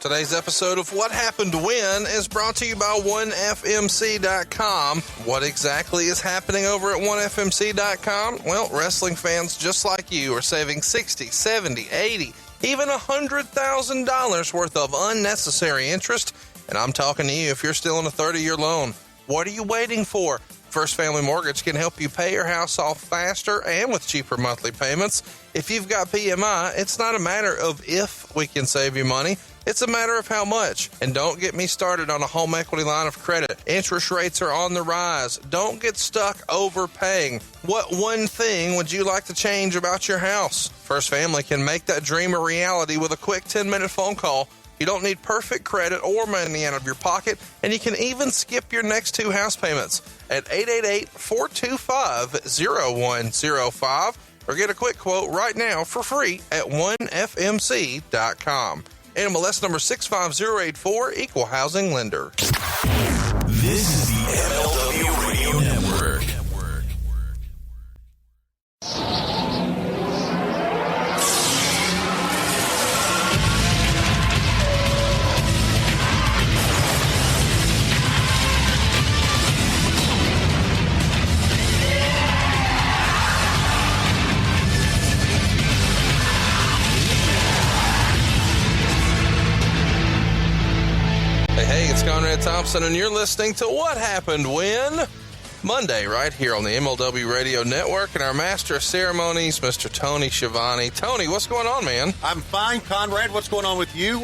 Today's episode of What Happened When is brought to you by 1FMC.com. What exactly is happening over at 1FMC.com? Well, wrestling fans just like you are saving $60, $70, $80, even $100,000 worth of unnecessary interest. And I'm talking to you if you're still in a 30-year loan. What are you waiting for? First Family Mortgage can help you pay your house off faster and with cheaper monthly payments. If you've got PMI, it's not a matter of if we can save you money. It's a matter of how much. And don't get me started on a home equity line of credit. Interest rates are on the rise. Don't get stuck overpaying. What one thing would you like to change about your house? First Family can make that dream a reality with a quick 10-minute phone call. You don't need perfect credit or money out of your pocket, and you can even skip your next 2 house payments at 888-425-0105 or get a quick quote right now for free at 1FMC.com. NMLS number 65084, Equal Housing Lender. This is the MLW Radio Network. Hey, it's Conrad Thompson, and you're listening to What Happened When? Monday, right here on the MLW Radio Network, and our Master of Ceremonies, Mr. Tony Shivani. Tony, what's going on, man? I'm fine, Conrad. What's going on with you?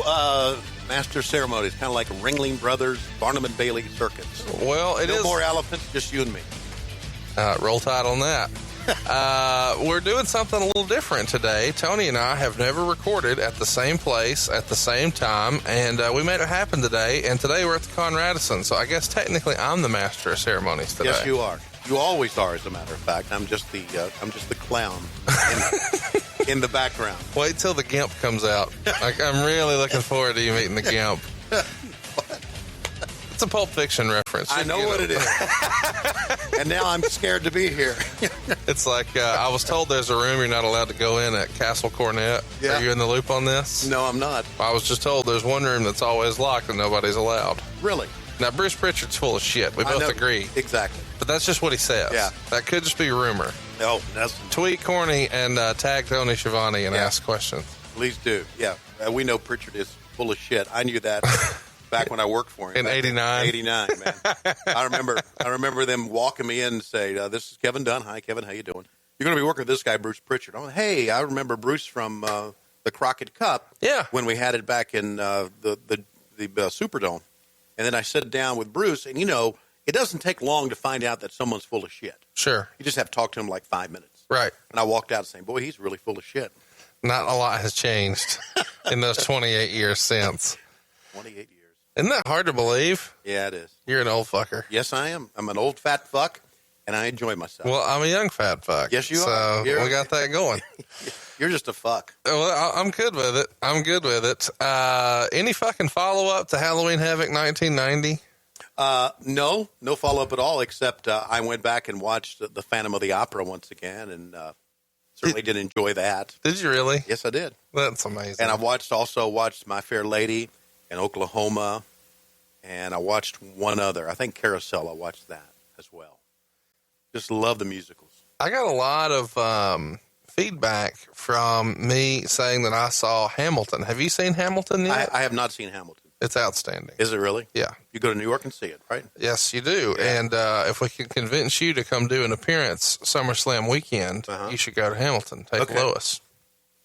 Master of Ceremonies, kind of like a Ringling Brothers, Barnum and Bailey circuits. Well, it is. No more elephants, just you and me. Roll Tide on that. We're doing something a little different today. Tony and I have never recorded at the same place at the same time, and we made it happen today. And today we're at the Conradison, so I guess technically I'm the Master of Ceremonies today. Yes, you are. You always are, as a matter of fact. I'm just the clown in the background. Wait till the Gimp comes out. Like, I'm really looking forward to you meeting the Gimp. It's a Pulp Fiction reference. I know what it is. And now I'm scared to be here. It's like, I was told there's a room you're not allowed to go in at Castle Cornet. Yeah. Are you in the loop on this? No, I'm not. I was just told there's one room that's always locked and nobody's allowed. Really? Now, Bruce Pritchard's full of shit. We both agree. Exactly. But that's just what he says. Yeah. That could just be rumor. Oh, that's... Tweet Corny and tag Tony Shivani and ask questions. Please do. Yeah. We know Pritchard is full of shit. I knew that back when I worked for him. In 89? 89, man. I remember them walking me in and say, this is Kevin Dunn. Hi, Kevin. How you doing? You're going to be working with this guy, Bruce Pritchard. Oh, hey, I remember Bruce from the Crockett Cup. Yeah. When we had it back in the Superdome. And then I sat down with Bruce, and, it doesn't take long to find out that someone's full of shit. Sure. You just have to talk to him like 5 minutes. Right. And I walked out saying, boy, he's really full of shit. Not a lot has changed in those 28 years since. 28 years. Isn't that hard to believe? Yeah, it is. You're an old fucker. Yes, I am. I'm an old fat fuck, and I enjoy myself. Well, I'm a young fat fuck. Yes, you So are. we got that going. You're just a fuck. Well, I'm good with it. Any fucking follow-up to Halloween Havoc 1990? No follow-up at all, except I went back and watched the Phantom of the Opera once again, and certainly did enjoy that. Did you really? Yes, I did. That's amazing. And I also watched My Fair Lady in Oklahoma, and I watched one other. I think Carousel, I watched that as well. Just love the musicals. I got a lot of feedback from me saying that I saw Hamilton. Have you seen Hamilton yet? I have not seen Hamilton. It's outstanding. Is it really? Yeah. You go to New York and see it, right? Yes, you do. Yeah. And if we can convince you to come do an appearance SummerSlam weekend, you should go to Hamilton. Take Lois.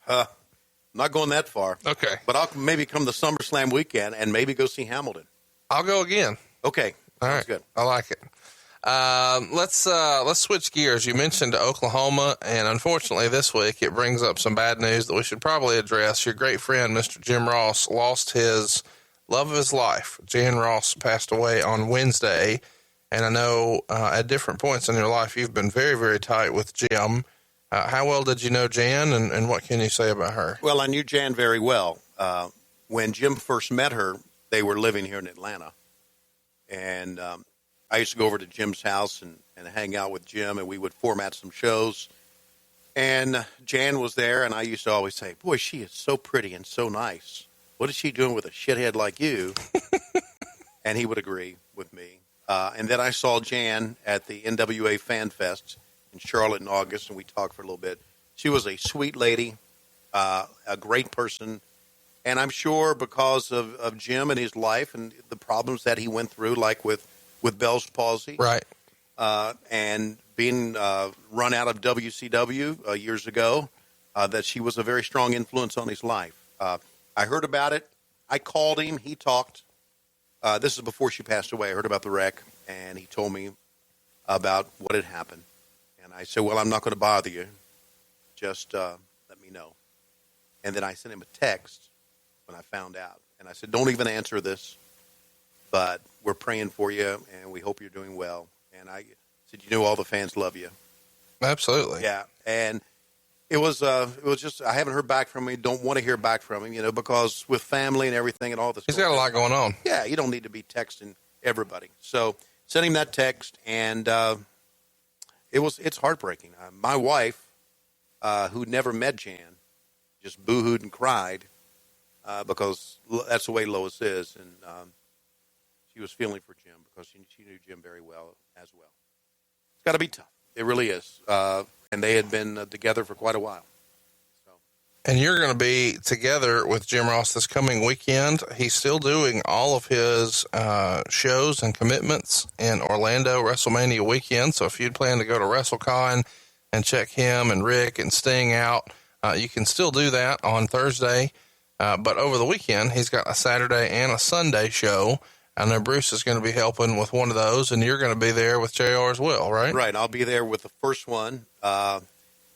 I'm not going that far. Okay. But I'll maybe come the SummerSlam weekend and maybe go see Hamilton. I'll go again. Okay. All right. Good. I like it. Let's switch gears. You mentioned Oklahoma, and unfortunately this week it brings up some bad news that we should probably address. Your great friend, Mr. Jim Ross, lost his love of his life. Jan Ross passed away on Wednesday, and I know at different points in your life you've been very, very tight with Jim. How well did you know Jan, and what can you say about her? Well, I knew Jan very well. When Jim first met her, they were living here in Atlanta. And I used to go over to Jim's house and hang out with Jim, and we would format some shows. And Jan was there, and I used to always say, boy, she is so pretty and so nice. what is she doing with a shithead like you? And he would agree with me. And then I saw Jan at the NWA Fan Fest in Charlotte in August, and we talked for a little bit. She was a sweet lady, a great person, and I'm sure because of Jim and his life and the problems that he went through, like with Bell's palsy, Right. And being run out of WCW years ago, that she was a very strong influence on his life. I heard about it. I called him. He talked. This is before she passed away. I heard about the wreck, and he told me about what had happened. And I said, well, I'm not going to bother you. Just let me know. And then I sent him a text when I found out. And I said, don't even answer this, but we're praying for you, and we hope you're doing well. And I said, all the fans love you. Absolutely. Yeah. And it was just, I haven't heard back from him. Don't want to hear back from him, because with family and everything and all this. He's got a lot going on. Yeah. You don't need to be texting everybody. So sent him that text, and it's heartbreaking. My wife, who never met Jan, just boo-hooed and cried because that's the way Lois is. And she was feeling for Jim because she knew Jim very well as well. It's got to be tough. It really is. And they had been together for quite a while. So. And you're going to be together with Jim Ross this coming weekend. He's still doing all of his shows and commitments in Orlando WrestleMania weekend. So if you'd plan to go to WrestleCon and check him and Rick and Sting out, you can still do that on Thursday. But over the weekend, he's got a Saturday and a Sunday show. I know Bruce is going to be helping with one of those, and you're going to be there with JR as well, right? Right. I'll be there with the first one.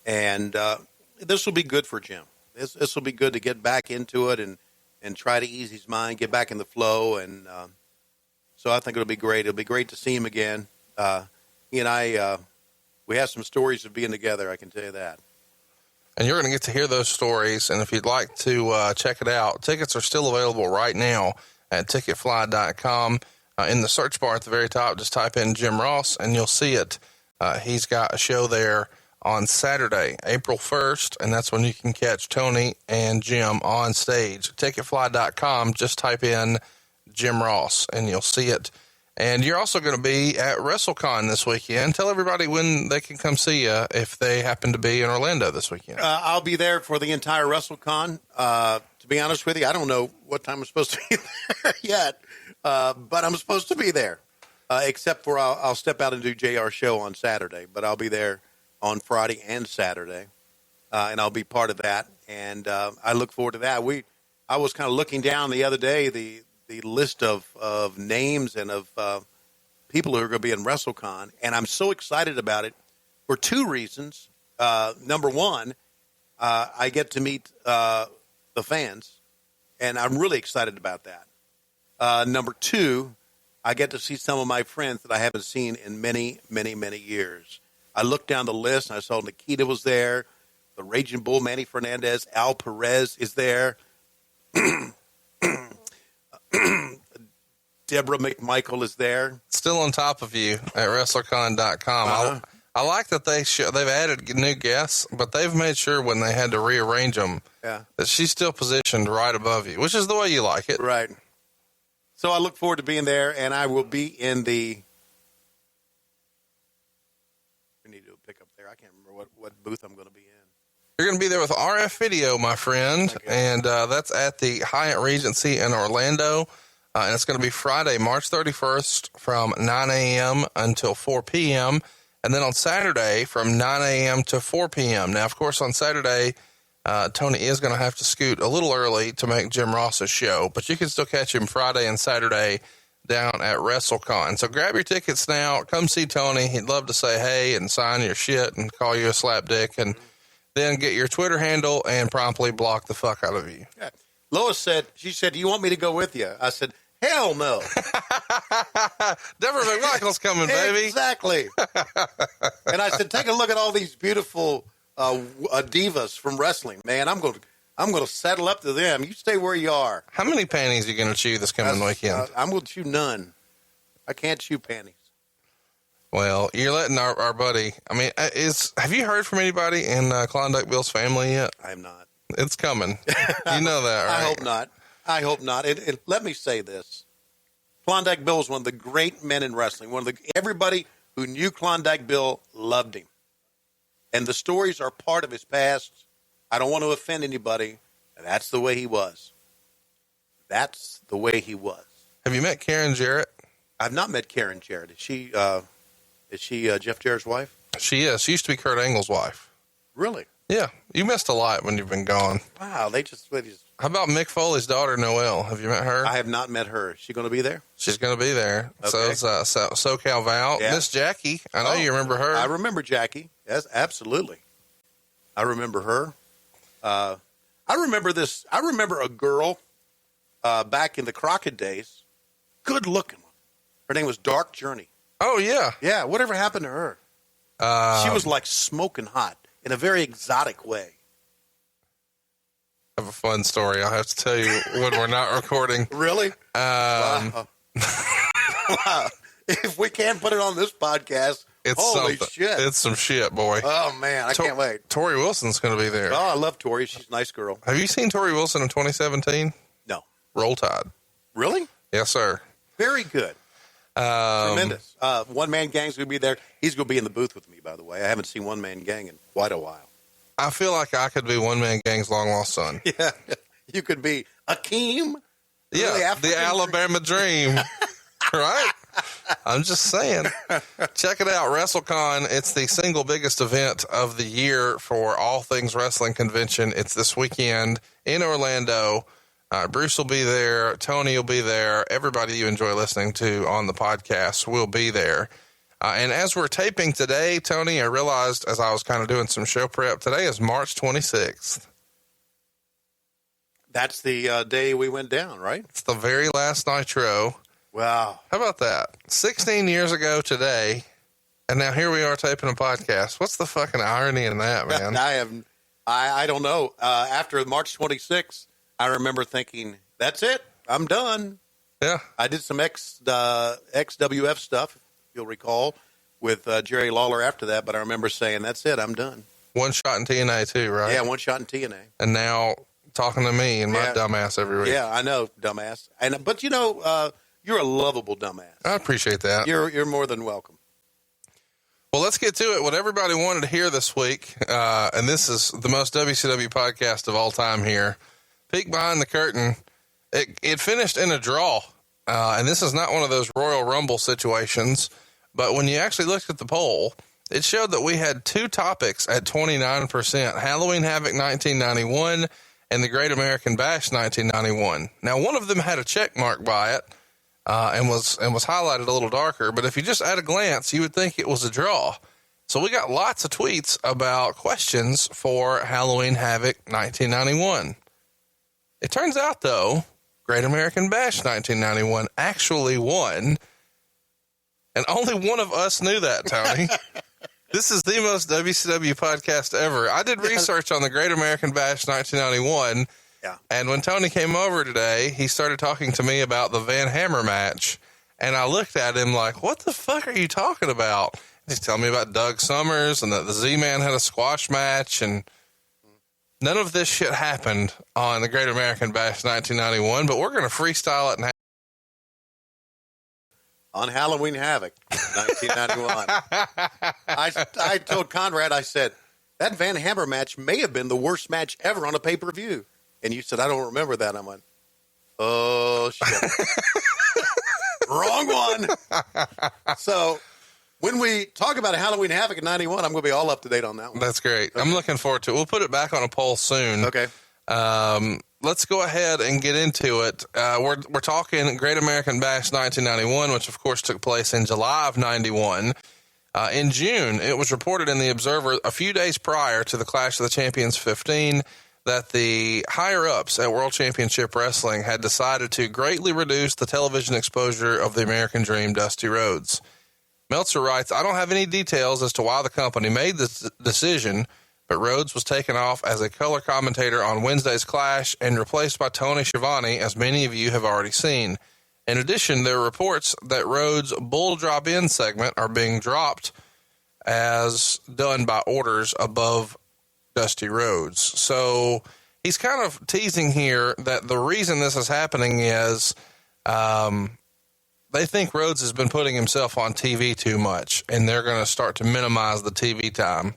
And this will be good for Jim. This will be good to get back into it and try to ease his mind, get back in the flow. And so I think it'll be great. It'll be great to see him again. He and I, we have some stories of being together, I can tell you that. And you're going to get to hear those stories. And if you'd like to check it out, tickets are still available right now at ticketfly.com. In the search bar at the very top, just type in Jim Ross and you'll see it. He's got a show there on Saturday, April 1st, and that's when you can catch Tony and Jim on stage. Ticketfly.com, just type in Jim Ross and you'll see it. And you're also going to be at WrestleCon this weekend. Tell everybody when they can come see you if they happen to be in Orlando this weekend. I'll be there for the entire WrestleCon. To be honest with you, I don't know what time I'm supposed to be there yet, but I'm supposed to be there, except for I'll step out and do JR's show on Saturday, but I'll be there on Friday and Saturday, and I'll be part of that, and I look forward to that. I was kind of looking down the other day, the list of names and of people who are going to be in WrestleCon, and I'm so excited about it for two reasons. Number one, I get to meet the fans, and I'm really excited about that. Number two, I get to see some of my friends that I haven't seen in many, many, many years. I looked down the list, and I saw Nikita was there, the Raging Bull, Manny Fernandez, Al Perez is there, Deborah McMichael is there. Still on top of you at WrestleCon.com. I like that they've added new guests, but they've made sure when they had to rearrange them that she's still positioned right above you, which is the way you like it. Right. So I look forward to being there, and I will be in the – we need to do a pickup there. I can't remember what booth I'm going to be in. You're going to be there with RF Video, my friend, and that's at the Hyatt Regency in Orlando. And it's going to be Friday, March 31st from 9 a.m. until 4 p.m., and then on Saturday from 9 a.m. to 4 p.m. Now, of course, on Saturday, Tony is going to have to scoot a little early to make Jim Ross's show, but you can still catch him Friday and Saturday down at WrestleCon. So grab your tickets now. Come see Tony. He'd love to say hey and sign your shit and call you a slapdick, and then get your Twitter handle and promptly block the fuck out of you. Yeah. Lois said, do you want me to go with you? I said, hell no. Deborah McMichael's coming, baby. Exactly. And I said, take a look at all these beautiful divas from wrestling, man. I'm going to settle up to them. You stay where you are. Have many panties are you going to chew this coming weekend? I'm going to chew none. I can't chew panties. Well, you're letting our buddy. I mean, have you heard from anybody in Klondike Bill's family yet? I have not. It's coming. You know that, right? I hope not. I hope not. And let me say this. Klondike Bill is one of the great men in wrestling. Everybody who knew Klondike Bill loved him. And the stories are part of his past. I don't want to offend anybody. That's the way he was. That's the way he was. Have you met Karen Jarrett? I've not met Karen Jarrett. Is she Jeff Jarrett's wife? She is. She used to be Kurt Angle's wife. Really? Yeah. You missed a lot when you've been gone. Wow. They just How about Mick Foley's daughter, Noelle? Have you met her? I have not met her. Is she going to be there? She's going to be there. Okay. So is SoCal Val. Yeah. Miss Jackie. I know you remember her. I remember Jackie. Yes, absolutely. I remember her. I remember this. I remember a girl back in the Crockett days. Good looking one. Her name was Dark Journey. Oh, yeah. Yeah, whatever happened to her? She was like smoking hot in a very exotic way. I have a fun story. I'll have to tell you when we're not recording. Really? Wow. Wow. If we can't put it on this podcast, It's holy something. shit. It's some shit, boy. Oh, man. I can't wait. Torrie Wilson's going to be there. Oh, I love Torrie. She's a nice girl. Have you seen Torrie Wilson in 2017? No. Roll Tide. Really? Yes, sir. Very good. Tremendous. One Man Gang's going to be there. He's going to be in the booth with me, by the way. I haven't seen One Man Gang in quite a while. I feel like I could be One Man Gang's long lost son. Yeah. You could be Akeem. Yeah, the Alabama Dream. Right? I'm just saying. Check it out, WrestleCon. It's the single biggest event of the year for all things wrestling convention. It's this weekend in Orlando. Bruce will be there. Tony will be there. Everybody you enjoy listening to on the podcast will be there. And as we're taping today, Tony, I realized as I was kind of doing some show prep, today is March 26th. That's the day we went down, right? It's the very last Nitro. Wow. How about that? 16 years ago today, and now here we are taping a podcast. What's the fucking irony in that, man? I don't know. After March 26th, I remember thinking, that's it. I'm done. Yeah. I did some XWF stuff, if you'll recall, with Jerry Lawler after that, but I remember saying, that's it. I'm done. One shot in TNA too, right? Yeah, one shot in TNA. And now talking to me and my dumbass every week. Yeah, I know, dumbass. But you know, you're a lovable dumbass. I appreciate that. You're more than welcome. Well, let's get to it. What everybody wanted to hear this week, and this is the most WCW podcast of all time here. Peek behind the curtain. It finished in a draw, and this is not one of those Royal Rumble situations, but when you actually looked at the poll, it showed that we had two topics at 29%, Halloween Havoc 1991 and the Great American Bash 1991. Now, one of them had a check mark by it, and was highlighted a little darker, but if you just at a glance, you would think it was a draw. So we got lots of tweets about questions for Halloween Havoc 1991. It turns out, though, Great American Bash 1991 actually won, and only one of us knew that, Tony. This is the most WCW podcast ever. I did research on the Great American Bash 1991, and when Tony came over today, he started talking to me about the Van Hammer match, and I looked at him like, what the fuck are you talking about? He's telling me about Doug Summers and that the Z-Man had a squash match, and none of this shit happened on the Great American Bash 1991, but we're going to freestyle it On Halloween Havoc 1991. I told Conrad, I said, that Van Hammer match may have been the worst match ever on a pay-per-view. And you said, I don't remember that. I went, oh, shit. Wrong one. So when we talk about Halloween Havoc in 91, I'm going to be all up to date on that one. That's great. Okay. I'm looking forward to it. We'll put it back on a poll soon. Okay. Let's go ahead and get into it. We're talking Great American Bash 1991, which of course took place in July of 91. In June, it was reported in the Observer a few days prior to the Clash of the Champions 15 that the higher-ups at World Championship Wrestling had decided to greatly reduce the television exposure of the American Dream, Dusty Rhodes. Meltzer writes, I don't have any details as to why the company made this decision, but Rhodes was taken off as a color commentator on Wednesday's Clash and replaced by Tony Schiavone, as many of you have already seen. In addition, there are reports that Rhodes' Bull Drop-In segment are being dropped as done by orders above Dusty Rhodes. So he's kind of teasing here that the reason this is happening is they think Rhodes has been putting himself on TV too much, and they're going to start to minimize the TV time.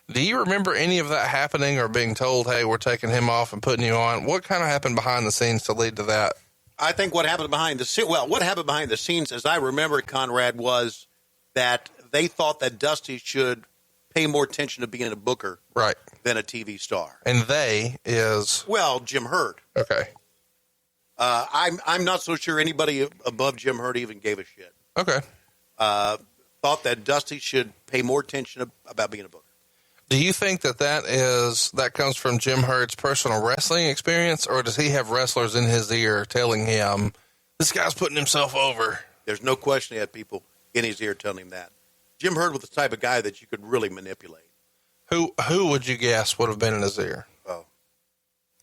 Do you remember any of that happening or being told, hey, we're taking him off and putting you on? What kind of happened behind the scenes to lead to that? I think what happened behind the scenes, as I remember it, Conrad, was that they thought that Dusty should pay more attention to being a booker than a TV star. And they is? Well, Jim Herd. Okay. I'm not so sure anybody above Jim Herd even gave a shit. Okay. Thought that Dusty should pay more attention about being a booker. Do you think that comes from Jim Herd's personal wrestling experience, or does he have wrestlers in his ear telling him, this guy's putting himself over? There's no question he had people in his ear telling him that. Jim Herd was the type of guy that you could really manipulate. Who would you guess would have been in his ear? Oh.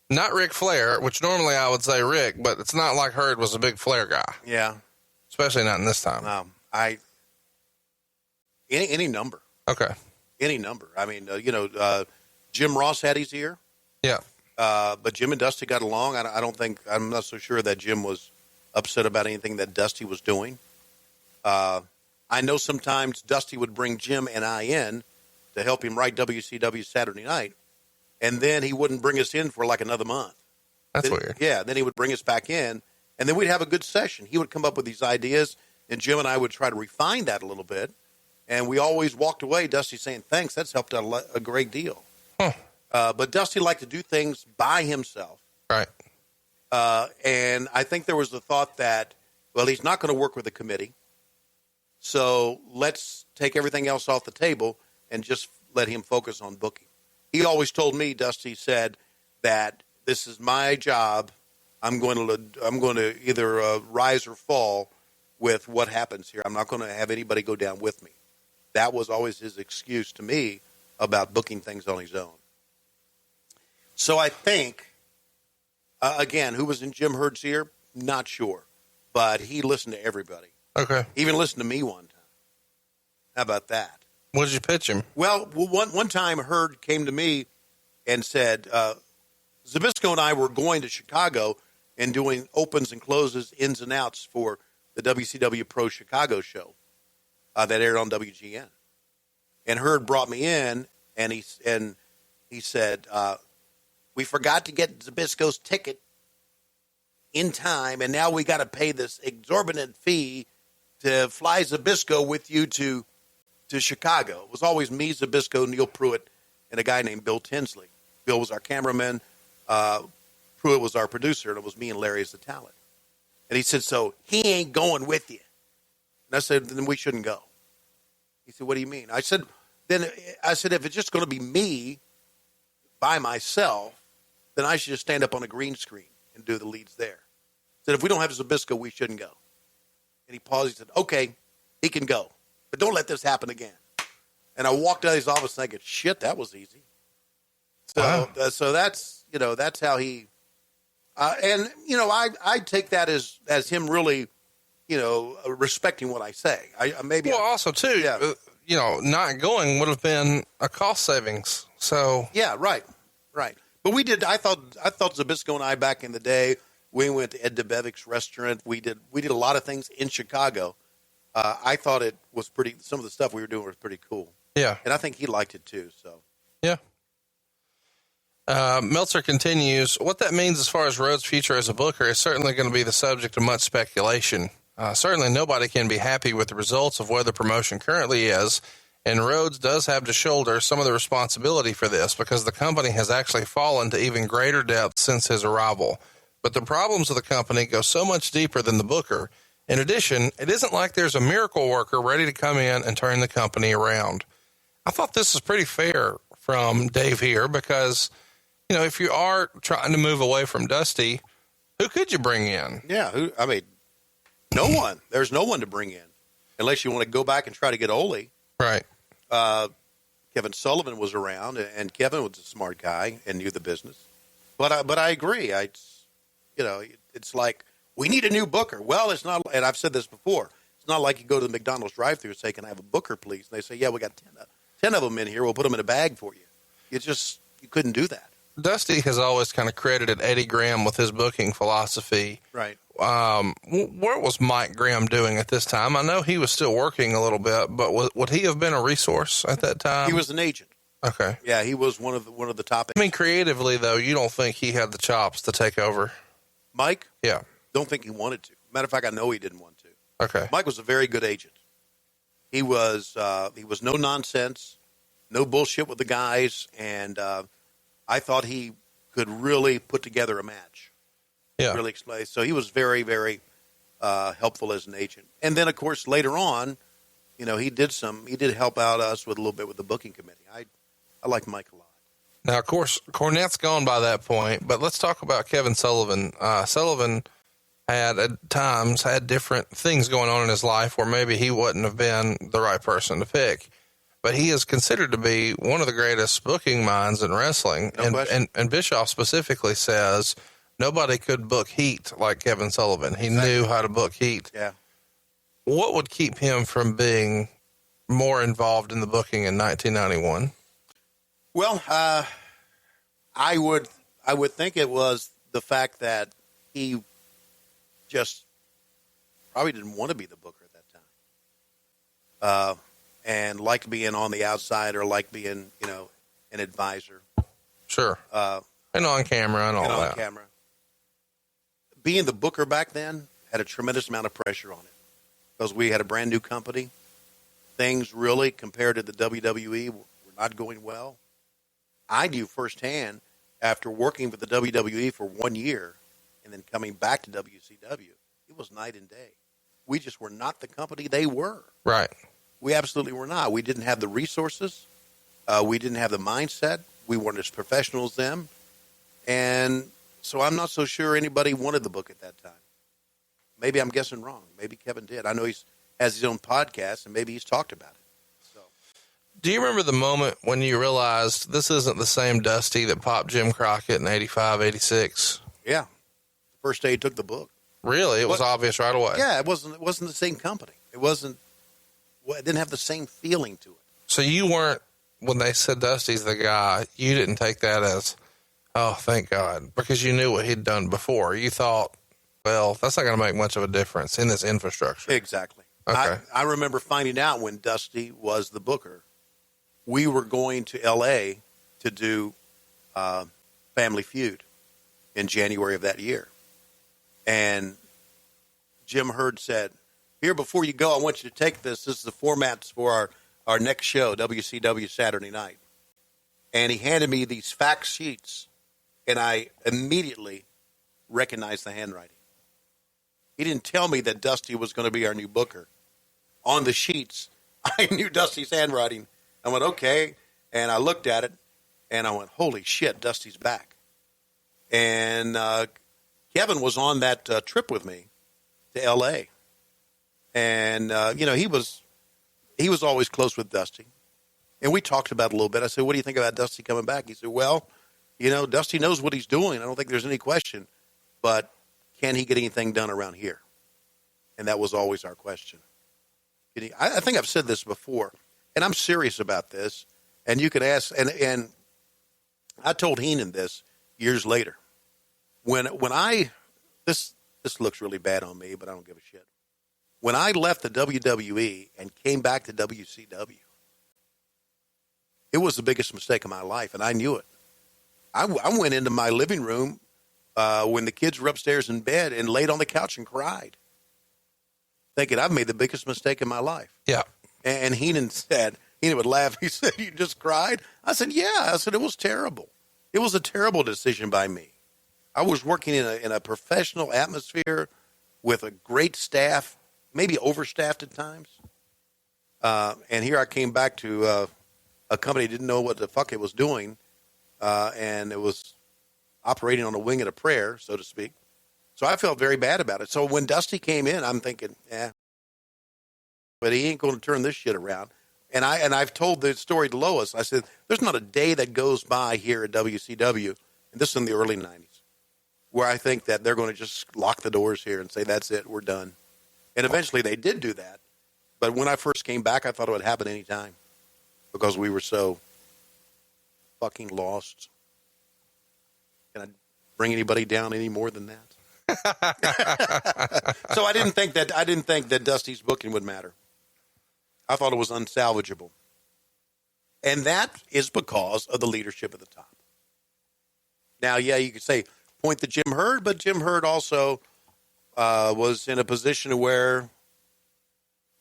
Not Ric Flair, which normally I would say Rick, but it's not like Herd was a big Flair guy. Yeah. Especially not in this time. Any number. Okay. Any number. I mean, Jim Ross had his ear. Yeah. But Jim and Dusty got along. I'm not so sure that Jim was upset about anything that Dusty was doing. I know sometimes Dusty would bring Jim and I in to help him write WCW Saturday Night, and then he wouldn't bring us in for like another month. That's weird. Yeah, then he would bring us back in, and then we'd have a good session. He would come up with these ideas, and Jim and I would try to refine that a little bit. And we always walked away, Dusty saying, thanks, that's helped out a great deal. Huh. But Dusty liked to do things by himself. Right. And I think there was the thought that, well, he's not going to work with a committee, so let's take everything else off the table and just let him focus on booking. He always told me, Dusty said, that this is my job. I'm going to either rise or fall with what happens here. I'm not going to have anybody go down with me. That was always his excuse to me about booking things on his own. So I think, again, who was in Jim Herd's ear? Not sure. But he listened to everybody. Okay. He even listened to me one time. How about that? What did you pitch him? Well, one time Herd came to me and said, Zbyszko and I were going to Chicago and doing opens and closes, ins and outs for the WCW Pro Chicago show that aired on WGN. And Herd brought me in, and he said, we forgot to get Zbyszko's ticket in time, and now we got to pay this exorbitant fee to fly Zbyszko with you to Chicago. It was always me, Zbyszko, Neil Pruitt, and a guy named Bill Tinsley. Bill was our cameraman. Pruitt was our producer, and it was me and Larry as the talent. And he said, so he ain't going with you. And I said, then we shouldn't go. He said, what do you mean? I said, if it's just going to be me by myself, then I should just stand up on a green screen and do the leads there. I said, if we don't have Zbyszko, we shouldn't go. And he paused. He said, okay, he can go. But don't let this happen again. And I walked out of his office thinking, shit, that was easy. So, wow. So that's how he, I take that as him really, respecting what I say. Also too, yeah. Not going would have been a cost savings. So yeah, right. But we did. I thought Zbyszko and I back in the day, we went to Ed DeBevic's restaurant. We did a lot of things in Chicago. I thought it was pretty. Some of the stuff we were doing was pretty cool. Yeah, and I think he liked it too. So yeah. Meltzer continues, what that means as far as Rhodes' future as a booker is certainly going to be the subject of much speculation. Certainly nobody can be happy with the results of where the promotion currently is, and Rhodes does have to shoulder some of the responsibility for this because the company has actually fallen to even greater depths since his arrival. But the problems of the company go so much deeper than the booker. In addition, it isn't like there's a miracle worker ready to come in and turn the company around. I thought this is pretty fair from Dave here because, if you are trying to move away from Dusty, who could you bring in? Yeah, no one. There's no one to bring in unless you want to go back and try to get Olli. Right. Kevin Sullivan was around, and Kevin was a smart guy and knew the business. But I agree. It's like we need a new booker. Well, it's not, and I've said this before. It's not like you go to the McDonald's drive-thru and say, "Can I have a booker, please?" And they say, "Yeah, we got 10 of them in here. We'll put them in a bag for you." You couldn't do that. Dusty has always kind of credited Eddie Graham with his booking philosophy. Right. What was Mike Graham doing at this time? I know he was still working a little bit, but would he have been a resource at that time? He was an agent. Okay. Yeah, he was one of the top. I mean, creatively though, you don't think he had the chops to take over? Mike? Yeah. Don't think he wanted to. Matter of fact, I know he didn't want to. Okay. Mike was a very good agent. He was no nonsense, no bullshit with the guys, and I thought he could really put together a match. Yeah. Really explain. So he was very, very helpful as an agent. And then, of course, later on, he did help out us with a little bit with the booking committee. I like Mike a lot. Now, of course, Cornette's gone by that point, but let's talk about Kevin Sullivan. Sullivan had at times had different things going on in his life where maybe he wouldn't have been the right person to pick, but he is considered to be one of the greatest booking minds in wrestling. No and Bischoff specifically says nobody could book heat like Kevin Sullivan. He knew how to book heat. Yeah. What would keep him from being more involved in the booking in 1991? Well, I would think it was the fact that he just probably didn't want to be the booker at that time, and liked being on the outside or liked being an advisor. Sure. And on camera and all that. On camera. Being the booker back then had a tremendous amount of pressure on it because we had a brand new company. Things really, compared to the WWE, were not going well. I knew firsthand after working for the WWE for 1 year and then coming back to WCW, it was night and day. We just were not the company they were. Right. We absolutely were not. We didn't have the resources. We didn't have the mindset. We weren't as professional as them. And so I'm not so sure anybody wanted the book at that time. Maybe I'm guessing wrong. Maybe Kevin did. I know he has his own podcast, and maybe he's talked about it. Do you remember the moment when you realized this isn't the same Dusty that popped Jim Crockett in 85, 86? Yeah. The first day he took the book. Really? It was obvious right away? Yeah, it wasn't the same company. It didn't have the same feeling to it. So you weren't, when they said Dusty's the guy, you didn't take that as, oh, thank God, because you knew what he'd done before. You thought, well, that's not going to make much of a difference in this infrastructure. Exactly. Okay. I remember finding out when Dusty was the booker, we were going to L.A. to do Family Feud in January of that year. And Jim Hurd said, here, before you go, I want you to take this. This is the formats for our next show, WCW Saturday night. And he handed me these fax sheets, and I immediately recognized the handwriting. He didn't tell me that Dusty was going to be our new booker. On the sheets, I knew Dusty's handwriting. I went, okay, and I looked at it, and I went, holy shit, Dusty's back. And Kevin was on that trip with me to L.A., and he was always close with Dusty, and we talked about it a little bit. I said, what do you think about Dusty coming back? He said, well, Dusty knows what he's doing. I don't think there's any question, but can he get anything done around here? And that was always our question. I think I've said this before. And I'm serious about this, and you could ask, and I told Heenan this years later. When this looks really bad on me, but I don't give a shit. When I left the WWE and came back to WCW, it was the biggest mistake of my life, and I knew it. I went into my living room when the kids were upstairs in bed and laid on the couch and cried, thinking I've made the biggest mistake in my life. Yeah. And Heenan would laugh. He said, you just cried? I said, yeah. I said, it was terrible. It was a terrible decision by me. I was working in a professional atmosphere with a great staff, maybe overstaffed at times. And here I came back to a company that didn't know what the fuck it was doing. And it was operating on a wing and a prayer, so to speak. So I felt very bad about it. So when Dusty came in, I'm thinking, but he ain't going to turn this shit around. And I've told the story to Lois. I said, there's not a day that goes by here at WCW, and this is in the early 90s, where I think that they're going to just lock the doors here and say, that's it, we're done. And eventually they did do that. But when I first came back, I thought it would happen any time because we were so fucking lost. Can I bring anybody down any more than that? So I didn't think that Dusty's booking would matter. I thought it was unsalvageable. And that is because of the leadership at the top. Now, yeah, you could say point to Jim Herd, but Jim Herd also was in a position where,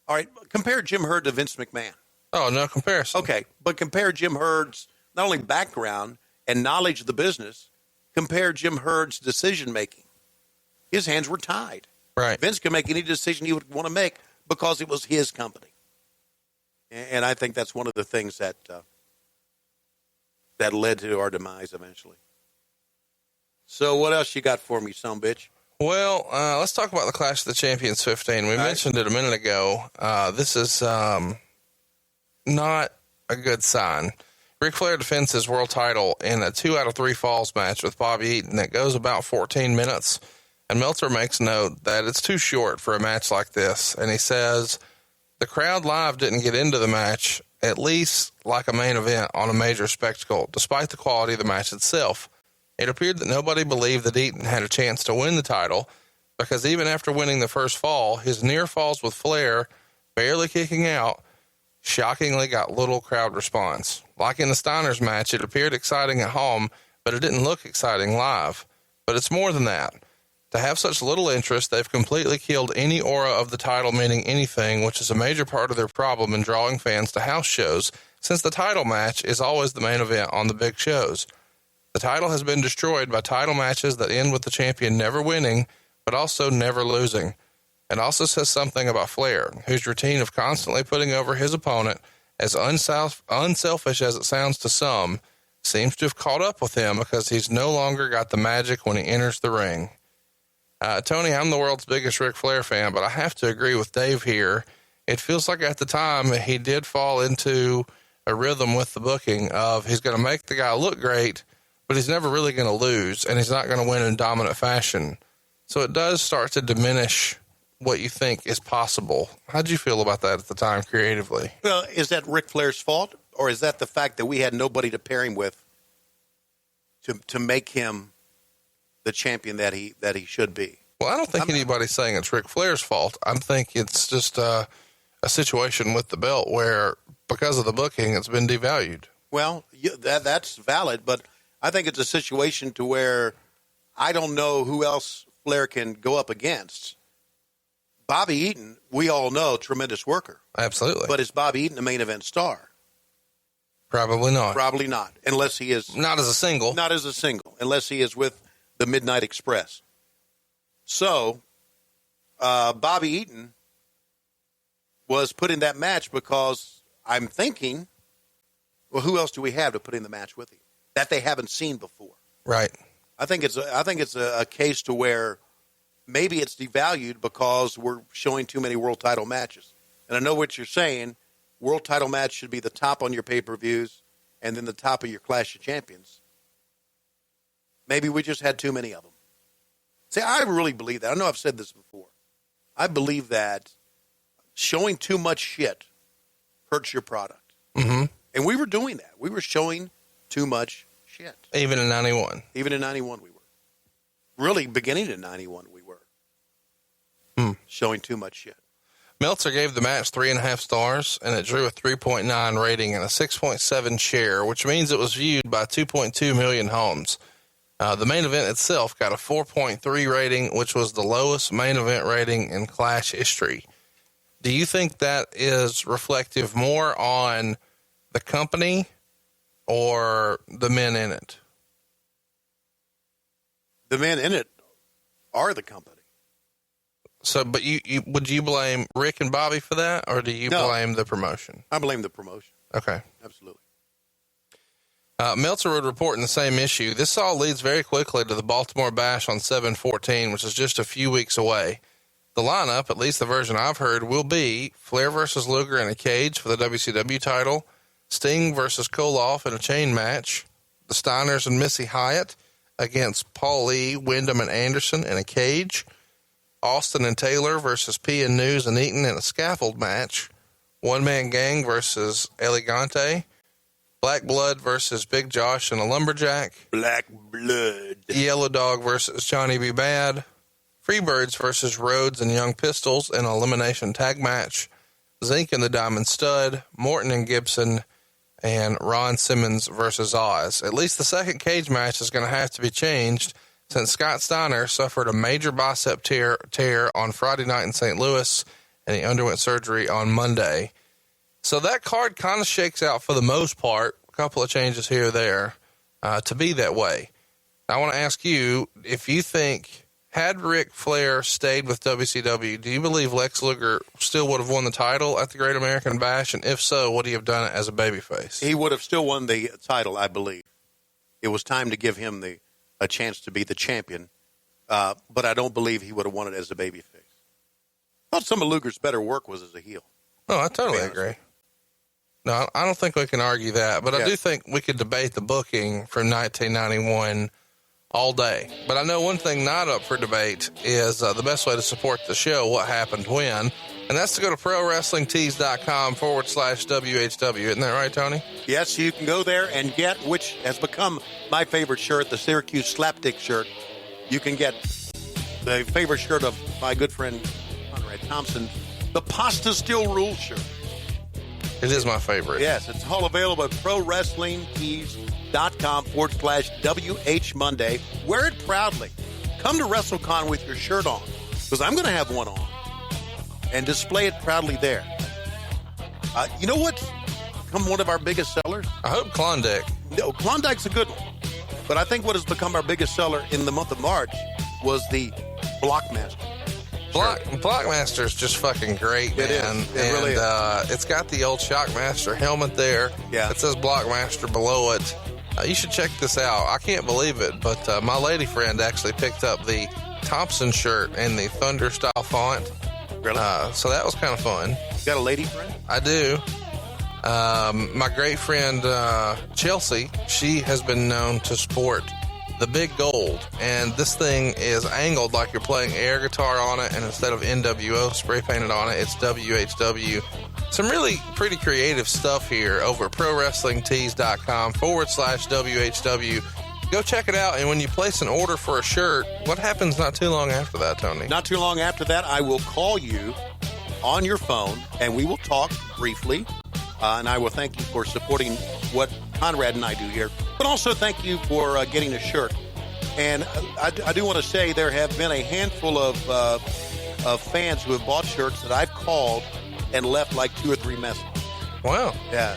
all right, compare Jim Herd to Vince McMahon. Oh, no comparison. Okay, but compare Jim Herd's not only background and knowledge of the business, compare Jim Herd's decision-making. His hands were tied. Right. Vince could make any decision he would want to make because it was his company. And I think that's one of the things that that led to our demise eventually. So what else you got for me, son bitch? Well, let's talk about the Clash of the Champions 15. We mentioned it a minute ago. This is not a good sign. Ric Flair defends his world title in a 2 out of 3 falls match with Bobby Eaton that goes about 14 minutes. And Meltzer makes note that it's too short for a match like this. And he says the crowd live didn't get into the match, at least like a main event on a major spectacle, despite the quality of the match itself. It appeared that nobody believed that Eaton had a chance to win the title because even after winning the first fall, his near falls with Flair, barely kicking out, shockingly got little crowd response. Like in the Steiners match, it appeared exciting at home, but it didn't look exciting live. But it's more than that. To have such little interest, they've completely killed any aura of the title meaning anything, which is a major part of their problem in drawing fans to house shows, since the title match is always the main event on the big shows. The title has been destroyed by title matches that end with the champion never winning, but also never losing. It also says something about Flair, whose routine of constantly putting over his opponent, as unselfish as it sounds to some, seems to have caught up with him because he's no longer got the magic when he enters the ring. Tony, I'm the world's biggest Ric Flair fan, but I have to agree with Dave here. It feels like at the time he did fall into a rhythm with the booking of he's going to make the guy look great, but he's never really going to lose, and he's not going to win in dominant fashion. So it does start to diminish what you think is possible. How'd you feel about that at the time creatively? Well, is that Ric Flair's fault, or is that the fact that we had nobody to pair him with to make him the champion that he should be? Well, I don't think anybody's saying it's Ric Flair's fault. I think it's just a situation with the belt where, because of the booking, it's been devalued. Well, that's valid, but I think it's a situation to where I don't know who else Flair can go up against. Bobby Eaton, we all know, tremendous worker. Absolutely. But is Bobby Eaton a main event star? Probably not. Probably not, unless he is... Not as a single. Not as a single, unless he is with the Midnight Express. So, Bobby Eaton was put in that match because I'm thinking, well, who else do we have to put in the match with him that they haven't seen before? Right. I think it's a case to where maybe it's devalued because we're showing too many world title matches. And I know what you're saying. World title match should be the top on your pay-per-views and then the top of your Clash of Champions. Maybe we just had too many of them. See, I really believe that. I know I've said this before. I believe that showing too much shit hurts your product. Mm-hmm. And we were doing that. We were showing too much shit. Even in 91. Even in 91 we were. Really, beginning in 91 we were. Showing too much shit. Meltzer gave the match 3.5 stars, and it drew a 3.9 rating and a 6.7 share, which means it was viewed by 2.2 million homes. The main event itself got a 4.3 rating, which was the lowest main event rating in Clash history. Do you think that is reflective more on the company or the men in it? The men in it are the company. So, but you would you blame Rick and Bobby for that, or do you blame the promotion? I blame the promotion. Okay. Absolutely. Meltzer would report in the same issue. This all leads very quickly to the Baltimore Bash on 7/14, which is just a few weeks away. The lineup, at least the version I've heard, will be Flair versus Luger in a cage for the WCW title, Sting versus Koloff in a chain match, the Steiners and Missy Hyatt against Paulie, Wyndham, and Anderson in a cage, Austin and Taylor versus P and News and Eaton in a scaffold match, One Man Gang versus Elegante, Black Blood versus Big Josh and a Lumberjack. Black Blood. Yellow Dog versus Johnny B. Bad. Freebirds versus Rhodes and Young Pistols in an elimination tag match. Zink and the Diamond Stud. Morton and Gibson. And Ron Simmons versus Oz. At least the second cage match is going to have to be changed since Scott Steiner suffered a major bicep tear on Friday night in St. Louis, and he underwent surgery on Monday. So that card kind of shakes out for the most part, a couple of changes here or there, to be that way. I want to ask you, if you think, had Ric Flair stayed with WCW, do you believe Lex Luger still would have won the title at the Great American Bash? And if so, would he have done it as a babyface? He would have still won the title, I believe. It was time to give him a chance to be the champion, but I don't believe he would have won it as a babyface. I thought some of Luger's better work was as a heel. Oh, I totally agree. No, I don't think we can argue that, but I do think we could debate the booking from 1991 all day. But I know one thing not up for debate is the best way to support the show, what happened when, and that's to go to ProWrestlingTees.com/WHW. Isn't that right, Tony? Yes, you can go there and get, which has become my favorite shirt, the Syracuse Slapdick shirt. You can get the favorite shirt of my good friend Conrad Thompson, the Pasta Still Rules shirt. It is my favorite. Yes, it's all available at ProWrestlingTees.com/WH Monday. Wear it proudly. Come to WrestleCon with your shirt on, because I'm going to have one on, and display it proudly there. You know what's become one of our biggest sellers? I hope Klondike. No, Klondike's a good one. But I think what has become our biggest seller in the month of March was the Blockmaster. Blockmaster's just fucking great, man. It is. It really is. It's got the old Shockmaster helmet there. Yeah. It says Blockmaster below it. You should check this out. I can't believe it, but my lady friend actually picked up the Thompson shirt in the Thunder style font. Really? So that was kind of fun. You got a lady friend? I do. My great friend Chelsea, she has been known to sport the big gold, and this thing is angled like you're playing air guitar on it, and instead of NWO spray painted on it, it's WHW. Some really pretty creative stuff here over at ProWrestlingTees.com/WHW. Go check it out, and when you place an order for a shirt, what happens not too long after that, Tony? Not too long after that, I will call you on your phone, and we will talk briefly, and I will thank you for supporting what Conrad and I do here, but also thank you for getting a shirt. And I do want to say there have been a handful of fans who have bought shirts that I've called and left like 2 or 3 messages. Wow. Yeah.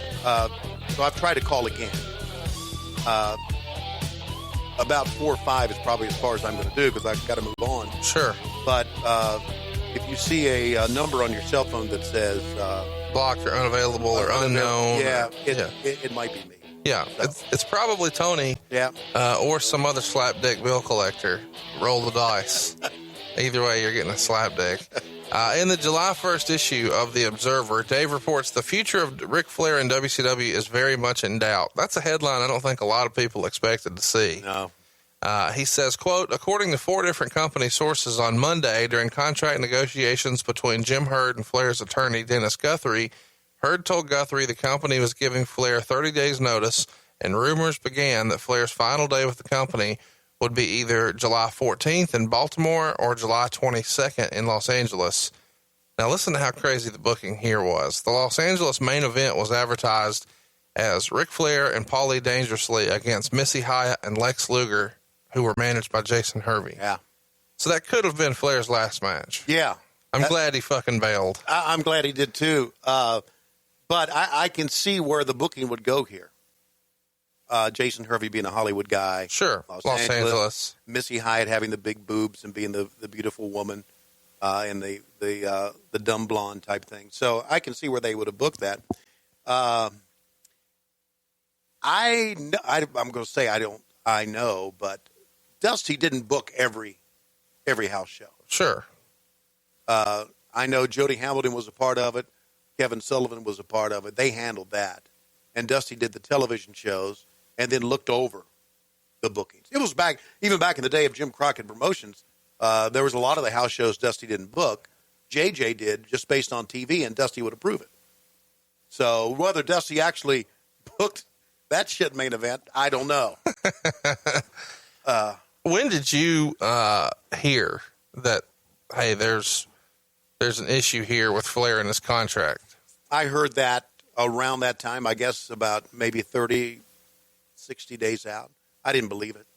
So I've tried to call again. About 4 or 5 is probably as far as I'm going to do, because I've got to move on. Sure. But if you see a number on your cell phone that says blocked or unavailable or unknown, it might be me. Yeah, it's probably Tony. Yeah. Or some other slapdick bill collector. Roll the dice. Either way, you're getting a slapdick. In the July 1st issue of The Observer, Dave reports the future of Ric Flair in WCW is very much in doubt. That's a headline I don't think a lot of people expected to see. No. He says, quote, according to 4 different company sources on Monday during contract negotiations between Jim Herd and Flair's attorney, Dennis Guthrie, Herd told Guthrie the company was giving Flair 30 days notice, and rumors began that Flair's final day with the company would be either July 14th in Baltimore or July 22nd in Los Angeles. Now listen to how crazy the booking here was. The Los Angeles main event was advertised as Ric Flair and Paulie Dangerously against Missy Hyatt and Lex Luger, who were managed by Jason Hervey. Yeah. So that could have been Flair's last match. Yeah. I'm glad he fucking bailed. I'm glad he did too. But I can see where the booking would go here. Jason Hervey being a Hollywood guy. Sure. Los Angeles. Missy Hyatt having the big boobs and being the beautiful woman and the dumb blonde type thing. So I can see where they would have booked that. I'm going to say I know, but Dusty didn't book every house show. Sure. I know Jody Hamilton was a part of it. Kevin Sullivan was a part of it. They handled that. And Dusty did the television shows and then looked over the bookings. It was even back in the day of Jim Crockett Promotions, there was a lot of the house shows Dusty didn't book. JJ did, just based on TV, and Dusty would approve it. So whether Dusty actually booked That shit main event, I don't know. When did you hear that, hey, there's an issue here with Flair and his contract? I heard that around that time, I guess about maybe 30, 60 days out. I didn't believe it.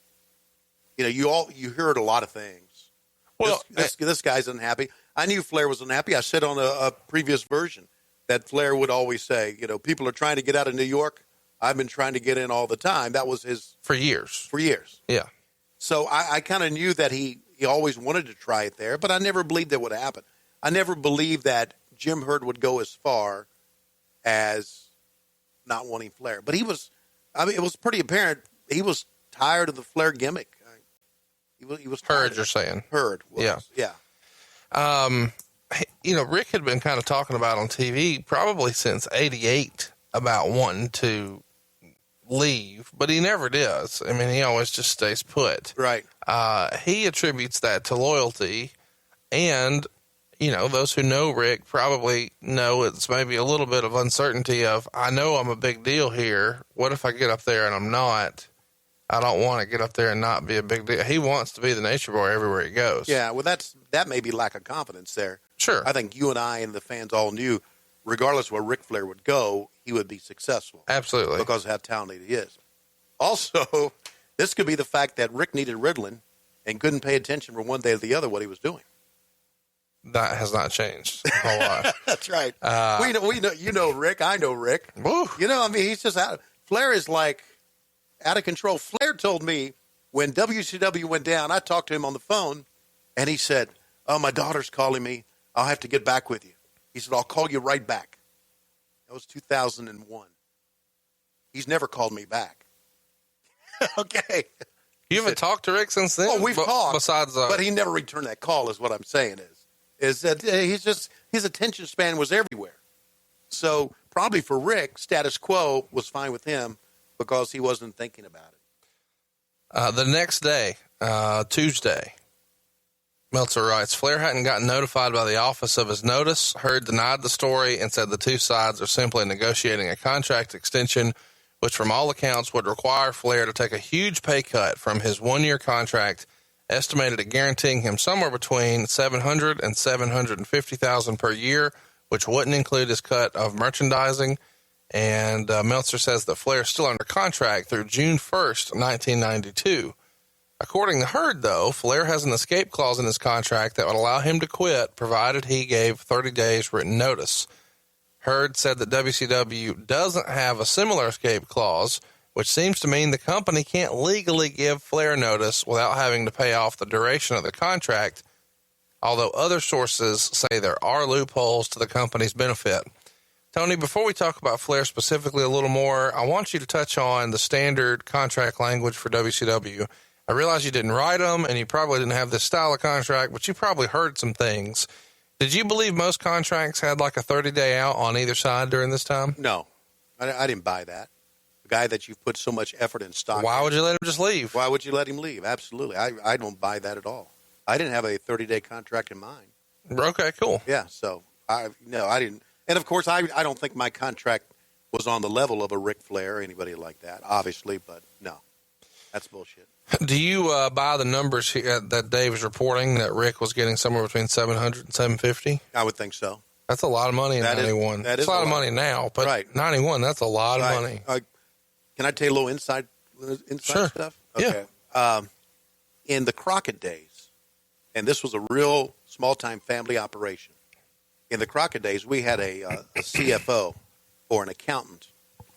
You heard a lot of things. Well, this guy's unhappy. I knew Flair was unhappy. I said on a previous version that Flair would always say, people are trying to get out of New York. I've been trying to get in all the time. That was his... For years. Yeah. So I kind of knew that he always wanted to try it there, but I never believed that would happen. I never believed that Jim Herd would go as far as not wanting Flair. But it was pretty apparent he was tired of the Flair gimmick. He was tired. Herd, you're saying. Herd. Yeah. Rick had been kind of talking about on TV probably since '88 about wanting to leave, but he never does. I mean, he always just stays put. Right. He attributes that to loyalty, and those who know Rick probably know it's maybe a little bit of uncertainty of, I know I'm a big deal here. What if I get up there and I'm not? I don't want to get up there and not be a big deal. He wants to be the nature boy everywhere he goes. Yeah, well, that may be lack of confidence there. Sure. I think you and I and the fans all knew, regardless of where Ric Flair would go, he would be successful. Absolutely. Because of how talented he is. Also, this could be the fact that Rick needed Ritalin and couldn't pay attention from one day to the other what he was doing. That has not changed a whole lot. That's right. We know Rick. I know Rick. Woo. He's just out. Flair is like out of control. Flair told me when WCW went down, I talked to him on the phone, and he said, "Oh, my daughter's calling me. I'll have to get back with you." He said, "I'll call you right back." That was 2001. He's never called me back. Okay. You haven't talked to Rick since then? Well, we've talked. Besides, but he never returned that call, is what I'm saying is that his attention span was everywhere. So probably for Rick, status quo was fine with him because he wasn't thinking about it. The next day, Tuesday, Meltzer writes, Flair hadn't gotten notified by the office of his notice. Herd denied the story and said the two sides are simply negotiating a contract extension, which from all accounts would require Flair to take a huge pay cut from his one-year contract, estimated at guaranteeing him somewhere between $700,000 and $750,000 per year, which wouldn't include his cut of merchandising. And Meltzer says that Flair is still under contract through June 1st, 1992. According to Herd, though, Flair has an escape clause in his contract that would allow him to quit, provided he gave 30 days written notice. Herd said that WCW doesn't have a similar escape clause, which seems to mean the company can't legally give Flair notice without having to pay off the duration of the contract, although other sources say there are loopholes to the company's benefit. Tony, before we talk about Flair specifically a little more, I want you to touch on the standard contract language for WCW. I realize you didn't write them, and you probably didn't have this style of contract, but you probably heard some things. Did you believe most contracts had like a 30-day out on either side during this time? No, I didn't buy that. The guy that you've put so much effort and stock. Why would you let him just leave? Why would you let him leave? Absolutely. I don't buy that at all. I didn't have a 30-day contract in mind. Okay, cool. Yeah, so I didn't. And of course, I don't think my contract was on the level of a Ric Flair or anybody like that, obviously, but no, that's bullshit. Do you buy the numbers that Dave is reporting that Rick was getting somewhere between $700 and $750? I would think so. That's a lot of money in 91. That's a lot of money now, but right. 91, that's a lot of money. Can I tell you a little inside sure. stuff? Okay. Yeah. In the Crockett days, and this was a real small-time family operation, in the Crockett days, we had a CFO or an accountant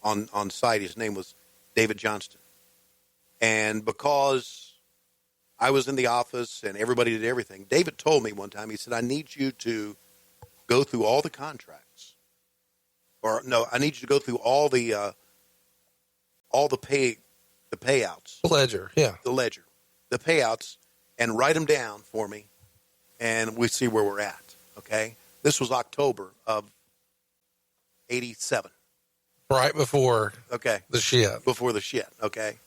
on site. His name was David Johnston. And because I was in the office and everybody did everything, David told me one time, he said, I need you to go through all the contracts. Or, no, I need you to go through all the payouts. The ledger, yeah. The ledger. The payouts, and write them down for me, and we see where we're at, okay? This was October of 87. Right before the shit. Before the shit, okay?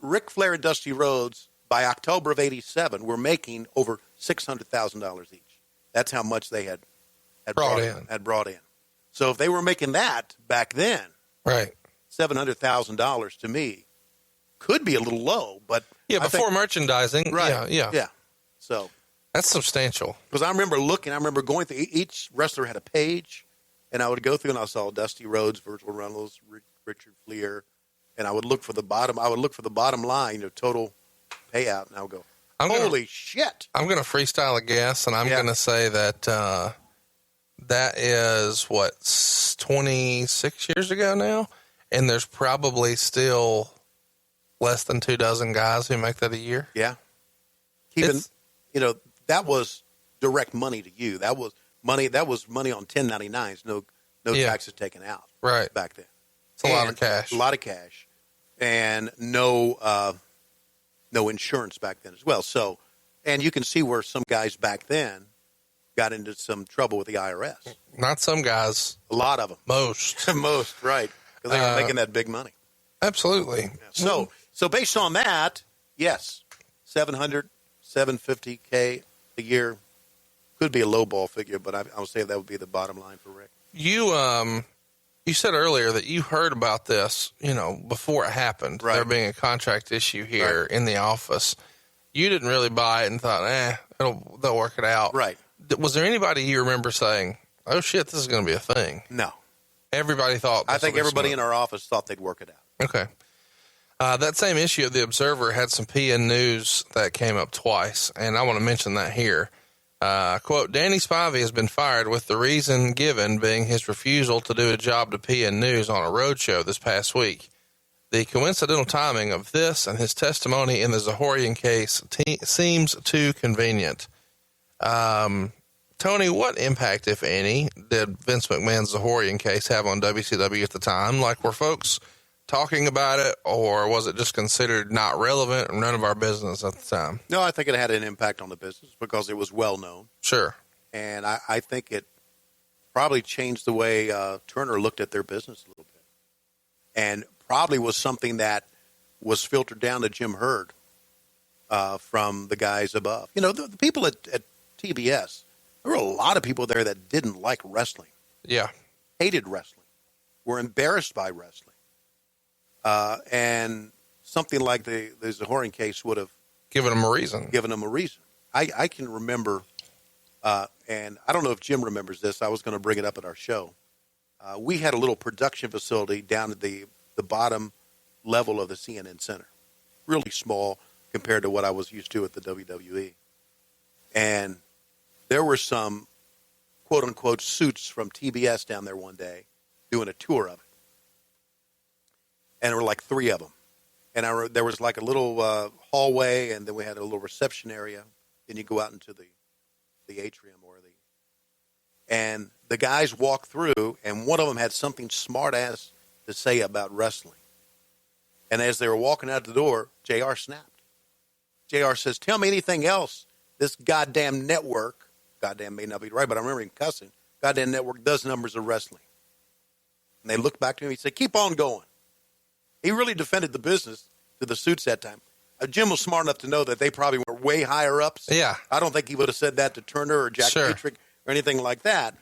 Ric Flair and Dusty Rhodes, by October of 87, were making over $600,000 each. That's how much they had brought in. So if they were making that back then, right, $700,000 to me could be a little low, but yeah, before merchandising, right? Yeah. So that's substantial. Because I remember going through, each wrestler had a page, and I would go through and I saw Dusty Rhodes, Virgil Runnels, Richard Flair, and I would look for the bottom. I would look for the bottom line of total payout, and I would go, "Holy shit!" I'm going to freestyle a guess, and I'm going to say that that is 26 years ago now, and there's probably still less than 24 guys who make that a year. Yeah, that was direct money to you. That was money. That was money on 1099s. No taxes taken out. Right back then. It's a lot of cash. A lot of cash, and no insurance back then as well. So, and you can see where some guys back then got into some trouble with the IRS. Not some guys. A lot of them. Most, right, because they were making that big money. Absolutely. Yeah. So based on that, yes, $750K a year could be a low ball figure, but I would say that would be the bottom line for Rick. You said earlier that you heard about this, before it happened. Right. There being a contract issue here in the office. You didn't really buy it and thought, they'll work it out. Right. Was there anybody you remember saying, "Oh shit, this is going to be a thing"? No. Everybody thought. I think everybody in our office thought they'd work it out. Okay. That same issue of the Observer had some PN news that came up twice, and I want to mention that here. Quote, Danny Spivey has been fired with the reason given being his refusal to do a job to PN News on a roadshow this past week. The coincidental timing of this and his testimony in the Zahorian case seems too convenient. Tony, what impact, if any, did Vince McMahon's Zahorian case have on WCW at the time? Like, were folks talking about it, or was it just considered not relevant and none of our business at the time? No, I think it had an impact on the business because it was well known. Sure. And I think it probably changed the way Turner looked at their business a little bit. And probably was something that was filtered down to Jim Herd from the guys above. The people at TBS, there were a lot of people there that didn't like wrestling. Yeah. Hated wrestling. Were embarrassed by wrestling. And something like the Zahorian case would have given them a reason. I can remember, and I don't know if Jim remembers this. I was going to bring it up at our show. We had a little production facility down at the bottom level of the CNN Center, really small compared to what I was used to at the WWE. And there were some quote-unquote suits from TBS down there one day doing a tour of it. And there were like 3 of them. And there was like a little hallway, and then we had a little reception area. Then you go out into the atrium and the guys walked through, and one of them had something smart-ass to say about wrestling. And as they were walking out the door, JR snapped. JR says, "Tell me anything else. This goddamn network," goddamn may not be right, but I remember him cussing, "goddamn network does numbers of wrestling." And they looked back to him. He said, "Keep on going." He really defended the business to the suits that time. Jim was smart enough to know that they probably were way higher ups. Yeah. I don't think he would have said that to Turner or Jack Patrick or anything like that.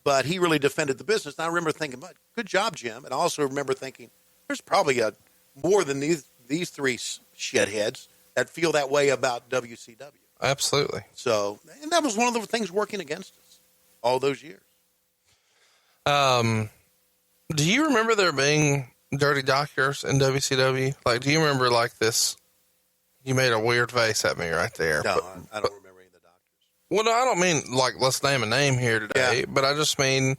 But he really defended the business. And I remember thinking, good job, Jim. And I also remember thinking, there's probably more than these 3 shitheads that feel that way about WCW. Absolutely. So, and that was one of the things working against us all those years. Do you remember there being dirty doctors in WCW? Like, do you remember like this? You made a weird face at me right there. No, I don't remember any of the doctors. Well, no, I don't mean like let's name a name here today, but I just mean,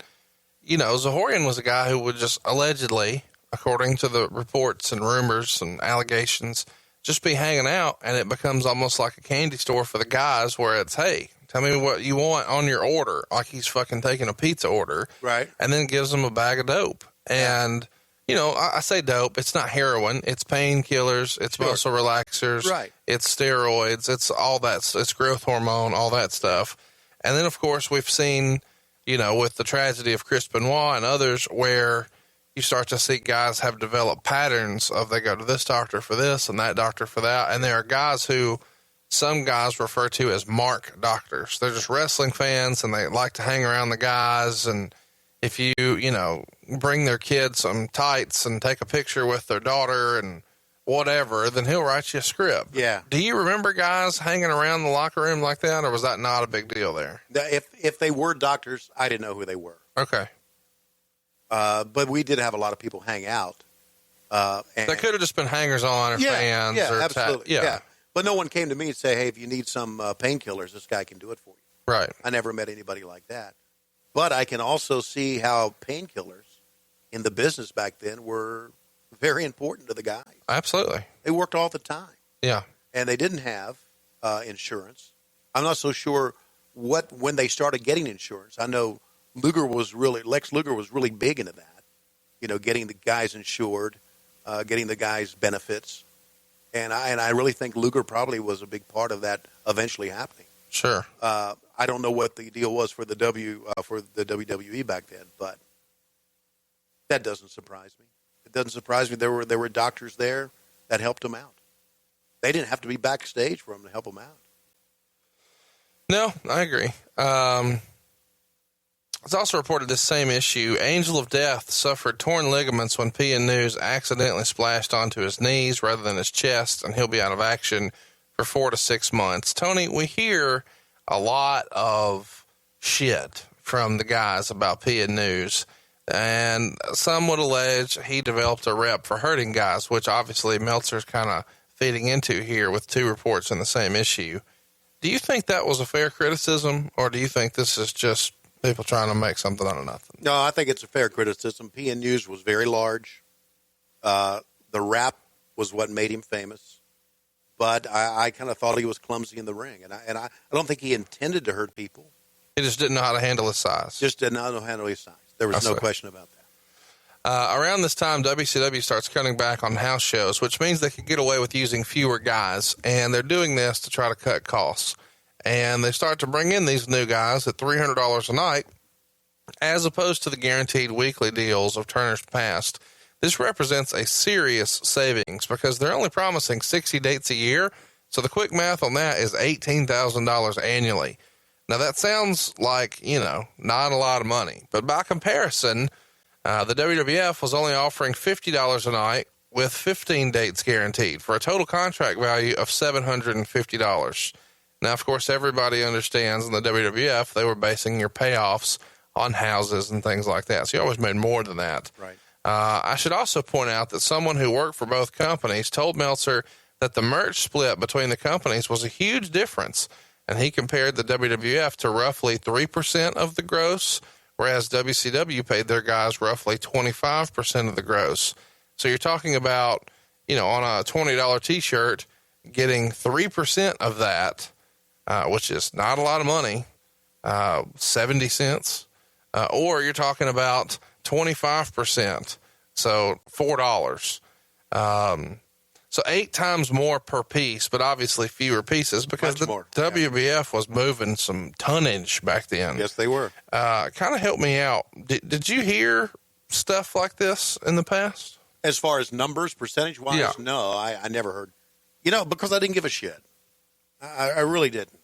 Zahorian was a guy who would just allegedly, according to the reports and rumors and allegations, just be hanging out, and it becomes almost like a candy store for the guys where it's, hey, tell me what you want on your order. Like he's fucking taking a pizza order. Right. And then gives them a bag of dope. And, I say dope. It's not heroin. It's painkillers. It's muscle relaxers. Right. It's steroids. It's all that. It's growth hormone, all that stuff. And then, of course, we've seen, with the tragedy of Chris Benoit and others, where you start to see guys have developed patterns of they go to this doctor for this and that doctor for that. And there are guys who some guys refer to as mark doctors. They're just wrestling fans and they like to hang around the guys. And if you bring their kid some tights and take a picture with their daughter and whatever, then he'll write you a script. Yeah. Do you remember guys hanging around the locker room like that, or was that not a big deal there? If they were doctors, I didn't know who they were. Okay. But we did have a lot of people hang out. And That could have just been hangers-on or fans. Yeah, or absolutely. Yeah. But no one came to me and say, hey, if you need some painkillers, this guy can do it for you. Right. I never met anybody like that. But I can also see how painkillers in the business back then were very important to the guys. Absolutely. They worked all the time. Yeah. And they didn't have insurance. I'm not so sure when they started getting insurance. I know Lex Luger was really big into that, getting the guys insured, getting the guys benefits. And I really think Luger probably was a big part of that eventually happening. Sure. I don't know what the deal was for the WWE back then, but that doesn't surprise me. It doesn't surprise me. There were doctors there that helped him out. They didn't have to be backstage for him to help him out. No, I agree. It's also reported this same issue. Angel of Death suffered torn ligaments when PN News accidentally splashed onto his knees rather than his chest, and he'll be out of action for 4 to 6 months. Tony, we hear a lot of shit from the guys about PN News, and some would allege he developed a rep for hurting guys, which obviously Meltzer's kind of feeding into here with 2 reports in the same issue. Do you think that was a fair criticism, or do you think this is just people trying to make something out of nothing? No, I think it's a fair criticism. PN News was very large. The rap was what made him famous. But I kind of thought he was clumsy in the ring. And I don't think he intended to hurt people. He just didn't know how to handle his size. Just did not know how to handle his size. There was no question about that. Around this time, WCW starts cutting back on house shows, which means they could get away with using fewer guys, and they're doing this to try to cut costs. And they start to bring in these new guys at $300 a night, as opposed to the guaranteed weekly deals of Turner's past. This represents a serious savings because they're only promising 60 dates a year, so the quick math on that is $18,000 annually. Now, that sounds like, not a lot of money, but by comparison, the WWF was only offering $50 a night with 15 dates guaranteed for a total contract value of $750. Now, of course, everybody understands in the WWF, they were basing your payoffs on houses and things like that. So you always made more than that. Right. I should also point out that someone who worked for both companies told Meltzer that the merch split between the companies was a huge difference. And he compared the WWF to roughly 3% of the gross, whereas WCW paid their guys roughly 25% of the gross. So you're talking about, on a $20 t-shirt, getting 3% of that, which is not a lot of money, 70 cents, or you're talking about 25%, so $4. So 8 times more per piece, but obviously fewer pieces because the WBF was moving some tonnage back then. Yes, they were. Kind of help me out. Did you hear stuff like this in the past? As far as numbers, percentage-wise, no, I never heard. Because I didn't give a shit. I really didn't.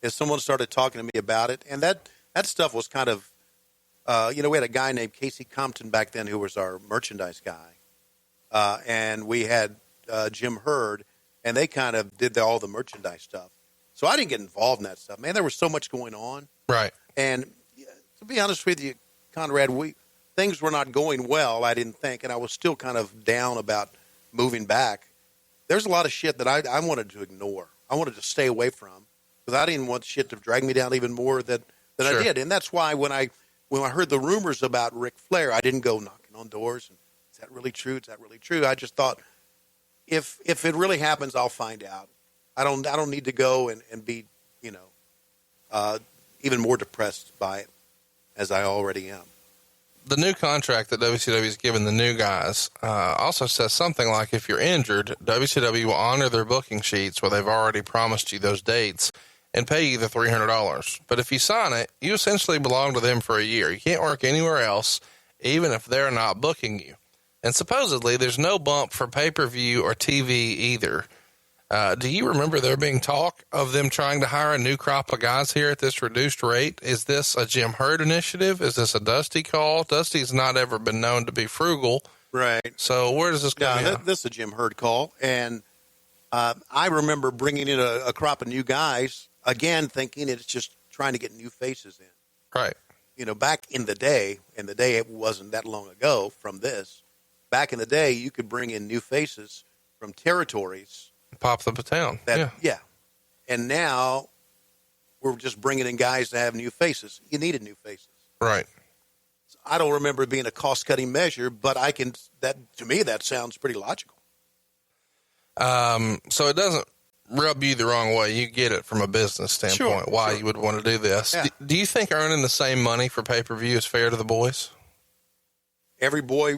If someone started talking to me about it, and that stuff was kind of, we had a guy named Casey Compton back then who was our merchandise guy, and we had Jim Hurd, and they kind of did all the merchandise stuff. So I didn't get involved in that stuff. Man, there was so much going on. Right. And to be honest with you, Conrad, things were not going well, I didn't think, and I was still kind of down about moving back. There's a lot of shit that I wanted to ignore. I wanted to stay away from because I didn't want shit to drag me down even more than Sure. I did. And that's why when I heard the rumors about Ric Flair, I didn't go knocking on doors and, is that really true? Is that really true? I just thought, if it really happens, I'll find out. I don't need to go and be, even more depressed by it as I already am. The new contract that WCW has given the new guys also says something like if you're injured, WCW will honor their booking sheets where they've already promised you those dates and pay you the $300. But if you sign it, you essentially belong to them for a year. You can't work anywhere else, even if they're not booking you. And supposedly there's no bump for pay-per-view or TV either. Do you remember there being talk of them trying to hire a new crop of guys here at this reduced rate? Is this a Jim Herd initiative? Is this a Dusty call? Dusty's not ever been known to be frugal. Right. So where does this come in? This is a Jim Herd call. And I remember bringing in a crop of new guys, again, thinking it's just trying to get new faces in. Right. You know, back in the day it wasn't that long ago from this, back in the day, you could bring in new faces from territories. Pop them to town. Yeah. And now we're just bringing in guys to have new faces. You needed new faces. Right. I don't remember it being a cost-cutting measure, but to me, that sounds pretty logical. So it doesn't rub you the wrong way. You get it from a business standpoint, why you would want to do this. Yeah. Do you think earning the same money for pay-per-view is fair to the boys? Every boy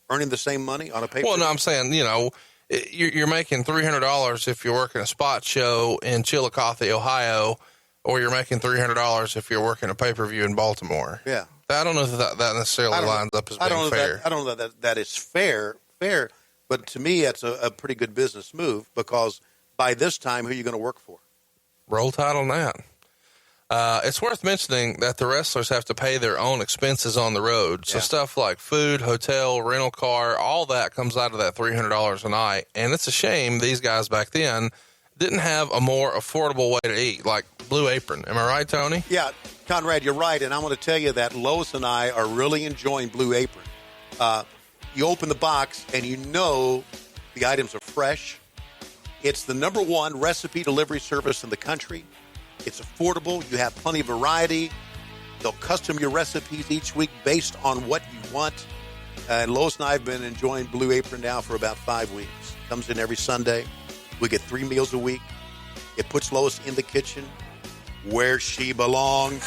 earning the same money on a pay-per-view? Well, no, I'm saying, you're making $300 if you're working a spot show in Chillicothe, Ohio, or you're making $300 if you're working a pay-per-view in Baltimore. Yeah. I don't know that necessarily lines up as being fair. I don't know that is fair, but to me, that's a pretty good business move because by this time, who are you going to work for? Roll Tide on that. It's worth mentioning that the wrestlers have to pay their own expenses on the road. So stuff like food, hotel, rental car, all that comes out of that $300 a night. And it's a shame these guys back then didn't have a more affordable way to eat, like Blue Apron. Am I right, Tony? Yeah, Conrad, you're right. And I want to tell you that Lois and I are really enjoying Blue Apron. You open the box and you know the items are fresh. It's the #1 recipe delivery service in the country. It's affordable. You have plenty of variety. They'll custom your recipes each week based on what you want. And Lois and I have been enjoying Blue Apron now for about 5 weeks. Comes in every Sunday. We get 3 meals a week. It puts Lois in the kitchen where she belongs.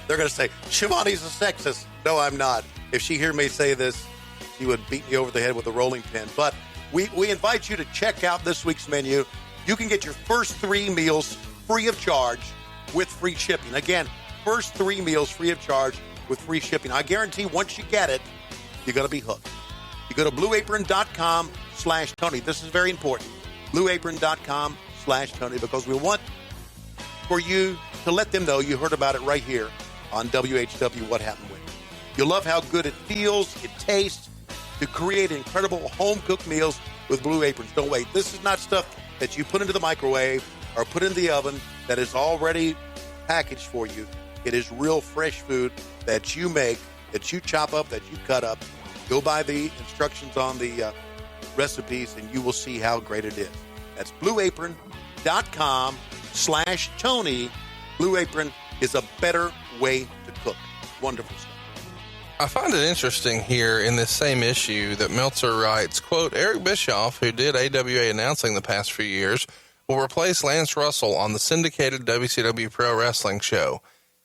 They're going to say, Shivani's a sexist. No, I'm not. If she heard me say this, she would beat me over the head with a rolling pin. But we invite you to check out this week's menu. You can get your first 3 meals free of charge with free shipping. Again, first 3 meals free of charge with free shipping. I guarantee once you get it, you're going to be hooked. You go to blueapron.com/Tony. This is very important. Blueapron.com/Tony because we want for you to let them know you heard about it right here on WHW What Happened When. You'll love how good it feels, it tastes, to create incredible home-cooked meals with Blue Aprons. Don't wait. This is not stuff that you put into the microwave or put in the oven that is already packaged for you. It is real fresh food that you make, that you chop up, that you cut up. Go by the instructions on the recipes and you will see how great it is. That's blueapron.com/Tony. Blue Apron is a better way to cook. Wonderful stuff. I find it interesting here in this same issue that Meltzer writes, quote, Eric Bischoff, who did AWA announcing the past few years, will replace Lance Russell on the syndicated WCW Pro Wrestling show.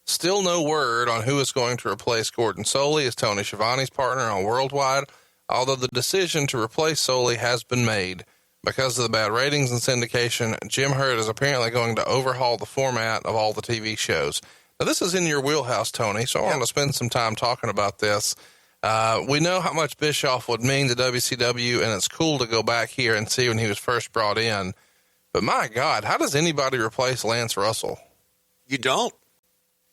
Still no word on who is going to replace Gordon Solie as Tony Schiavone's partner on Worldwide, although the decision to replace Solie has been made. Because of the bad ratings and syndication, Jim Herd is apparently going to overhaul the format of all the TV shows. Now, this is in your wheelhouse, Tony, so I want to spend some time talking about this. We know how much Bischoff would mean to WCW, and it's cool to go back here and see when he was first brought in. But my God, how does anybody replace Lance Russell? You don't.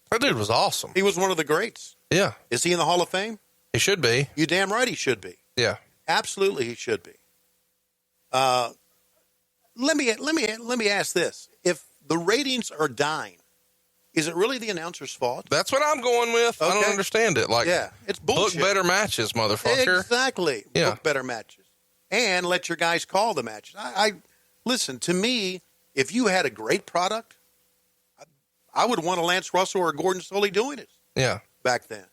That dude was awesome. He was one of the greats. Yeah. Is he in the Hall of Fame? He should be. You damn right he should be. Yeah. Absolutely he should be. Let me ask this. If the ratings are dying, is it really the announcer's fault? That's what I'm going with. Okay. I don't understand it. It's bullshit. Book better matches, motherfucker. Exactly. Yeah. Book better matches. And let your guys call the matches. Listen, to me, if you had a great product, I would want a Lance Russell or a Gordon Solie doing it. Yeah. Back then.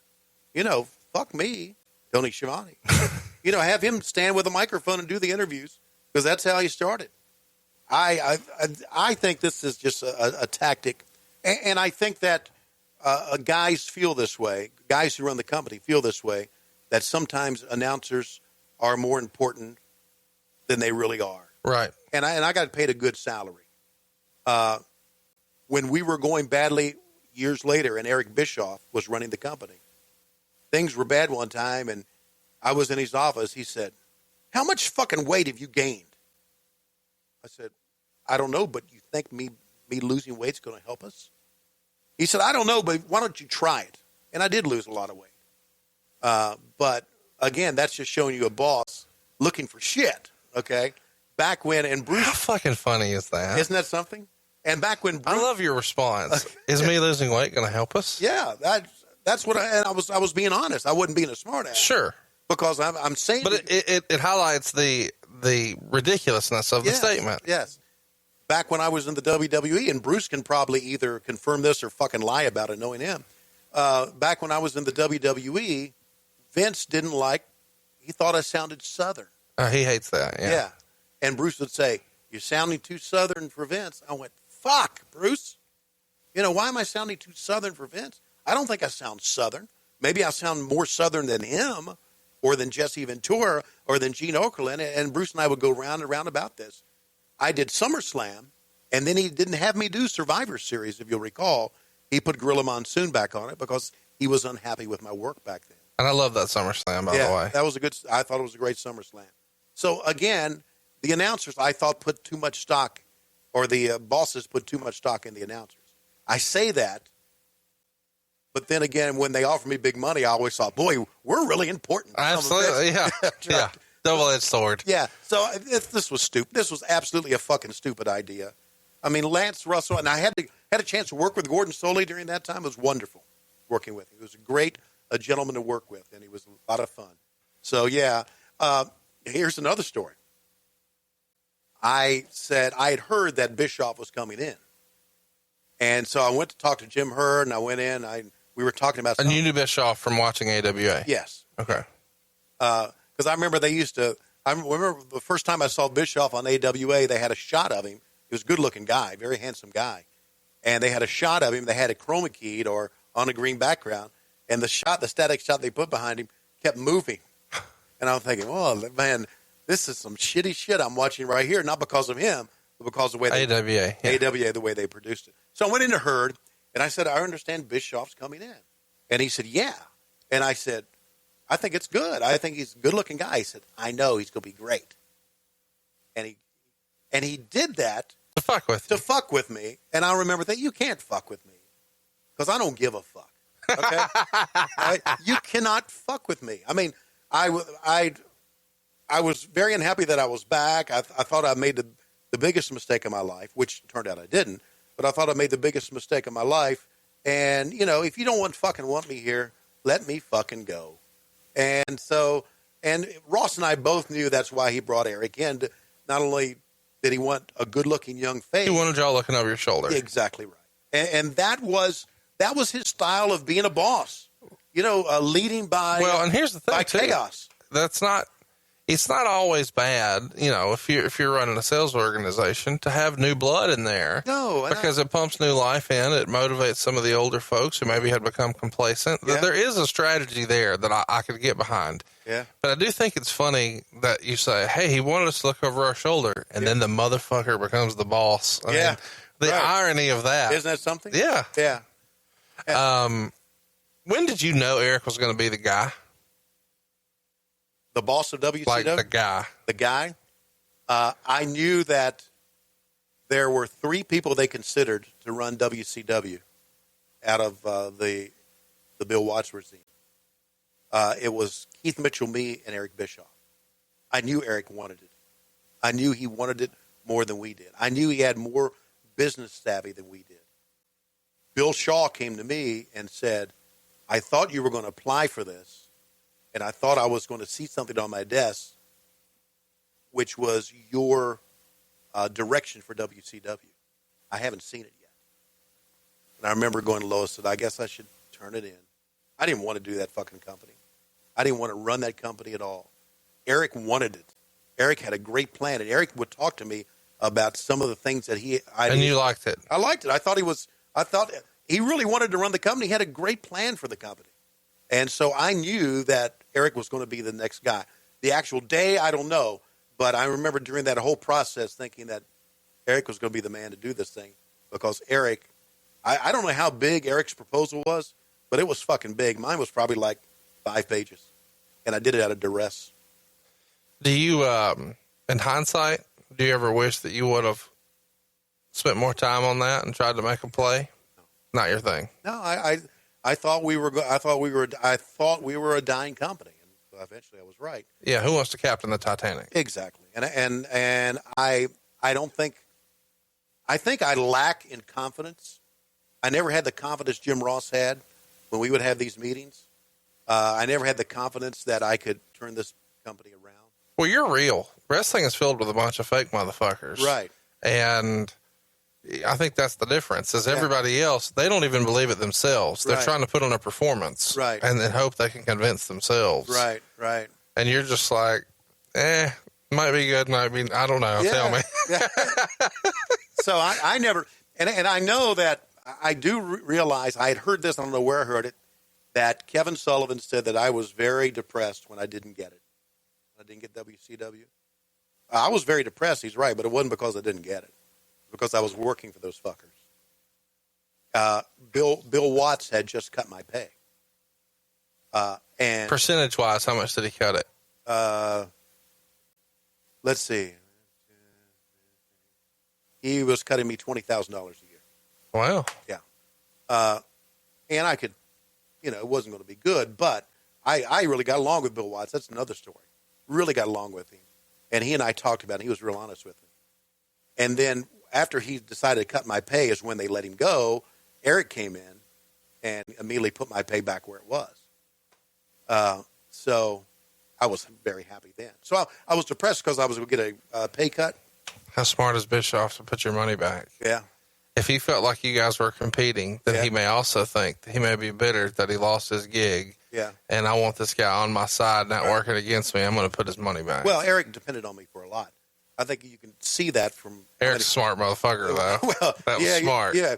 Fuck me, Tony Schiavone. Have him stand with a microphone and do the interviews because that's how he started. I think this is just a tactic. And I think that guys feel this way, guys who run the company feel this way, that sometimes announcers are more important than they really are. Right. And I got paid a good salary. When we were going badly years later and Eric Bischoff was running the company, things were bad one time and I was in his office. He said, how much fucking weight have you gained? I said, I don't know, but you think me losing weight's going to help us? He said, I don't know, but why don't you try it? And I did lose a lot of weight. But again, that's just showing you a boss looking for shit. Okay. Back when, and Bruce. How fucking funny is that? Isn't that something? And back when Bruce, I love your response. Is me losing weight going to help us? Yeah. That's what I was being honest. I wasn't being a smart ass. Sure. Because I'm saying. But it highlights the ridiculousness of the statement. Yes. Back when I was in the WWE, and Bruce can probably either confirm this or fucking lie about it, knowing him. Back when I was in the WWE, Vince didn't he thought I sounded Southern. He hates that. Yeah. And Bruce would say, you're sounding too Southern for Vince. I went, fuck, Bruce. Why am I sounding too Southern for Vince? I don't think I sound Southern. Maybe I sound more Southern than him or than Jesse Ventura or than Gene Okerlund. And Bruce and I would go round and round about this. I did SummerSlam, and then he didn't have me do Survivor Series, if you'll recall. He put Gorilla Monsoon back on it because he was unhappy with my work back then. And I love that SummerSlam, by the way. That was I thought it was a great SummerSlam. So, again, the announcers, I thought, put too much stock, or the bosses put too much stock in the announcers. I say that, but then again, when they offer me big money, I always thought, boy, we're really important. Absolutely, yeah. Yeah. Double-edged sword. Yeah, so this was stupid. This was absolutely a fucking stupid idea. I mean, Lance Russell, and I had a chance to work with Gordon Solie during that time. It was wonderful working with him. He was a gentleman to work with, and he was a lot of fun. So, yeah, here's another story. I had heard that Bischoff was coming in. And so I went to talk to Jim Hurd, and I went in. We were talking about something. And you knew Bischoff from watching AWA? Yes. Okay. Because I remember I remember the first time I saw Bischoff on AWA, they had a shot of him. He was a good-looking guy, very handsome guy. And they had a shot of him. They had it chroma keyed or on a green background. And the static shot they put behind him kept moving. And I'm thinking, oh, man, this is some shitty shit I'm watching right here, not because of him, but because of the way AWA, the way they produced it. So I went into Hurd, and I said, I understand Bischoff's coming in. And he said, yeah. And I said, I think it's good. I think he's a good-looking guy. He said, I know he's going to be great. And he did that to fuck with me. And I remember that you can't fuck with me because I don't give a fuck. Okay, right? You cannot fuck with me. I mean, I was very unhappy that I was back. I thought I made the biggest mistake of my life, which turned out I didn't. But I thought I made the biggest mistake of my life. And if you don't want me here, let me fucking go. And so, and Ross and I both knew that's why he brought Eric in. Not only did he want a good-looking young face, he wanted y'all looking over your shoulder. Exactly right. And that was his style of being a boss. Leading by and here's the thing, by chaos. It's not always bad, if you're running a sales organization, to have new blood in there. No, because it pumps new life in. It motivates some of the older folks who maybe had become complacent. Yeah. There is a strategy there that I could get behind. Yeah. But I do think it's funny that you say, hey, he wanted us to look over our shoulder, and then the motherfucker becomes the boss. I mean, the irony of that. Isn't that something? Yeah. Yeah. When did you know Eric was going to be the guy? The boss of WCW? Like the guy. The guy? I knew that there were 3 people they considered to run WCW out of the Bill Wadsworth team. It was Keith Mitchell, me, and Eric Bischoff. I knew Eric wanted it. I knew he wanted it more than we did. I knew he had more business savvy than we did. Bill Shaw came to me and said, I thought you were going to apply for this. And I thought I was going to see something on my desk, which was your direction for WCW. I haven't seen it yet. And I remember going to Lois and said, I guess I should turn it in. I didn't want to do that fucking company. I didn't want to run that company at all. Eric wanted it. Eric had a great plan. And Eric would talk to me about some of the things that you liked it. I liked it. I thought he really wanted to run the company. He had a great plan for the company. And so I knew that Eric was going to be the next guy. The actual day, I don't know. But I remember during that whole process thinking that Eric was going to be the man to do this thing. Because Eric, I don't know how big Eric's proposal was, but it was fucking big. Mine was probably like 5 pages. And I did it out of duress. Do you, in hindsight, do you ever wish that you would have spent more time on that and tried to make a play? No. Not your thing. No, I thought we were a dying company, and so eventually I was right. Yeah, who wants to captain the Titanic? Exactly, and I think I lack in confidence. I never had the confidence Jim Ross had when we would have these meetings. I never had the confidence that I could turn this company around. Well, you're real. Wrestling is filled with a bunch of fake motherfuckers. Right. And I think that's the difference, is everybody else, they don't even believe it themselves. They're trying to put on a performance. Right. And then hope they can convince themselves. Right. And you're just like, might be good, might be, I don't know, tell me. Yeah. So I never, and I know that I do realize, I had heard this, I don't know where I heard it, that Kevin Sullivan said that I was very depressed when I didn't get it. I didn't get WCW. I was very depressed, he's right, but it wasn't because I didn't get it. It was because I was working for those fuckers. Bill Watts had just cut my pay. And percentage-wise, how much did he cut it? Let's see. He was cutting me $20,000 a year. Wow. Yeah. And I could, it wasn't going to be good, but I really got along with Bill Watts. That's another story. Really got along with him. And he and I talked about it. He was real honest with me. And then after he decided to cut my pay is when they let him go. Eric came in and immediately put my pay back where it was. So I was very happy then. So I was depressed because I was going to get a pay cut. How smart is Bischoff to put your money back? Yeah. If he felt like you guys were competing, then he may also think that he may be bitter that he lost his gig. Yeah. And I want this guy on my side, not working against me. I'm going to put his money back. Well, Eric depended on me for a lot. I think you can see that from Eric's a smart motherfucker, though. Well, that was smart. Yeah.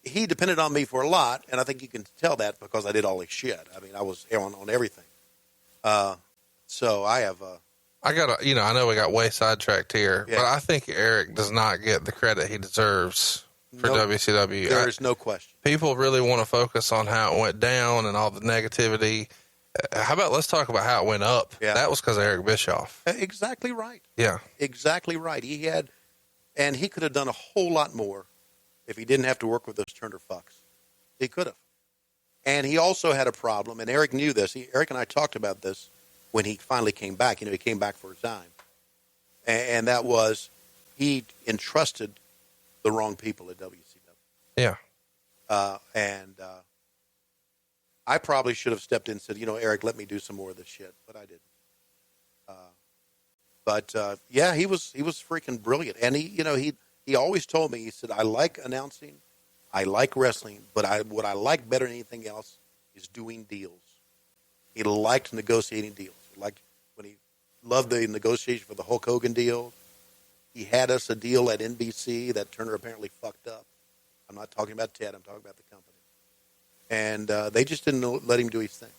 He depended on me for a lot, and I think you can tell that because I did all his shit. I mean, I was on everything. So I have I got I know we got way sidetracked here, but I think Eric does not get the credit he deserves for WCW. There is no question. People really want to focus on how it went down and all the negativity. How about let's talk about how it went up? Yeah. That was because of Eric Bischoff. Exactly right. Yeah. Exactly right. He could have done a whole lot more if he didn't have to work with those Turner fucks. He could have. And he also had a problem, and Eric knew this. Eric and I talked about this when he finally came back. He came back for a time. And that was he entrusted the wrong people at WCW. Yeah. I probably should have stepped in and said, Eric, let me do some more of this shit, but I didn't. He was freaking brilliant. And he always told me, he said, I like announcing, I like wrestling, but what I like better than anything else is doing deals. He liked negotiating deals. Like when he loved the negotiation for the Hulk Hogan deal. He had us a deal at NBC that Turner apparently fucked up. I'm not talking about Ted. I'm talking about the company. And they just didn't let him do his thing.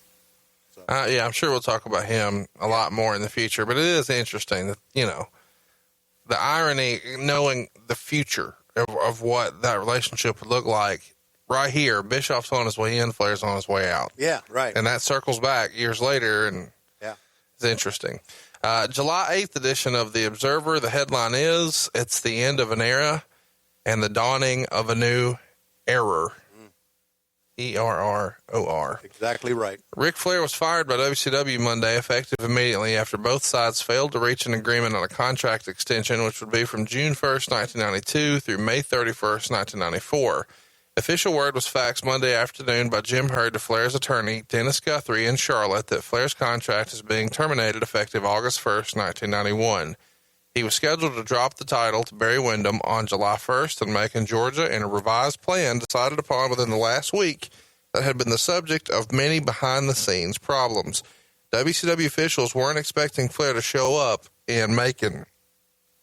So. I'm sure we'll talk about him a lot more in the future, but it is interesting that, the irony, knowing the future of what that relationship would look like. Right here, Bischoff's on his way in, Flair's on his way out. Yeah, right. And that circles back years later, and it's interesting. July 8th edition of The Observer, the headline is, it's the end of an era and the dawning of a new error. ERROR. Exactly right. Ric Flair was fired by WCW Monday, effective immediately after both sides failed to reach an agreement on a contract extension, which would be from June 1st, 1992 through May 31st, 1994. Official word was faxed Monday afternoon by Jim Hurd to Flair's attorney, Dennis Guthrie, in Charlotte, that Flair's contract is being terminated effective August 1st, 1991. He was scheduled to drop the title to Barry Windham on July 1st in Macon, Georgia, in a revised plan decided upon within the last week that had been the subject of many behind-the-scenes problems. WCW officials weren't expecting Flair to show up in Macon.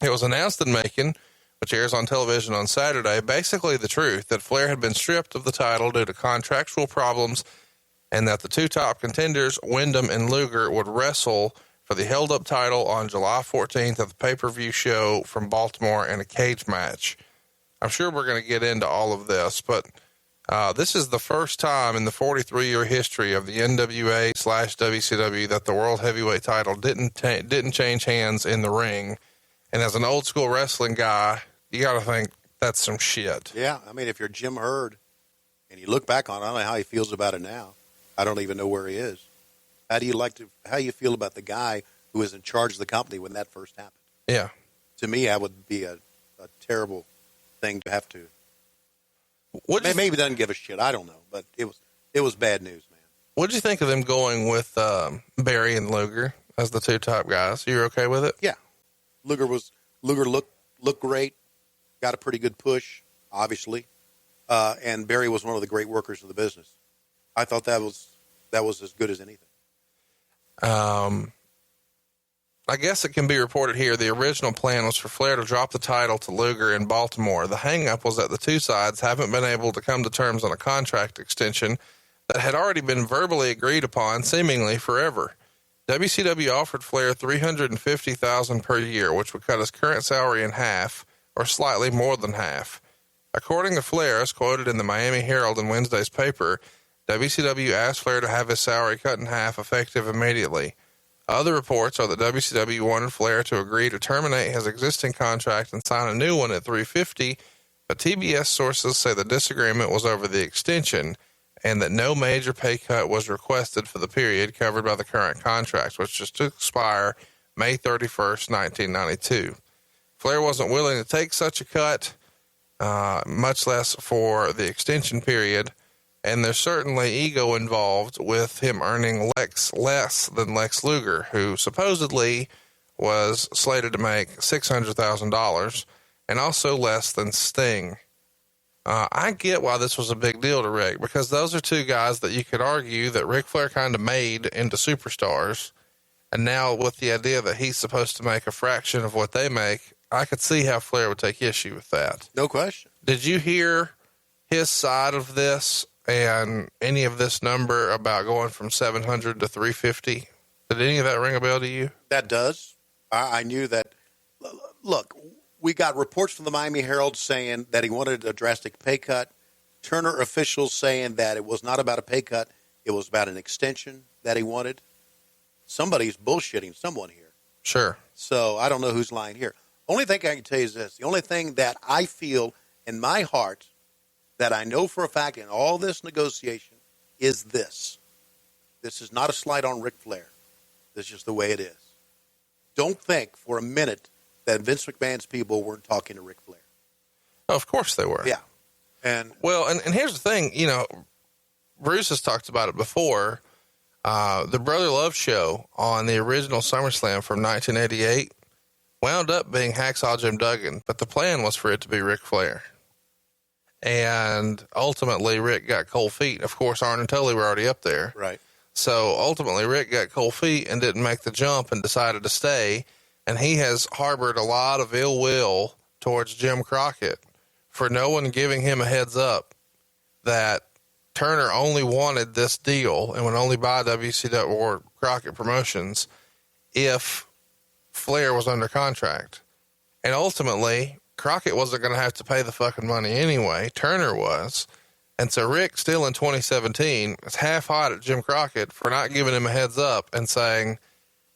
It was announced in Macon, which airs on television on Saturday, basically the truth, that Flair had been stripped of the title due to contractual problems and that the two top contenders, Windham and Luger, would wrestle for the held-up title on July 14th at the pay-per-view show from Baltimore in a cage match. I'm sure we're going to get into all of this, but This is the first time in the 43-year history of the NWA/WCW that the World Heavyweight title didn't change hands in the ring. And as an old school wrestling guy, you got to think that's some shit. Yeah, I mean, if you're Jim Herd and you look back on it, I don't know how he feels about it now. I don't even know where he is. How do you feel about the guy who was in charge of the company when that first happened? Yeah. To me, that would be a terrible thing to have to. Maybe he doesn't give a shit. I don't know, but it was bad news, man. What did you think of them going with Barry and Luger as the two top guys? You were okay with it? Yeah, Luger looked great, got a pretty good push, obviously, and Barry was one of the great workers of the business. I thought that was as good as anything. I guess it can be reported here the original plan was for Flair to drop the title to Luger in Baltimore. The hang-up was that the two sides haven't been able to come to terms on a contract extension that had already been verbally agreed upon seemingly forever. WCW offered Flair $350,000 per year, which would cut his current salary in half, or slightly more than half. According to Flair, as quoted in the Miami Herald in Wednesday's paper, WCW asked Flair to have his salary cut in half effective immediately. Other reports are that WCW wanted Flair to agree to terminate his existing contract and sign a new one at $350,000, but TBS sources say the disagreement was over the extension and that no major pay cut was requested for the period covered by the current contract, which was to expire May 31st, 1992. Flair wasn't willing to take such a cut, much less for the extension period. And there's certainly ego involved with him earning less than Lex Luger, who supposedly was slated to make $600,000, and also less than Sting. I get why this was a big deal to Rick, because those are two guys that you could argue that Ric Flair kind of made into superstars. And now with the idea that he's supposed to make a fraction of what they make, I could see how Flair would take issue with that. No question. Did you hear his side of this? And any of this number about going from 700 to 350, did any of that ring a bell to you? That does. I knew that. Look, we got reports from the Miami Herald saying that he wanted a drastic pay cut. Turner officials saying that it was not about a pay cut. It was about an extension that he wanted. Somebody's bullshitting someone here. Sure. So I don't know who's lying here. Only thing I can tell you is this. The only thing that I feel in my heart that I know for a fact in all this negotiation is this. This is not a slight on Ric Flair. This is just the way it is. Don't think for a minute that Vince McMahon's people weren't talking to Ric Flair. Oh, of course they were. Yeah. And here's the thing, Bruce has talked about it before. The Brother Love show on the original SummerSlam from 1988 wound up being Hacksaw Jim Duggan, but the plan was for it to be Ric Flair. And ultimately, Rick got cold feet. Of course, Arn and Tully were already up there. Right. So ultimately, Rick got cold feet and didn't make the jump and decided to stay. And he has harbored a lot of ill will towards Jim Crockett for no one giving him a heads up that Turner only wanted this deal and would only buy WCW or Crockett Promotions if Flair was under contract. And ultimately, Crockett wasn't going to have to pay the fucking money anyway. Turner was. And so Rick, still in 2017, is half hot at Jim Crockett for not giving him a heads up and saying,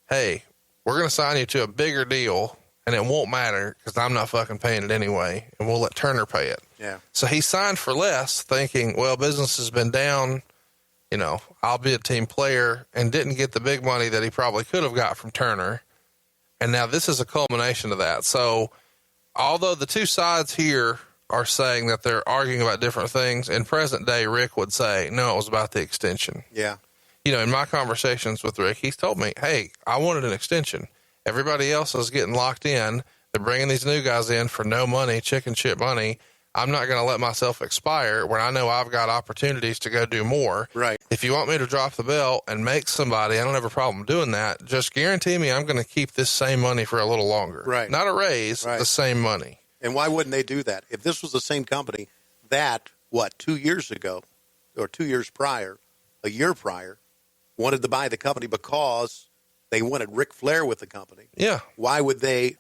hey, we're going to sign you to a bigger deal and it won't matter because I'm not fucking paying it anyway. And we'll let Turner pay it. Yeah. So he signed for less thinking, well, business has been down. I'll be a team player, and didn't get the big money that he probably could have got from Turner. And now this is a culmination of that. So, although the two sides here are saying that they're arguing about different things, in present day, Rick would say, no, it was about the extension. Yeah. In my conversations with Rick, he's told me, hey, I wanted an extension. Everybody else is getting locked in. They're bringing these new guys in for no money, chicken shit money. I'm not going to let myself expire when I know I've got opportunities to go do more. Right. If you want me to drop the belt and make somebody, I don't have a problem doing that. Just guarantee me I'm going to keep this same money for a little longer. Right. Not a raise, right. The same money. And why wouldn't they do that? If this was the same company that, 2 years ago, or 2 years prior, a year prior, wanted to buy the company because they wanted Ric Flair with the company. Yeah. Why would they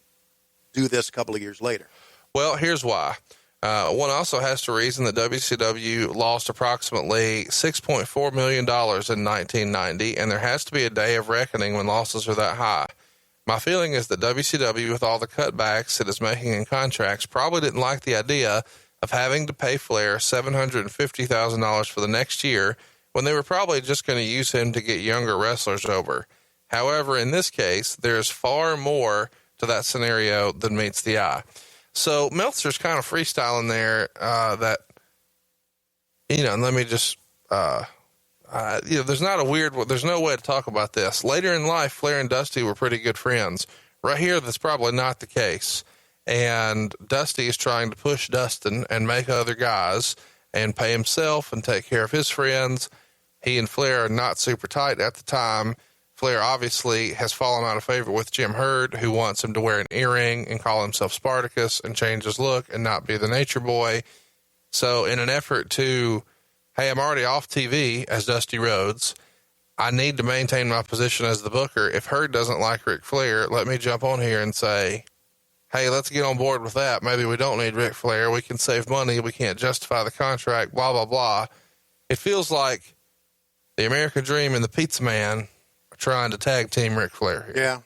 do this a couple of years later? Well, here's why. One also has to reason that WCW lost approximately $6.4 million in 1990, and there has to be a day of reckoning when losses are that high. My feeling is that WCW, with all the cutbacks it is making in contracts, probably didn't like the idea of having to pay Flair $750,000 for the next year when they were probably just going to use him to get younger wrestlers over. However, in this case, there's far more to that scenario than meets the eye. So Meltzer's kind of freestyling there, that, and let me just, there's no way to talk about this. Later in life, Flair and Dusty were pretty good friends. Right here, that's probably not the case. And Dusty is trying to push Dustin and make other guys and pay himself and take care of his friends. He and Flair are not super tight at the time. Flair obviously has fallen out of favor with Jim Herd, who wants him to wear an earring and call himself Spartacus and change his look and not be the Nature Boy. So in an effort to, hey, I'm already off TV as Dusty Rhodes, I need to maintain my position as the booker. If Herd doesn't like Ric Flair, let me jump on here and say, hey, let's get on board with that. Maybe we don't need Ric Flair. We can save money. We can't justify the contract, blah, blah, blah. It feels like the American Dream and the Pizza Man trying to tag team Ric Flair here. Yeah,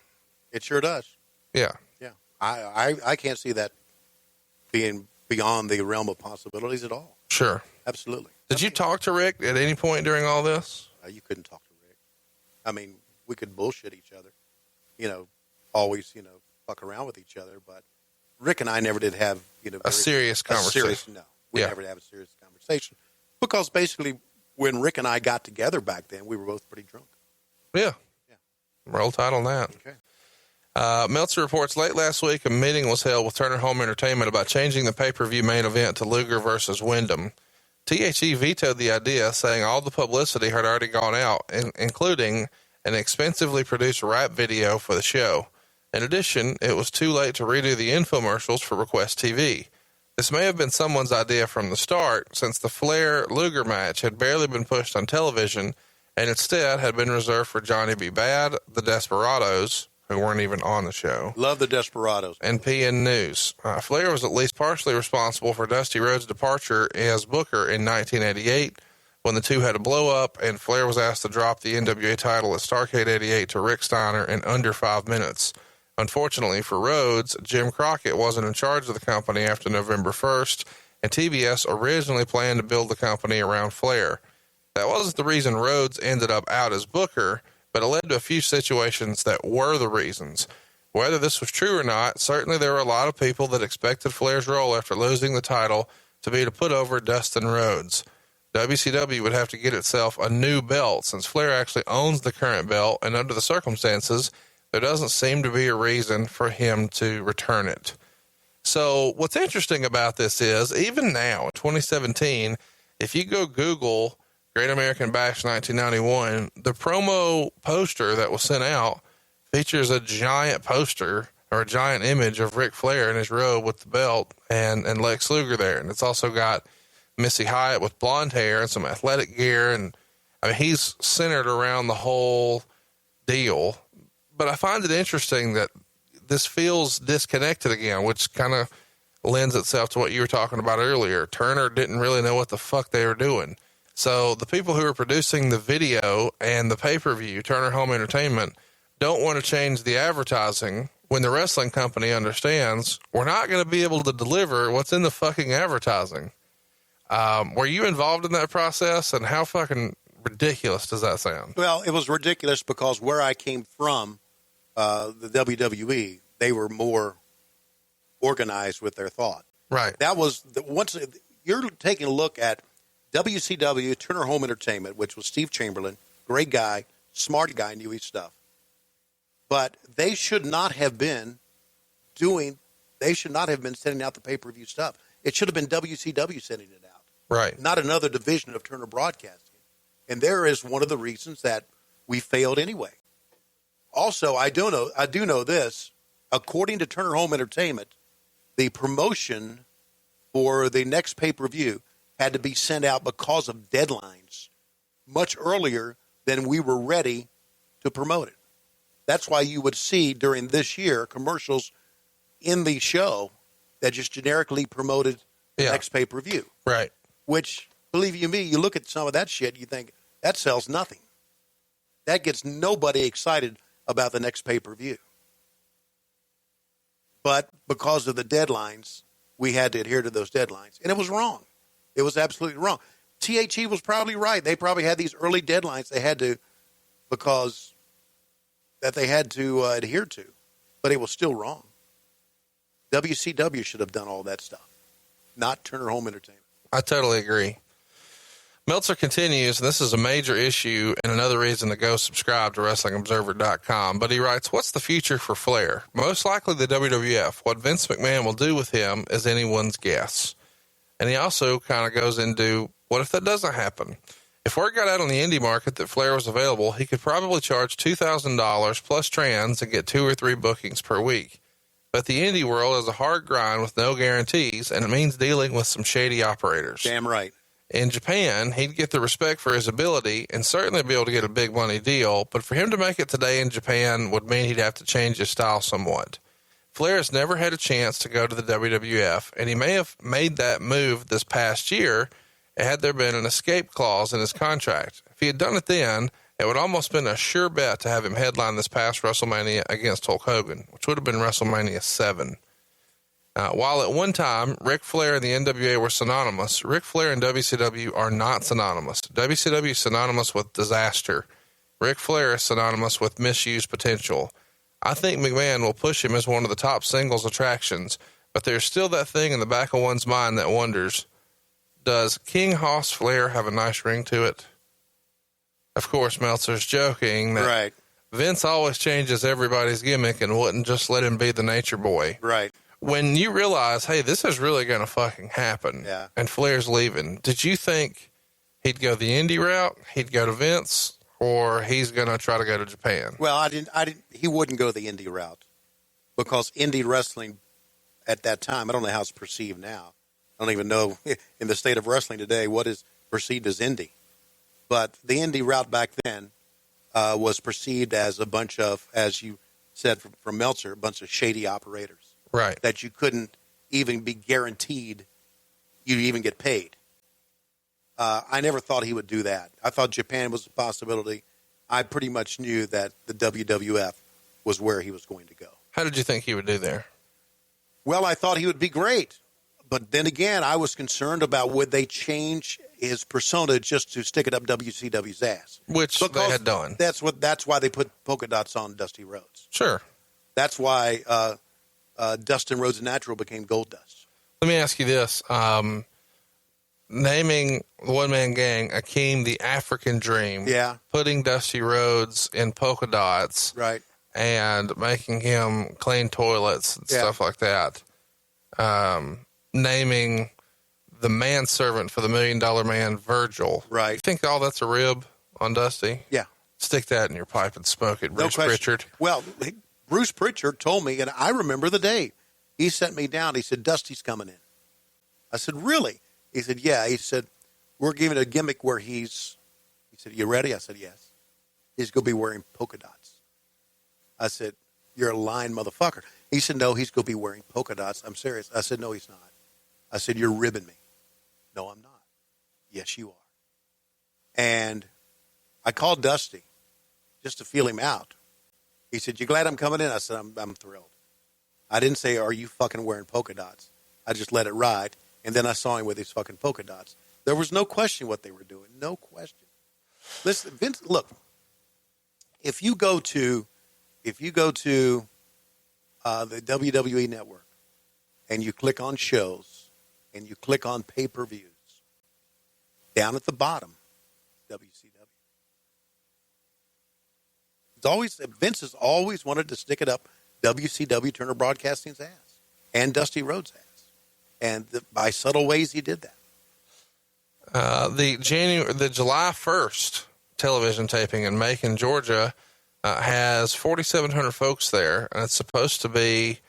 it sure does. Yeah. Yeah. I can't see that being beyond the realm of possibilities at all. Sure. Absolutely. Did you talk to Rick at any point during all this? You couldn't talk to Rick. I mean, we could bullshit each other, always, fuck around with each other. But Rick and I never did have, a serious conversation. No, we never did have a serious conversation because basically when Rick and I got together back then, we were both pretty drunk. Yeah. Roll tide on that. Okay. Meltzer reports late last week, a meeting was held with Turner Home Entertainment about changing the pay-per-view main event to Luger versus Wyndham. THE vetoed the idea, saying all the publicity had already gone out, including an expensively produced rap video for the show. In addition, it was too late to redo the infomercials for Request TV. This may have been someone's idea from the start, since the Flair-Luger match had barely been pushed on television, and instead had been reserved for Johnny B. Bad, the Desperados, who weren't even on the show. Love the Desperados. And PN News. Flair was at least partially responsible for Dusty Rhodes' departure as booker in 1988, when the two had a blow-up, and Flair was asked to drop the NWA title at Starrcade 88 to Rick Steiner in under 5 minutes. Unfortunately for Rhodes, Jim Crockett wasn't in charge of the company after November 1st, and TBS originally planned to build the company around Flair. That wasn't the reason Rhodes ended up out as booker, but it led to a few situations that were the reasons. Whether this was true or not, certainly there were a lot of people that expected Flair's role after losing the title to be to put over Dustin Rhodes. WCW would have to get itself a new belt since Flair actually owns the current belt, and under the circumstances, there doesn't seem to be a reason for him to return it. So what's interesting about this is, even now, in 2017, if you go Google Great American Bash 1991, the promo poster that was sent out features a giant poster or a giant image of Ric Flair in his robe with the belt and Lex Luger there. And it's also got Missy Hyatt with blonde hair and some athletic gear. And I mean, he's centered around the whole deal. But I find it interesting that this feels disconnected again, which kind of lends itself to what you were talking about earlier. Turner didn't really know what the fuck they were doing. So the people who are producing the video and the pay-per-view, Turner Home Entertainment, don't want to change the advertising when the wrestling company understands we're not going to be able to deliver what's in the fucking advertising. Were you involved in that process, and how fucking ridiculous does that sound? Well, it was ridiculous because where I came from, the WWE, they were more organized with their thought. Right. That was once you're taking a look at WCW, Turner Home Entertainment, which was Steve Chamberlain, great guy, smart guy, knew his stuff. But they should not have been sending out the pay-per-view stuff. It should have been WCW sending it out. Right. Not another division of Turner Broadcasting. And there is one of the reasons that we failed anyway. Also, I do know this. According to Turner Home Entertainment, the promotion for the next pay-per-view had to be sent out because of deadlines much earlier than we were ready to promote it. That's why you would see during this year commercials in the show that just generically promoted the next pay-per-view. Right. Which, believe you me, you look at some of that shit, you think, that sells nothing. That gets nobody excited about the next pay-per-view. But because of the deadlines, we had to adhere to those deadlines. And it was wrong. It was absolutely wrong. THE was probably right. They probably had these early deadlines they had to, because that they had to adhere to. But it was still wrong. WCW should have done all that stuff, not Turner Home Entertainment. I totally agree. Meltzer continues, and this is a major issue and another reason to go subscribe to WrestlingObserver.com. But he writes, what's the future for Flair? Most likely the WWF. What Vince McMahon will do with him is anyone's guess. And he also kind of goes into, what if that doesn't happen? If word got out on the indie market that Flair was available, he could probably charge $2,000 plus trans and get 2 or 3 bookings per week. But the indie world is a hard grind with no guarantees, and it means dealing with some shady operators. Damn right. In Japan, he'd get the respect for his ability and certainly be able to get a big money deal, but for him to make it today in Japan would mean he'd have to change his style somewhat. Flair has never had a chance to go to the WWF, and he may have made that move this past year had there been an escape clause in his contract. If he had done it then, it would almost been a sure bet to have him headline this past WrestleMania against Hulk Hogan, which would have been WrestleMania 7. While at one time, Ric Flair and the NWA were synonymous, Ric Flair and WCW are not synonymous. WCW is synonymous with disaster. Ric Flair is synonymous with misused potential. I think McMahon will push him as one of the top singles attractions, but there's still that thing in the back of one's mind that wonders, does King Hoss Flair have a nice ring to it? Of course, Meltzer's joking that right. Vince always changes everybody's gimmick and wouldn't just let him be the nature boy. Right. When you realize, hey, this is really going to fucking happen, and Flair's leaving, did you think he'd go the indie route, he'd go to Vince, or he's going to try to go to Japan? Well, I didn't. He wouldn't go the indie route because indie wrestling at that time, I don't know how it's perceived now. I don't even know in the state of wrestling today what is perceived as indie. But the indie route back then was perceived as a bunch of, as you said from Meltzer, a bunch of shady operators. Right. That you couldn't even be guaranteed you'd even get paid. I never thought he would do that. I thought Japan was a possibility. I pretty much knew that the WWF was where he was going to go. How did you think he would do there? Well, I thought he would be great. But then again, I was concerned about would they change his persona just to stick it up WCW's ass. Which they had done. That's why they put polka dots on Dusty Rhodes. Sure. That's why Dustin Rhodes Natural became Gold Dust. Let me ask you this. Naming the one-man gang, Akeem the African Dream. Yeah. Putting Dusty Rhodes in polka dots. Right. And making him clean toilets and stuff like that. Naming the manservant for the $1 Million Man, Virgil. Right. You think all that's a rib on Dusty? Yeah. Stick that in your pipe and smoke it, Bruce Pritchard. Well, Bruce Pritchard told me, and I remember the day. He sent me down. He said, Dusty's coming in. I said, really? He said, yeah. He said, we're giving a gimmick where he said, you ready? I said, yes. He's going to be wearing polka dots. I said, you're a lying motherfucker. He said, no, he's going to be wearing polka dots. I'm serious. I said, no, he's not. I said, you're ribbing me. No, I'm not. Yes, you are. And I called Dusty just to feel him out. He said, you glad I'm coming in? I said, I'm thrilled. I didn't say, are you fucking wearing polka dots? I just let it ride. And then I saw him with his fucking polka dots. There was no question what they were doing. No question. Listen, Vince, look, if you go to the WWE Network and you click on shows and you click on pay-per-views, down at the bottom, WCW. Vince has always wanted to stick it up WCW, Turner Broadcasting's ass, and Dusty Rhodes' ass. And by subtle ways, he did that. The July 1st television taping in Macon, Georgia, has 4,700 folks there, and it's supposed to be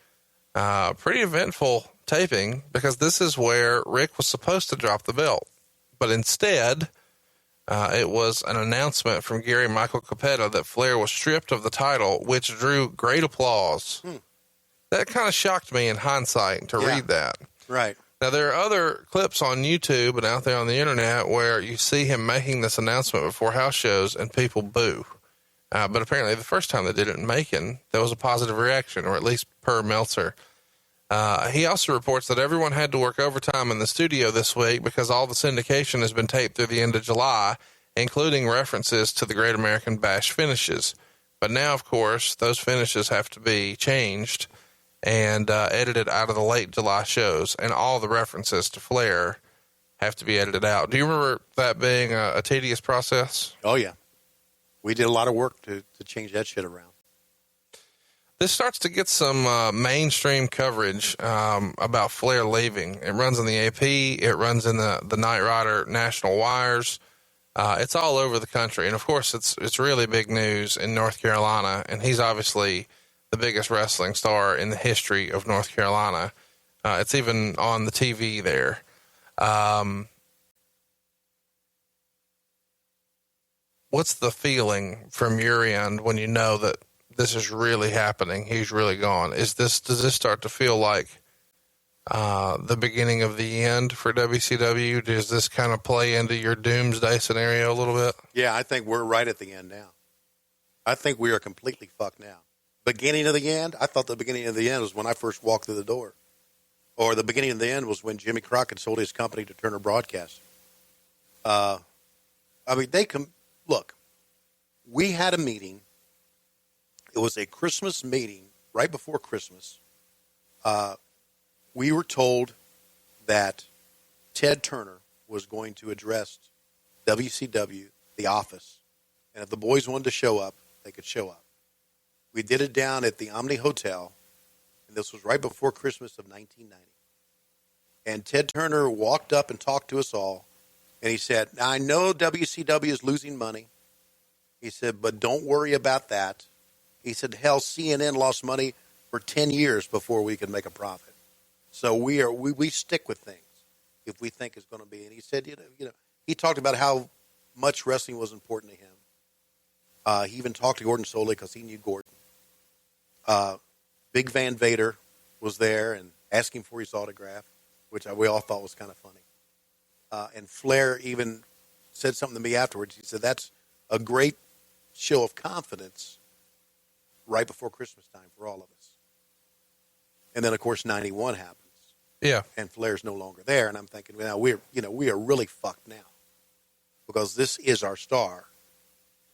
pretty eventful taping because this is where Rick was supposed to drop the belt. But instead, it was an announcement from Gary Michael Capetta that Flair was stripped of the title, which drew great applause. That kind of shocked me in hindsight to read that. Right. Now, there are other clips on YouTube and out there on the internet where you see him making this announcement before house shows and people boo. But apparently the first time they did it in Macon, there was a positive reaction, or at least per Meltzer. He also reports that everyone had to work overtime in the studio this week because all the syndication has been taped through the end of July, including references to the Great American Bash finishes. But now, of course, those finishes have to be changed and edited out of the late July shows, and all the references to Flair have to be edited out. Do you remember that being a tedious process? Oh, yeah. We did a lot of work to change that shit around. This starts to get some mainstream coverage about Flair leaving. It runs in the AP. It runs in the Knight Rider National Wires. It's all over the country. And, of course, it's really big news in North Carolina, and he's obviously the biggest wrestling star in the history of North Carolina. It's even on the TV there. What's the feeling from your end when you know that this is really happening? He's really gone. Does this start to feel like the beginning of the end for WCW? Does this kind of play into your doomsday scenario a little bit? Yeah, I think we're right at the end now. I think we are completely fucked now. Beginning of the end? I thought the beginning of the end was when I first walked through the door. Or the beginning of the end was when Jimmy Crockett sold his company to Turner Broadcasting. I mean, look, we had a meeting. It was a Christmas meeting right before Christmas. We were told that Ted Turner was going to address WCW, the office, and if the boys wanted to show up, they could show up. We did it down at the Omni Hotel, and this was right before Christmas of 1990. And Ted Turner walked up and talked to us all, and he said, now, I know WCW is losing money. He said, but don't worry about that. He said, hell, CNN lost money for 10 years before we could make a profit. So we stick with things if we think it's going to be. And he said, you know, he talked about how much wrestling was important to him. He even talked to Gordon Solie because he knew Gordon. Big Van Vader was there and asking for his autograph, which we all thought was kind of funny. And Flair even said something to me afterwards. He said, that's a great show of confidence right before Christmas time for all of us. And then, of course, 91 happens. Yeah. And Flair's no longer there. And I'm thinking, well, we are really fucked now because this is our star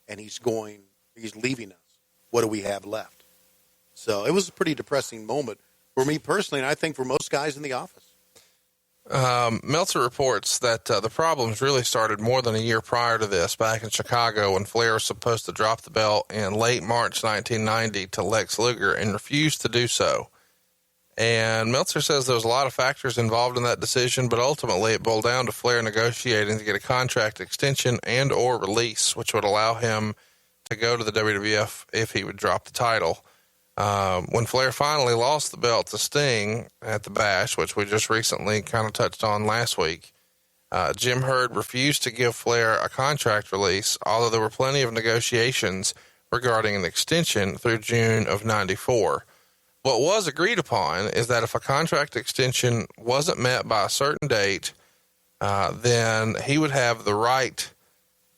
and he's leaving us. What do we have left? So it was a pretty depressing moment for me personally, and I think for most guys in the office. Meltzer reports that the problems really started more than a year prior to this, back in Chicago, when Flair was supposed to drop the belt in late March 1990 to Lex Luger and refused to do so. And Meltzer says there was a lot of factors involved in that decision, but ultimately it boiled down to Flair negotiating to get a contract extension and or release, which would allow him to go to the WWF if he would drop the title. When Flair finally lost the belt to Sting at the Bash, which we just recently kind of touched on last week, Jim Herd refused to give Flair a contract release, although there were plenty of negotiations regarding an extension through June of 94. What was agreed upon is that if a contract extension wasn't met by a certain date, then he would have the right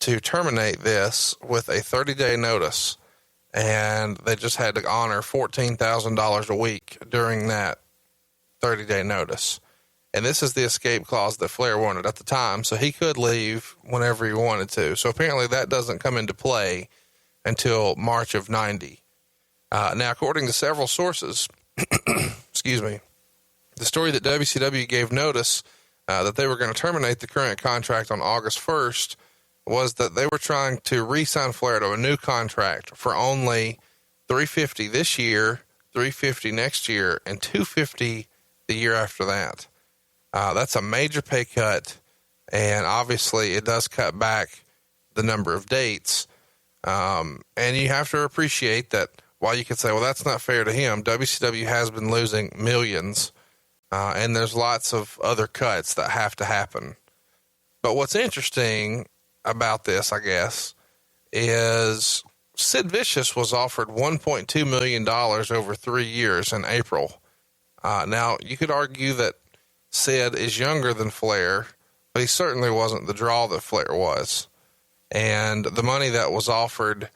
to terminate this with a 30-day notice. And they just had to honor $14,000 a week during that 30-day notice. And this is the escape clause that Flair wanted at the time, so he could leave whenever he wanted to. So apparently that doesn't come into play until March of 90. Now, according to several sources, excuse me, the story that WCW gave notice that they were going to terminate the current contract on August 1st was that they were trying to re-sign Flair to a new contract for only $350 this year, $350 next year, and $250 the year after that. That's a major pay cut, and obviously it does cut back the number of dates. And you have to appreciate that while you could say, well, that's not fair to him, WCW has been losing millions, and there's lots of other cuts that have to happen. But what's interesting about this, I guess, is Sid Vicious was offered $1.2 million over 3 years in April. Now, you could argue that Sid is younger than Flair, but he certainly wasn't the draw that Flair was. And the money that was offered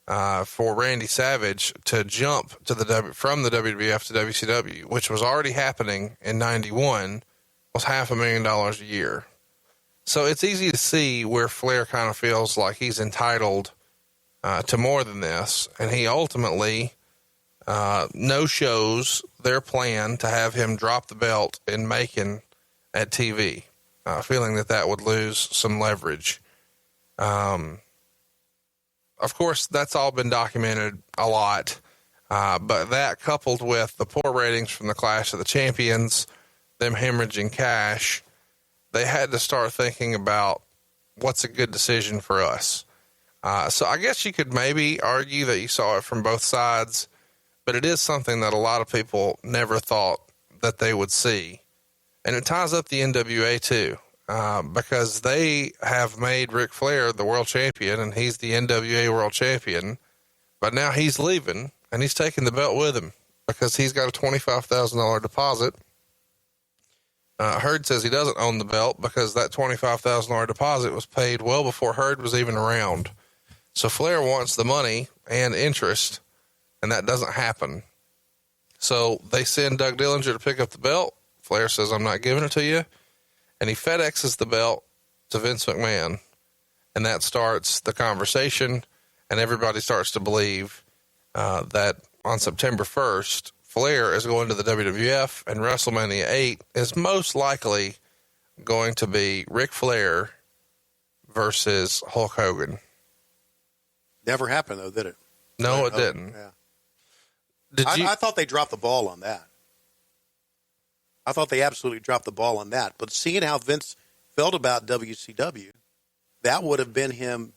for Randy Savage to jump to from the WWF to WCW, which was already happening in 91, was $500,000 a year. So it's easy to see where Flair kind of feels like he's entitled to more than this. And he ultimately no-shows their plan to have him drop the belt in Macon at TV, feeling that would lose some leverage. Of course, that's all been documented a lot. But that coupled with the poor ratings from the Clash of the Champions, them hemorrhaging cash, they had to start thinking about what's a good decision for us. So I guess you could maybe argue that you saw it from both sides, but it is something that a lot of people never thought that they would see. And it ties up the NWA too, because they have made Ric Flair the world champion and he's the NWA world champion, but now he's leaving and he's taking the belt with him because he's got a $25,000 deposit. Herd says he doesn't own the belt because that $25,000 deposit was paid well before Herd was even around. So Flair wants the money and interest, and that doesn't happen. So they send Doug Dillinger to pick up the belt. Flair says, I'm not giving it to you. And he FedExes the belt to Vince McMahon. And that starts the conversation, and everybody starts to believe that on September 1st, Flair is going to the WWF, and WrestleMania 8 is most likely going to be Ric Flair versus Hulk Hogan. Never happened, though, did it? No, it didn't. Yeah. I thought they dropped the ball on that. I thought they absolutely dropped the ball on that. But seeing how Vince felt about WCW, that would have been him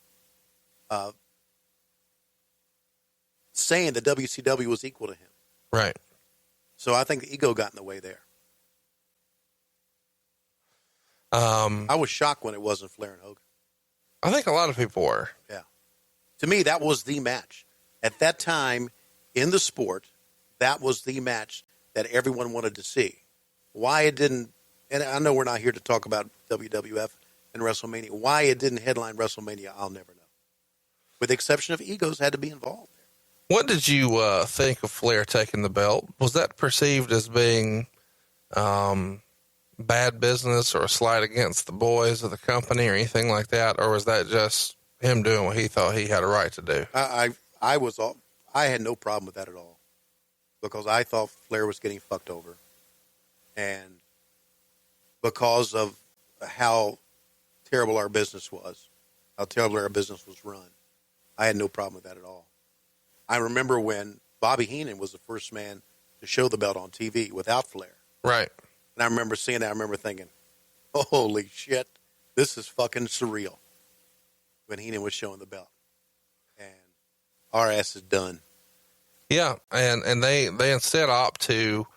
saying that WCW was equal to him. Right. So I think the ego got in the way there. I was shocked when it wasn't Flair and Hogan. I think a lot of people were. Yeah. To me, that was the match. At that time in the sport, that was the match that everyone wanted to see. Why it didn't, and I know we're not here to talk about WWF and WrestleMania, why it didn't headline WrestleMania, I'll never know. With the exception of egos had to be involved. What did you think of Flair taking the belt? Was that perceived as being bad business or a slight against the boys of the company or anything like that? Or was that just him doing what he thought he had a right to do? I had no problem with that at all because I thought Flair was getting fucked over. And because of how terrible our business was, how terrible our business was run, I had no problem with that at all. I remember when Bobby Heenan was the first man to show the belt on TV without Flair. Right. And I remember seeing that. I remember thinking, holy shit, this is fucking surreal when Heenan was showing the belt. And our ass is done. Yeah, and they instead opt to,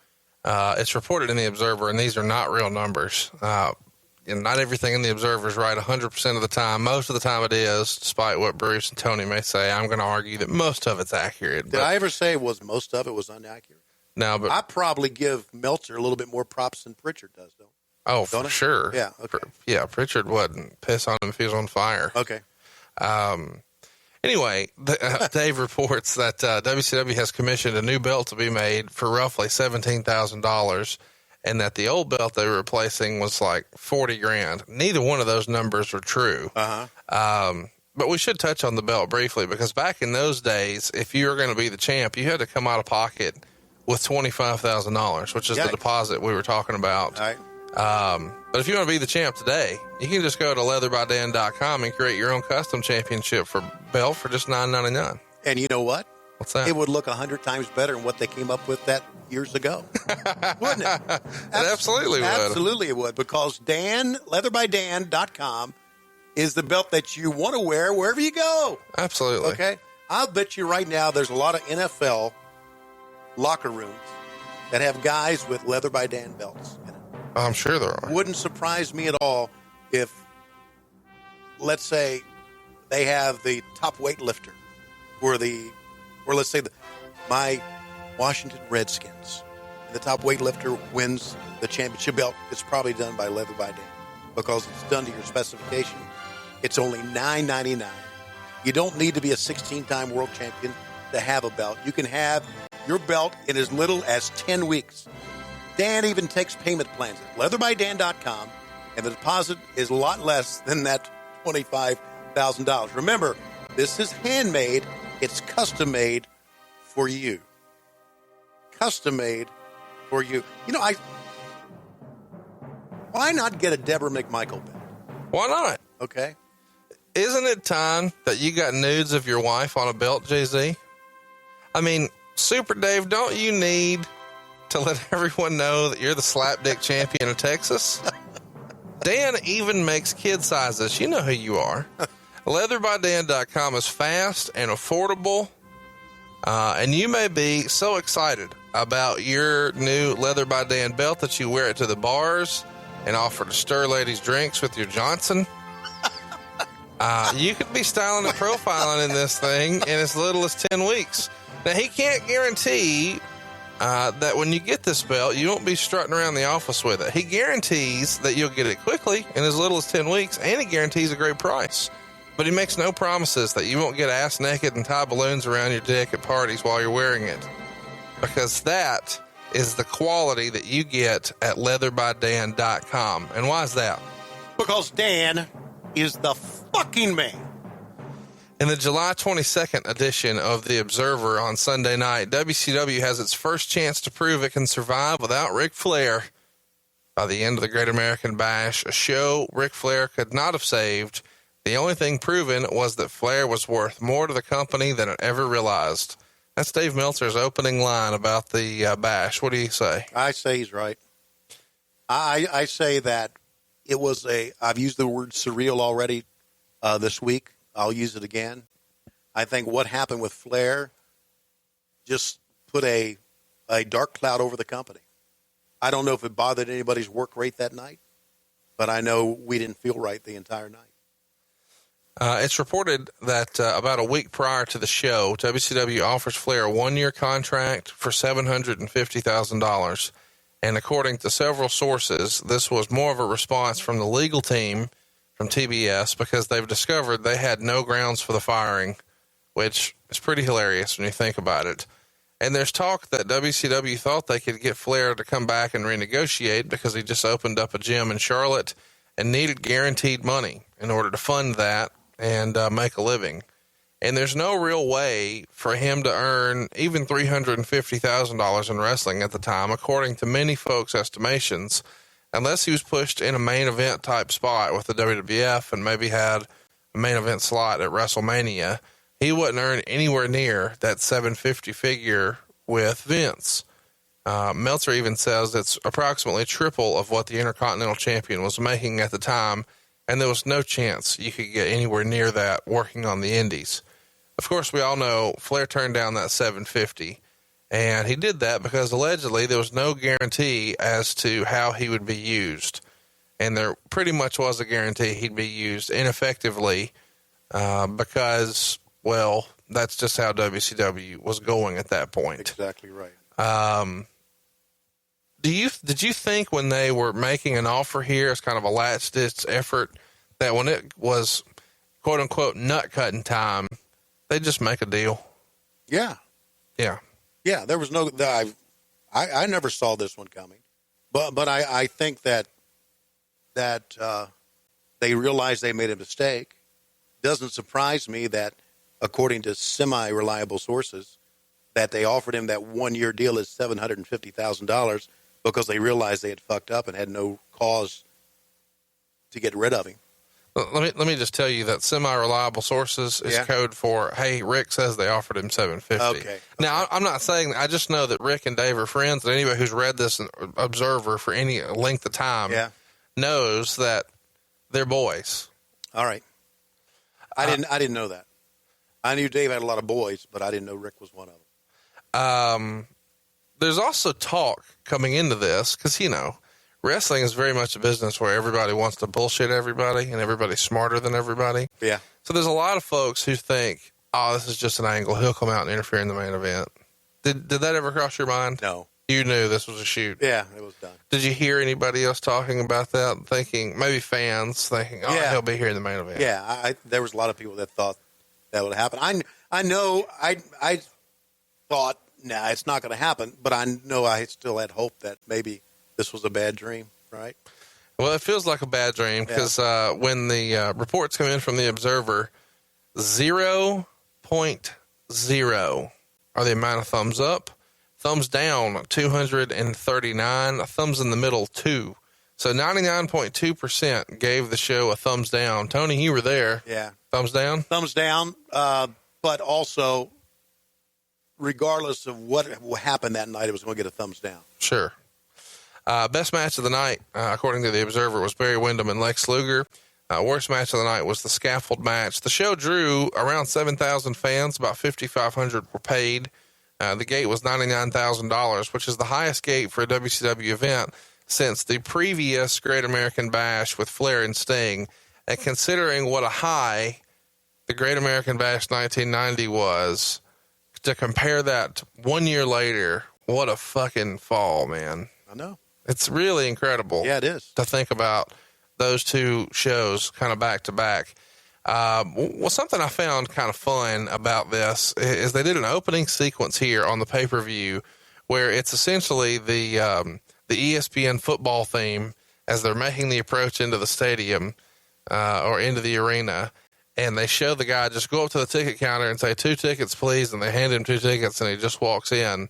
it's reported in the Observer, and these are not real numbers. And not everything in the Observer is right 100% of the time. Most of the time it is, despite what Bruce and Tony may say. I'm going to argue that most of it's accurate. Did I ever say most of it was inaccurate? No, but I probably give Meltzer a little bit more props than Pritchard does, though. Oh, for sure. Yeah, okay. Yeah, Pritchard wouldn't piss on him if he was on fire. Okay. Anyway, Dave reports that WCW has commissioned a new belt to be made for roughly $17,000. And that the old belt they were replacing was like $40,000. Neither one of those numbers are true. But we should touch on the belt briefly because back in those days, if you were going to be the champ, you had to come out of pocket with $25,000, which is the deposit we were talking about. All right. But if you want to be the champ today, you can just go to leatherbydan.com and create your own custom championship belt for just $9.99. And you know what? What's that? It would look 100 times better than what they came up with that years ago. Wouldn't it? It absolutely would. Absolutely it would, because leatherbydan.com is the belt that you want to wear wherever you go. Absolutely. Okay? I'll bet you right now there's a lot of NFL locker rooms that have guys with Leather by Dan belts in it. I'm sure there are. Wouldn't surprise me at all if, let's say, they have the top weightlifter or let's say my Washington Redskins the top weightlifter wins the championship belt, it's probably done by Leather by Dan because it's done to your specification. It's only $9.99. You don't need to be a 16-time world champion to have a belt. You can have your belt in as little as 10 weeks. Dan even takes payment plans at leatherbydan.com, and the deposit is a lot less than that $25,000. Remember, this is handmade. It's custom made for you. Custom made for you. You know, why not get a Deborah McMichael belt? Why not? Okay. Isn't it time that you got nudes of your wife on a belt, Jay-Z? I mean, Super Dave, don't you need to let everyone know that you're the slapdick champion of Texas? Dan even makes kid sizes. You know who you are. Leatherbydan.com is fast and affordable. And you may be so excited about your new Leather by Dan belt that you wear it to the bars and offer to stir ladies' drinks with your Johnson. You could be styling and profiling in this thing in as little as 10 weeks. Now, he can't guarantee that when you get this belt, you won't be strutting around the office with it. He guarantees that you'll get it quickly in as little as 10 weeks, and he guarantees a great price. But he makes no promises that you won't get ass naked and tie balloons around your dick at parties while you're wearing it. Because that is the quality that you get at leatherbydan.com. And why is that? Because Dan is the fucking man. In the July 22nd edition of The Observer on Sunday night, WCW has its first chance to prove it can survive without Ric Flair. By the end of the Great American Bash, a show Ric Flair could not have saved. The only thing proven was that Flair was worth more to the company than it ever realized. That's Dave Meltzer's opening line about the Bash. What do you say? I say he's right. I say that it was I've used the word surreal already this week. I'll use it again. I think what happened with Flair just put a dark cloud over the company. I don't know if it bothered anybody's work rate that night, but I know we didn't feel right the entire night. It's reported that about a week prior to the show, WCW offers Flair a one-year contract for $750,000. And according to several sources, this was more of a response from the legal team from TBS because they've discovered they had no grounds for the firing, which is pretty hilarious when you think about it. And there's talk that WCW thought they could get Flair to come back and renegotiate because he just opened up a gym in Charlotte and needed guaranteed money in order to fund that and make a living. And there's no real way for him to earn even $350,000 in wrestling at the time, according to many folks' estimations, unless he was pushed in a main event type spot with the WWF and maybe had a main event slot at WrestleMania. He wouldn't earn anywhere near that $750 figure with Vince. Meltzer even says it's approximately triple of what the Intercontinental Champion was making at the time, and there was no chance you could get anywhere near that working on the indies. Of course, we all know Flair turned down that $750, and he did that because allegedly there was no guarantee as to how he would be used. And there pretty much was a guarantee he'd be used ineffectively because, well, that's just how WCW was going at that point. Exactly right. Did you think when they were making an offer here as kind of a last-ditch effort that when it was, quote-unquote, nut-cutting time, they'd just make a deal? Yeah. Yeah. Yeah, there was no I never saw this one coming. But I think that they realized they made a mistake. Doesn't surprise me that, according to semi-reliable sources, that they offered him that one-year deal at $750,000 because they realized they had fucked up and had no cause to get rid of him. Let me just tell you that semi-reliable sources is code for, hey, Rick says they offered him $750. Okay. Now, I'm not saying that. I just know that Rick and Dave are friends, and anybody who's read this Observer for any length of time knows that they're boys. All right. I didn't know that. I knew Dave had a lot of boys, but I didn't know Rick was one of them. There's also talk coming into this because, you know, wrestling is very much a business where everybody wants to bullshit everybody and everybody's smarter than everybody. Yeah. So there's a lot of folks who think, oh, this is just an angle. He'll come out and interfere in the main event. Did that ever cross your mind? No. You knew this was a shoot. Yeah, it was done. Did you hear anybody else talking about that, thinking, maybe fans thinking, he'll be here in the main event? Yeah, there was a lot of people that thought that would happen. I know I thought, nah, it's not going to happen, but I know I still had hope that maybe this was a bad dream, right? Well, it feels like a bad dream because when the reports come in from the Observer, 0.0 are the amount of thumbs up. Thumbs down, 239. A thumbs in the middle, 2. So 99.2% gave the show a thumbs down. Tony, you were there. Yeah. Thumbs down? Thumbs down, but also, regardless of what happened that night, it was going to get a thumbs down. Sure. Best match of the night, according to the Observer, was Barry Windham and Lex Luger. Worst match of the night was the scaffold match. The show drew around 7,000 fans. About 5,500 were paid. The gate was $99,000, which is the highest gate for a WCW event since the previous Great American Bash with Flair and Sting. And considering what a high the Great American Bash 1990 was, to compare that to 1 year later, what a fucking fall, man. I know. It's really incredible. Yeah, it is. To think about those two shows kind of back to back. Well, something I found kind of fun about this is they did an opening sequence here on the pay-per-view where it's essentially the ESPN football theme as they're making the approach into the stadium or into the arena. And they show the guy just go up to the ticket counter and say, 2 tickets, please. And they hand him 2 tickets and he just walks in.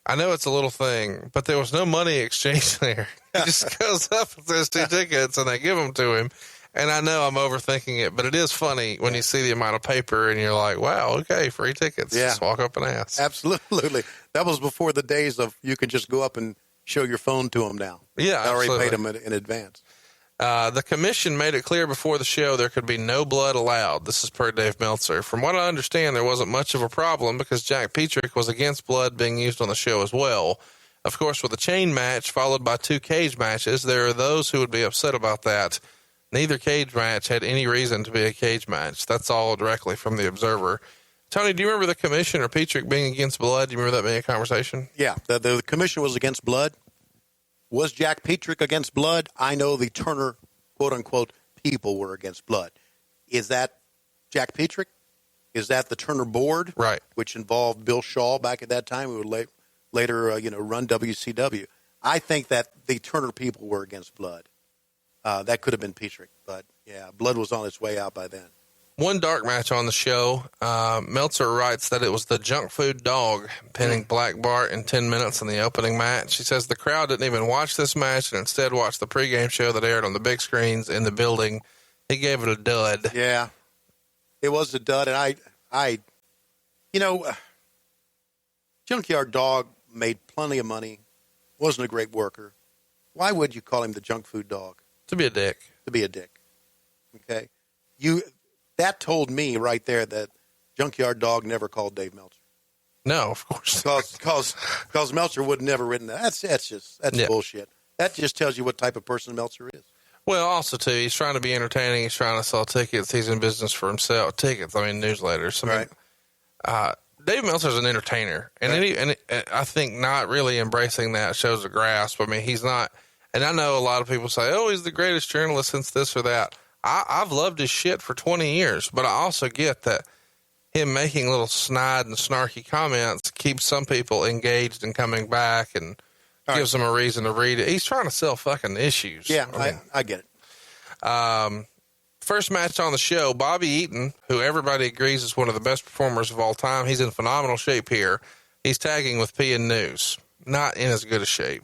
I know it's a little thing, but there was no money exchange there. He just goes up and says 2 tickets and they give them to him. And I know I'm overthinking it, but it is funny when you see the amount of paper and you're like, wow, okay, free tickets. Yeah. Just walk up and ask. Absolutely. That was before the days of you can just go up and show your phone to them now. Yeah, I already absolutely. paid them in advance. The commission made it clear before the show there could be no blood allowed. This is per Dave Meltzer. From what I understand, there wasn't much of a problem because Jack Petrick was against blood being used on the show as well. Of course, with a chain match followed by 2 cage matches, there are those who would be upset about that. Neither cage match had any reason to be a cage match. That's all directly from the Observer. Tony, do you remember the commission or Petrick being against blood? Do you remember that being a conversation? Yeah, the commission was against blood. Was Jack Petrick against blood? I know the Turner, quote-unquote, people were against blood. Is that Jack Petrick? Is that the Turner board? Right. Which involved Bill Shaw back at that time, who would later run WCW. I think that the Turner people were against blood. That could have been Petrick, but yeah, blood was on its way out by then. One dark match on the show. Meltzer writes that it was the junk food dog pinning Black Bart in 10 minutes in the opening match. He says the crowd didn't even watch this match and instead watched the pregame show that aired on the big screens in the building. He gave it a dud. Yeah, it was a dud. And Junkyard Dog made plenty of money, wasn't a great worker. Why would you call him the junk food dog? To be a dick. To be a dick. Okay. That told me right there that Junkyard Dog never called Dave Meltzer. No, of course. Because Meltzer would have never written that. That's bullshit. That just tells you what type of person Meltzer is. Well, also, too, he's trying to be entertaining. He's trying to sell tickets. He's in business for himself. Tickets, newsletters. Right. Dave Meltzer's an entertainer. And I think not really embracing that shows a grasp. I mean, he's not. And I know a lot of people say, oh, he's the greatest journalist since this or that. I've loved his shit for 20 years, but I also get that him making little snide and snarky comments keeps some people engaged and coming back and gives them a reason to read it. He's trying to sell fucking issues. Yeah, I get it. First match on the show, Bobby Eaton, who everybody agrees is one of the best performers of all time. He's in phenomenal shape here. He's tagging with PN News, not in as good a shape.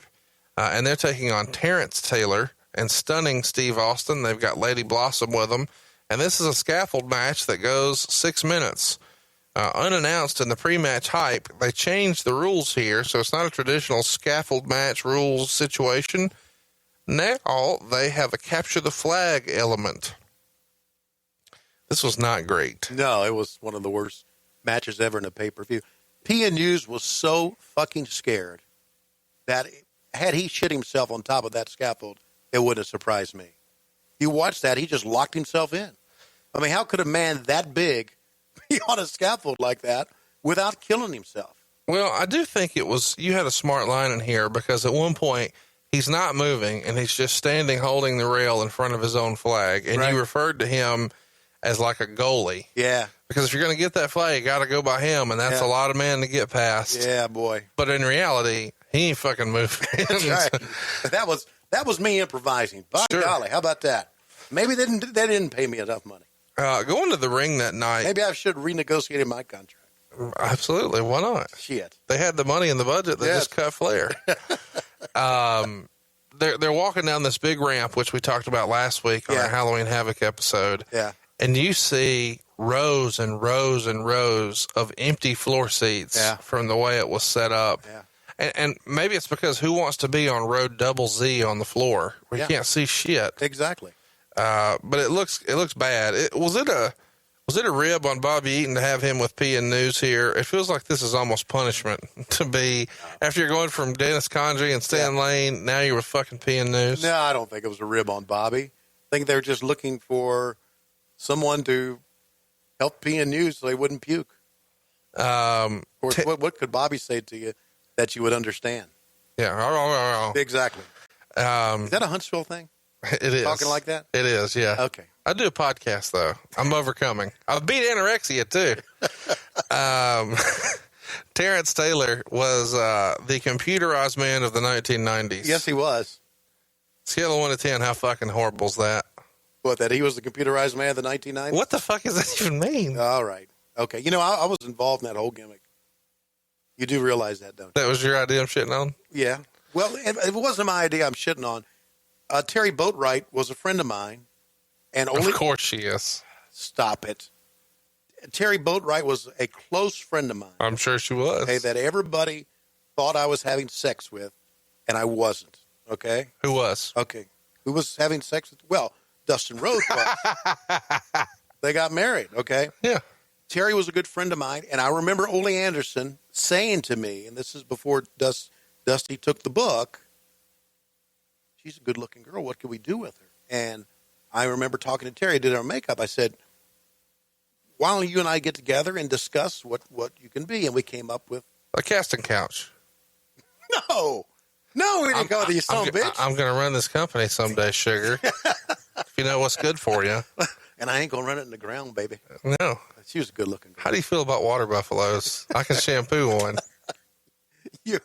And they're taking on Terrence Taylor and stunning Steve Austin. They've got Lady Blossom with them. And this is a scaffold match that goes 6 minutes. Unannounced in the pre-match hype, they changed the rules here, so it's not a traditional scaffold match rules situation. Now they have a capture the flag element. This was not great. No, it was one of the worst matches ever in a pay-per-view. PN News was so fucking scared that had he shit himself on top of that scaffold, it wouldn't have surprised me. You watch that, he just locked himself in. I mean, how could a man that big be on a scaffold like that without killing himself? Well, I do think you had a smart line in here because at one point he's not moving and he's just standing holding the rail in front of his own flag. And you referred to him as like a goalie. Yeah. Because if you're going to get that flag, you got to go by him. And that's a lot of men to get past. Yeah, boy. But in reality, he ain't fucking moving. Right. That was me improvising. By golly, how about that? Maybe they didn't pay me enough money. Going to the ring that night. Maybe I should have renegotiated my contract. Absolutely. Why not? Shit. They had the money in the budget. They just cut Flair. They're walking down this big ramp, which we talked about last week on our Halloween Havoc episode. Yeah. And you see rows and rows and rows of empty floor seats from the way it was set up. Yeah. And maybe it's because who wants to be on row double Z on the floor where you can't see shit? Exactly. But it looks bad. Was it a rib on Bobby Eaton to have him with P and News here? It feels like this is almost punishment to be after you're going from Dennis Condrey and Stan Lane. Now you're with fucking P and News. No, I don't think it was a rib on Bobby. I think they're just looking for someone to help P and News so they wouldn't puke. Of course, what could Bobby say to you that you would understand? Yeah. Exactly. Is that a Huntsville thing? It is. Talking like that? It is, yeah. Okay. I do a podcast, though. I'm overcoming. I've beat anorexia, too. Terrence Taylor was the computerized man of the 1990s. Yes, he was. Scale of 1 to 10, how fucking horrible is that? What, that he was the computerized man of the 1990s? What the fuck does that even mean? All right. Okay. You know, I was involved in that whole gimmick. You do realize that, don't you? That was your idea I'm shitting on? Yeah. Well, it wasn't my idea I'm shitting on. Terry Boatwright was a friend of mine. And only, of course she is. Stop it. Terry Boatwright was a close friend of mine. I'm sure she was. Okay, that everybody thought I was having sex with, and I wasn't. Okay? Who was? Okay. Who was having sex with? Well, Dustin Rhodes was. They got married, okay? Yeah. Terry was a good friend of mine, and I remember Olli Anderson saying to me, and this is before Dusty took the book, she's a good-looking girl. What can we do with her? And I remember talking to Terry, did our makeup. I said, why don't you and I get together and discuss what you can be? And we came up with a casting couch. No, we didn't go with you son of a bitch. I'm going to run this company someday, sugar. If you know what's good for you. And I ain't going to run it in the ground, baby. No. She was a good-looking girl. How do you feel about water buffaloes? I can shampoo one. You.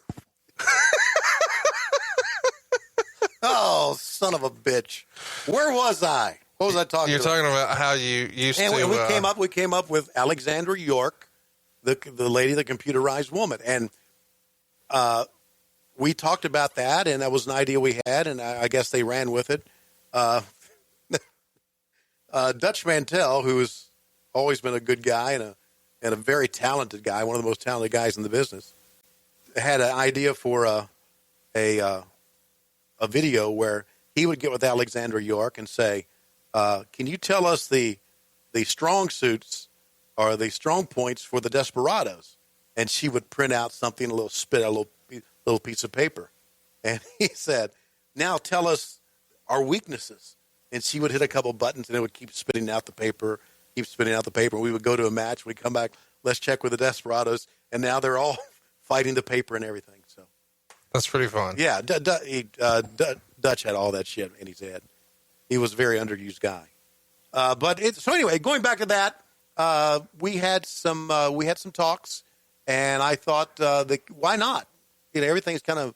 Oh, son of a bitch. Where was I? What was I talking about? You're talking about how you used to... And we came up with Alexandra York, the lady, the computerized woman. And we talked about that, and that was an idea we had, and I guess they ran with it. Dutch Mantell, who has always been a good guy and a very talented guy, one of the most talented guys in the business, had an idea for a video where he would get with Alexandra York and say, can you tell us the strong suits or the strong points for the Desperados? And she would print out something, a little piece of paper. And he said, now tell us our weaknesses. And she would hit a couple buttons and it would keep spitting out the paper. We would go to a match. We'd come back, let's check with the Desperados. And now they're all fighting the paper and everything. So that's pretty fun. Yeah, Dutch had all that shit in his head. He was a very underused guy. So anyway, going back to that, we had some talks, and I thought, why not? You know, everything's kind of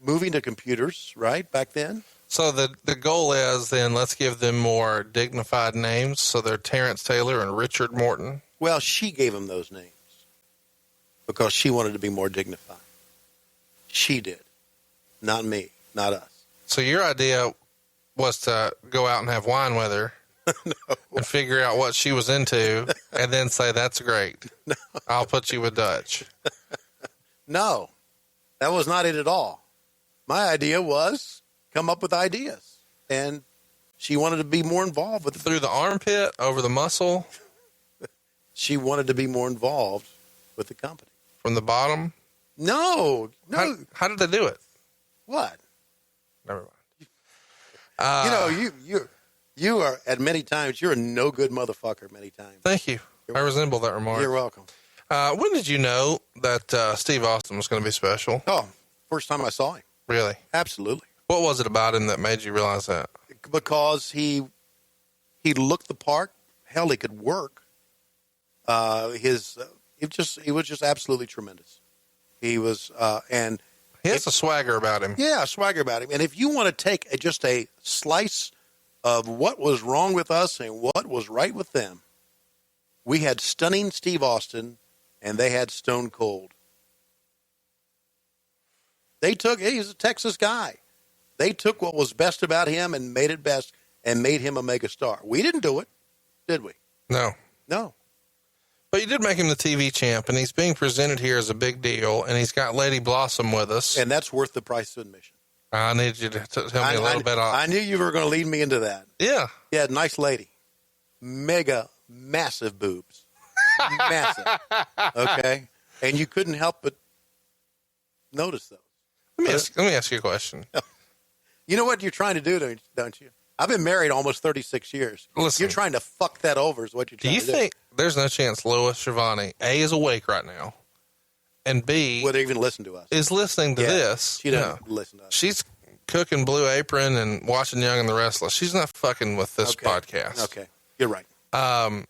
moving to computers, right? Back then. So the goal is then let's give them more dignified names. So they're Terrence Taylor and Richard Morton. Well, she gave them those names because she wanted to be more dignified. She did, not me, not us. So your idea was to go out and have wine with her and figure out what she was into and then say, that's great. No. I'll put you with Dutch. No, that was not it at all. My idea was come up with ideas. And she wanted to be more involved with through the armpit, over the muscle. She wanted to be more involved with the company. From the bottom? No. How did they do it? What? Never mind. You are at many times. You're a no good motherfucker. Many times. Thank you. I resemble that remark. You're welcome. When did you know that Steve Austin was going to be special? Oh, first time I saw him. Really? Absolutely. What was it about him that made you realize that? Because he looked the part. Hell, he could work. He was just absolutely tremendous. He was, and he has a swagger about him. Yeah, a swagger about him. And if you want to take just a slice of what was wrong with us and what was right with them, we had stunning Steve Austin, and they had Stone Cold. He's a Texas guy. They took what was best about him and made it best and made him a megastar. We didn't do it, did we? No. No. But you did make him the TV champ, and he's being presented here as a big deal, and he's got Lady Blossom with us. And that's worth the price of admission. I need you to tell me a little bit on. I knew you were going to lead me into that. Yeah. Yeah, nice lady. Massive boobs. Massive. Okay? And you couldn't help but notice those. Let me ask you a question. You know what you're trying to do, don't you? I've been married almost 36 years. Listen, you're trying to fuck that over is what you're trying to do. Do you think there's no chance Lois Shivani, A, is awake right now, and B, would even listen to us? Is listening to this? She doesn't listen to us. She's cooking Blue Apron and watching Young and the Restless. She's not fucking with this podcast. Okay, you're right. I've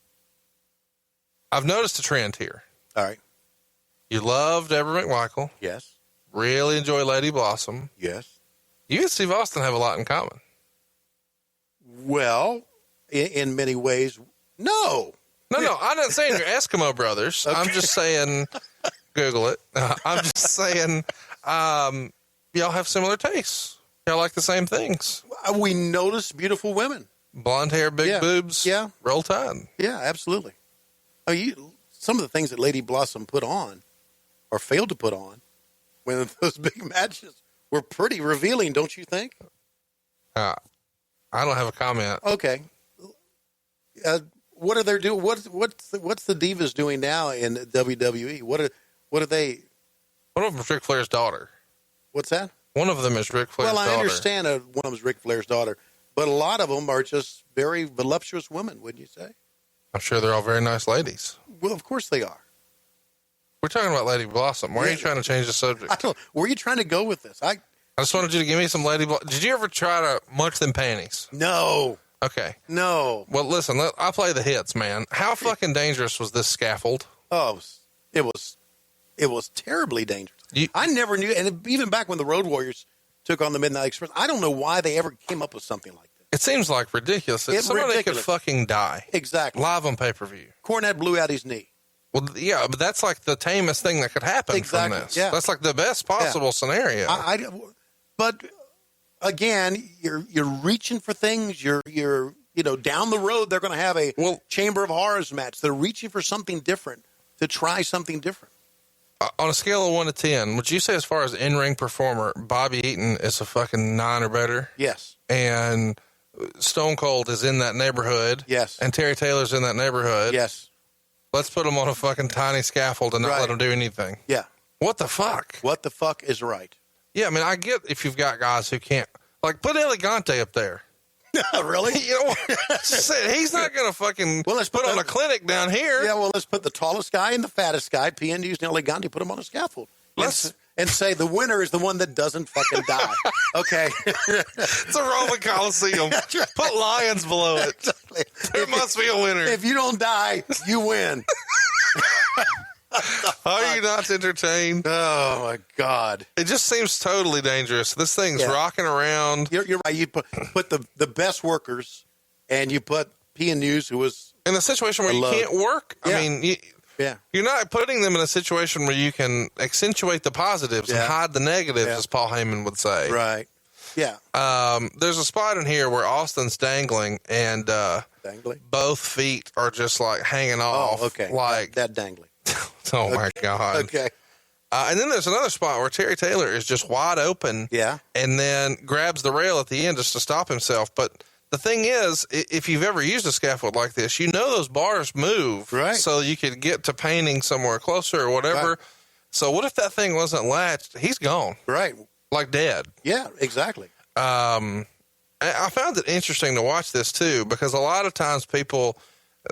noticed a trend here. All right. You loved Deborah McMichael. Yes. Really enjoy Lady Blossom. Yes. You and Steve Austin have a lot in common. Well, in many ways, no. No, I'm not saying you're Eskimo brothers. Okay. I'm just saying, Google it. I'm just saying, y'all have similar tastes. Y'all like the same things. We notice beautiful women. Blonde hair, big boobs. Yeah. Roll Tide. Yeah, absolutely. Some of the things that Lady Blossom put on or failed to put on when those big matches were pretty revealing, don't you think? I don't have a comment. Okay. What are they doing? What's the Divas doing now in WWE? What are they? One of them is Ric Flair's daughter. What's that? One of them is Ric Flair's daughter. Well, I understand one of them is Ric Flair's daughter, but a lot of them are just very voluptuous women, wouldn't you say? I'm sure they're all very nice ladies. Well, of course they are. We're talking about Lady Blossom. Why are you trying to change the subject? Where are you trying to go with this? I just wanted you to give me some Lady Blossom. Did you ever try to munch them panties? No. Okay. No. Well, listen, I'll play the hits, man. How fucking dangerous was this scaffold? Oh, it was terribly dangerous. I never knew, and even back when the Road Warriors took on the Midnight Express, I don't know why they ever came up with something like this. It seems like ridiculous. Somebody could fucking die. Exactly. Live on pay-per-view. Cornette blew out his knee. Well, yeah, but that's like the tamest thing that could happen from this. Yeah. That's like the best possible scenario. But again, you're reaching for things. You're down the road they're going to have a Chamber of Horrors match. They're reaching for something different, to try something different. On a scale of 1 to 10, would you say as far as in-ring performer, Bobby Eaton is a fucking 9 or better? Yes. And Stone Cold is in that neighborhood. Yes. And Terry Taylor's in that neighborhood. Yes. Let's put them on a fucking tiny scaffold and not let them do anything. Yeah. What the fuck? What the fuck is right? Yeah, I mean, I get if you've got guys who can't. Like, put Elegante up there. Really? You know, he's not going to fucking let's put on a clinic down here. Yeah, well, let's put the tallest guy and the fattest guy, PNU's and Elegante, put them on a scaffold. And say the winner is the one that doesn't fucking die. Okay. It's a Roman Coliseum. Right. Put lions below it. Exactly. There must be a winner. If you don't die, you win. Are you not entertained? Oh, my God. It just seems totally dangerous. This thing's rocking around. You're right. You put the best workers, and you put PNU's, who was... In a situation where you can't work? Yeah. I mean... You're not putting them in a situation where you can accentuate the positives and hide the negatives, as Paul Heyman would say. Right. Yeah. There's a spot in here where Austin's dangling, and both feet are just like hanging off. Oh, okay. Like that dangling. Oh my God. Okay. And then there's another spot where Terry Taylor is just wide open. Yeah. And then grabs the rail at the end just to stop himself. But the thing is, if you've ever used a scaffold like this, you know those bars move. Right. So you could get to painting somewhere closer or whatever. Right. So what if that thing wasn't latched? He's gone. Right. Like dead. Yeah, exactly. I found it interesting to watch this too, because a lot of times people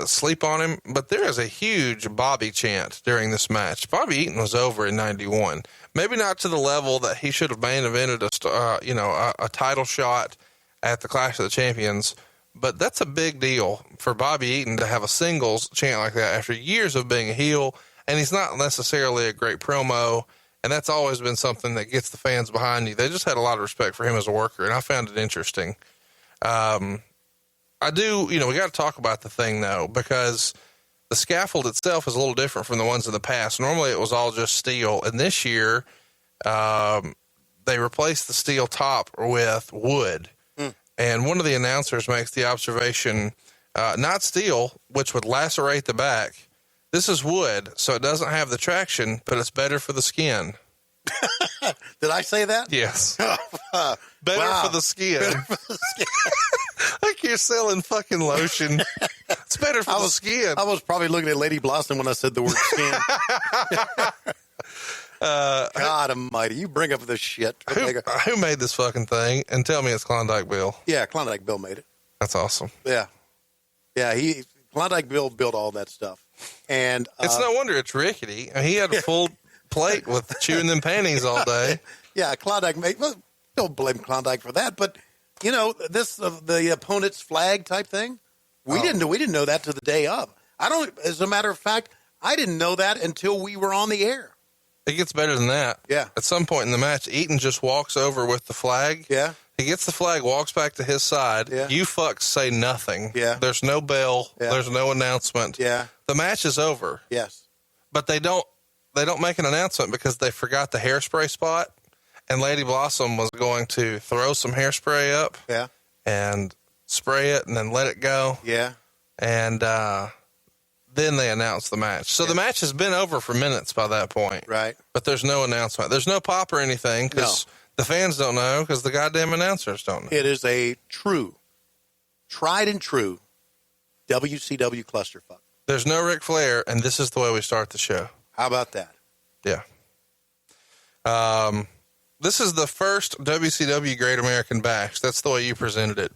sleep on him, but there is a huge Bobby chant during this match. Bobby Eaton was over in 91. Maybe not to the level that he should have main evented a title shot at the Clash of the Champions, but that's a big deal for Bobby Eaton to have a singles chant like that after years of being a heel, and he's not necessarily a great promo, and that's always been something that gets the fans behind you. They just had a lot of respect for him as a worker, and I found it interesting. I do, we got to talk about the thing, though, because the scaffold itself is a little different from the ones in the past. Normally, it was all just steel, and this year, they replaced the steel top with wood. And one of the announcers makes the observation, not steel, which would lacerate the back. This is wood, so it doesn't have the traction, but it's better for the skin. Did I say that? Yes. Better for the skin. Better for the skin. Like you're selling fucking lotion. It's better for the skin. I was probably looking at Lady Blossom when I said the word skin. God almighty, you bring up this shit. Who made this fucking thing? And tell me it's Klondike Bill. Yeah, Klondike Bill made it. That's awesome. Yeah. Klondike Bill built all that stuff. And it's no wonder it's rickety. He had a full plate with chewing them panties all day. Yeah, Klondike made. Well, don't blame Klondike for that, but this the opponent's flag type thing. We didn't know that to the day of. As a matter of fact, I didn't know that until we were on the air. It gets better than that. Yeah. At some point in the match, Eaton just walks over with the flag. Yeah. He gets the flag, walks back to his side. Yeah. You fucks say nothing. Yeah. There's no bell. Yeah. There's no announcement. Yeah. The match is over. Yes. But they don't make an announcement because they forgot the hairspray spot. And Lady Blossom was going to throw some hairspray up. Yeah. And spray it and then let it go. Yeah. And then they announced the match. So the match has been over for minutes by that point. Right. But there's no announcement. There's no pop or anything because the fans don't know because the goddamn announcers don't know. It is a tried and true WCW clusterfuck. There's no Ric Flair, and this is the way we start the show. How about that? Yeah. This is the first WCW Great American Bash. That's the way you presented it.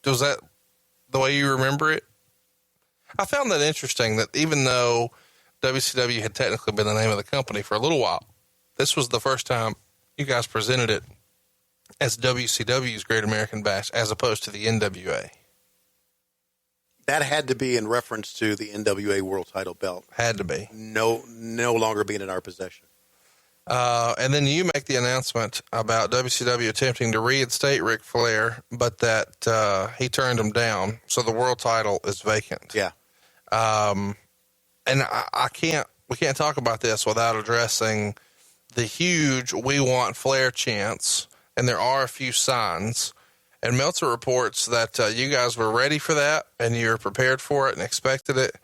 Was that the way you remember it? I found that interesting that even though WCW had technically been the name of the company for a little while, this was the first time you guys presented it as WCW's Great American Bash as opposed to the NWA. That had to be in reference to the NWA World Title belt. Had to be. No longer being in our possession. And then you make the announcement about WCW attempting to reinstate Ric Flair, but that he turned him down, so the world title is vacant. Yeah. And we can't talk about this without addressing the huge "We Want Flair" chants, and there are a few signs. And Meltzer reports that you guys were ready for that, and you were prepared for it and expected it.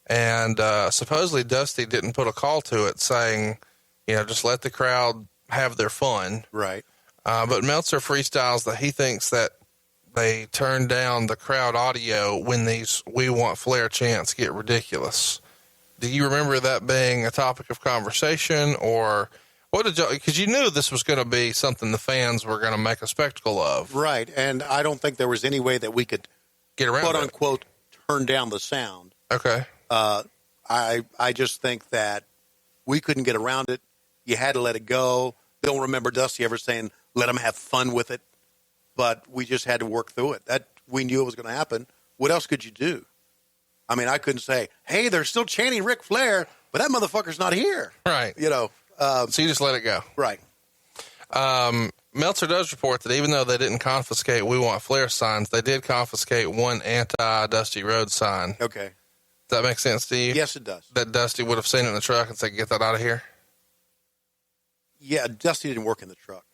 And supposedly Dusty didn't put a call to it saying, just let the crowd have their fun. Right. But Meltzer freestyles that he thinks that they turn down the crowd audio when these "We Want Flair" chants get ridiculous. Do you remember that being a topic of conversation, or what did you, because you knew this was going to be something the fans were going to make a spectacle of. Right. And I don't think there was any way that we could get around quote unquote turn down the sound. Okay. I just think that we couldn't get around it. You had to let it go. Don't remember Dusty ever saying, let them have fun with it. But we just had to work through it. That we knew it was going to happen. What else could you do? I mean, I couldn't say, hey, they're still chanting Ric Flair, but that motherfucker's not here. Right. So you just let it go. Right. Meltzer does report that even though they didn't confiscate "We Want Flair" signs, they did confiscate one anti-Dusty Rhodes sign. Okay. Does that make sense to you? Yes, it does. That Dusty would have seen it in the truck and said, get that out of here? Yeah, Dusty didn't work in the truck.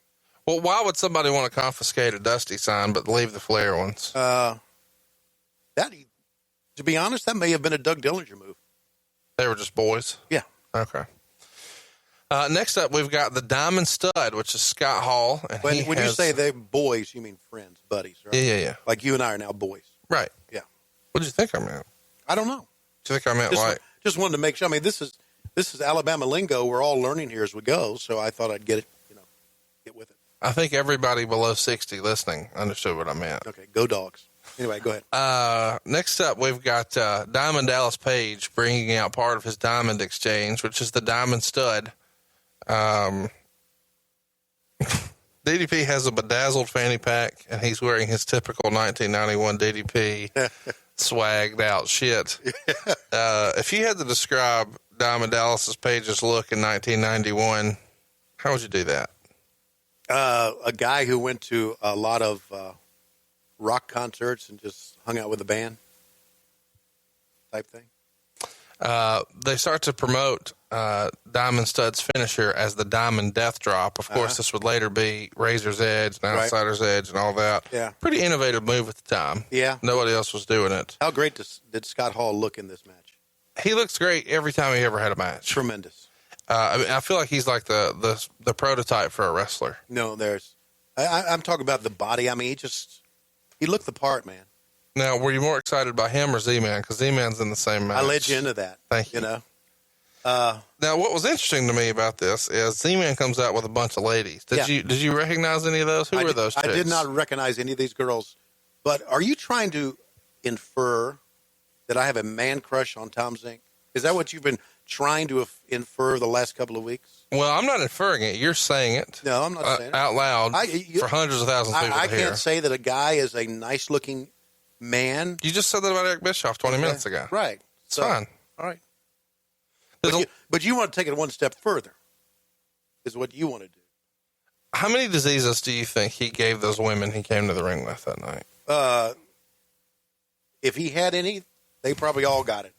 Well, why would somebody want to confiscate a Dusty sign but leave the Flair ones? To be honest, that may have been a Doug Dillinger move. They were just boys? Yeah. Okay. Next up, we've got the Diamond Stud, which is Scott Hall. And when you say they boys, you mean friends, buddies, right? Yeah. Like you and I are now boys. Right. Yeah. What did you think I meant? I don't know. Do you think I meant just wanted to make sure. I mean, this is Alabama lingo. We're all learning here as we go, so I thought I'd get it, get with it. I think everybody below 60 listening understood what I meant. Okay, go Dogs. Anyway, go ahead. Next up, we've got Diamond Dallas Page bringing out part of his Diamond Exchange, which is the Diamond Stud. DDP has a bedazzled fanny pack, and he's wearing his typical 1991 DDP swagged out shit. If you had to describe Diamond Dallas Page's look in 1991, how would you do that? A guy who went to a lot of rock concerts and just hung out with the band type thing. They start to promote Diamond Stud's finisher as the Diamond Death Drop. Of course, this would later be Razor's Edge and Outsider's Edge and all that. Yeah. Pretty innovative move at the time. Yeah. Nobody else was doing it. How great did Scott Hall look in this match? He looks great every time he ever had a match. Tremendous. I feel like he's like the prototype for a wrestler. No, I'm talking about the body. I mean, he looked the part, man. Now, were you more excited by him or Z-Man? Because Z-Man's in the same match. I led you into that. Thank you. You know. Now, what was interesting to me about this is Z-Man comes out with a bunch of ladies. Did you recognize any of those? Who were those chicks? I did not recognize any of these girls. But are you trying to infer that I have a man crush on Tom Zink? Is that what you've been trying to infer the last couple of weeks? Well, I'm not inferring it. You're saying it. No, I'm not saying it. Out loud for hundreds of thousands of people I to hear. can't say that a guy is a nice-looking man. You just said that about Eric Bischoff 20 minutes ago. Right. It's fine. All right. But you want to take it one step further, is what you want to do. How many diseases do you think he gave those women he came to the ring with that night? If he had any, they probably all got it.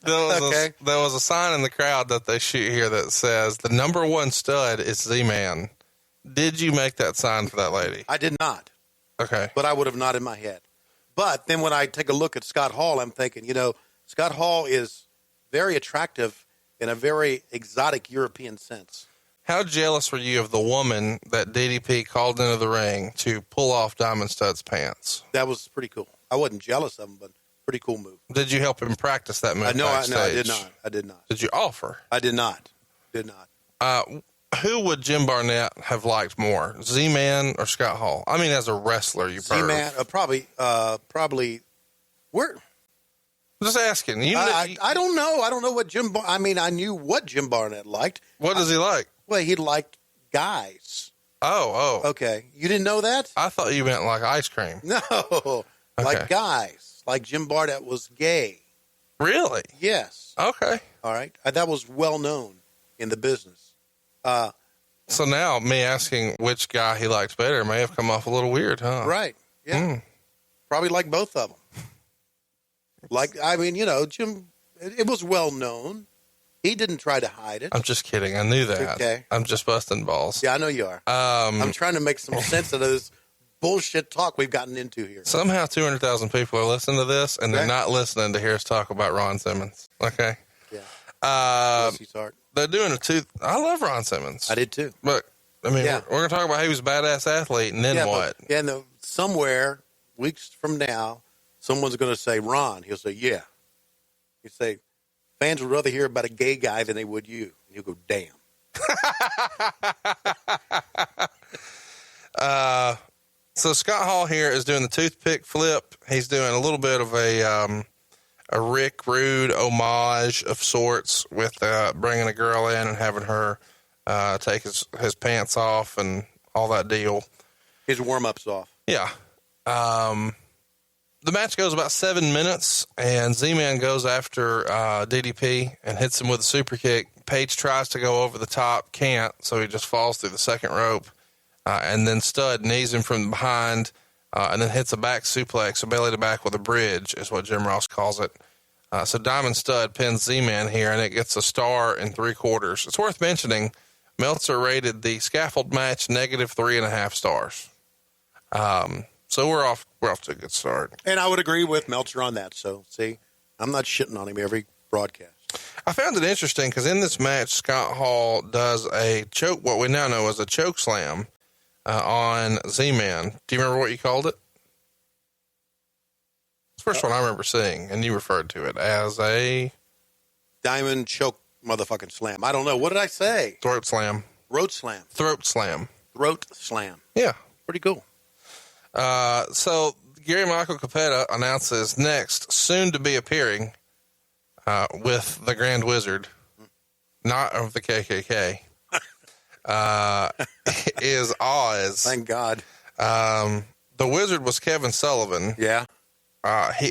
There was a sign in the crowd that they shoot here that says, the number one stud is Z-Man. Did you make that sign for that lady? I did not. Okay. But I would have nodded my head. But then when I take a look at Scott Hall, I'm thinking, Scott Hall is very attractive in a very exotic European sense. How jealous were you of the woman that DDP called into the ring to pull off Diamond Stud's pants? That was pretty cool. I wasn't jealous of him, but pretty cool move. Did you help him practice that move? No, I did not. I did not. Did you offer? I did not. Who would Jim Barnett have liked more, Z-Man or Scott Hall? I mean, as a wrestler, Z-Man, probably. Where? I'm just asking. I don't know. I don't know what I knew what Jim Barnett liked. What does he like? Well, he liked guys. Oh. Okay. You didn't know that? I thought you meant like ice cream. No. Okay. Like guys. Like Jim Barnett was gay. Really? Yes. Okay. All right. That was well known in the business. So now me asking which guy he likes better may have come off a little weird, huh? Right. Yeah. Probably like both of them. Jim, it was well known. He didn't try to hide it. I'm just kidding. I knew that. Okay. I'm just busting balls. Yeah, I know you are. I'm trying to make some sense of this bullshit talk we've gotten into here. Somehow 200,000 people are listening to this, and they're not listening to hear us talk about Ron Simmons. Okay? Yeah. They're doing a tooth. I love Ron Simmons. I did too. But, we're going to talk about he was a badass athlete, and then what? Somewhere, weeks from now, someone's going to say, Ron. He'll say, yeah. He'll say, fans would rather hear about a gay guy than they would you. And you'll go, damn. So Scott Hall here is doing the toothpick flip. He's doing a little bit of a Rick Rude homage of sorts with bringing a girl in and having her take his pants off and all that deal. His warm-up's off. Yeah. The match goes about 7 minutes, and Z-Man goes after DDP and hits him with a super kick. Page tries to go over the top, can't, so he just falls through the second rope. And then Stud knees him from behind and then hits a back suplex, a belly to back with a bridge is what Jim Ross calls it. So Diamond Stud pins Z-Man here, and it gets a 1 3/4. It's worth mentioning, Meltzer rated the scaffold match -3.5 stars. So we're off to a good start. And I would agree with Meltzer on that. So, see, I'm not shitting on him every broadcast. I found it interesting because in this match, Scott Hall does what we now know as a choke slam on Z-Man. Do you remember what you called it? It's the first one I remember seeing, and you referred to it as a diamond choke motherfucking slam. I don't know. What did I say? Throat slam. Road slam. Throat slam. Throat slam. Yeah. Pretty cool. So Gary Michael Capetta announces next, soon to be appearing with the Grand Wizard, not of the KKK, is Oz. Thank God. The Wizard was Kevin Sullivan. Yeah.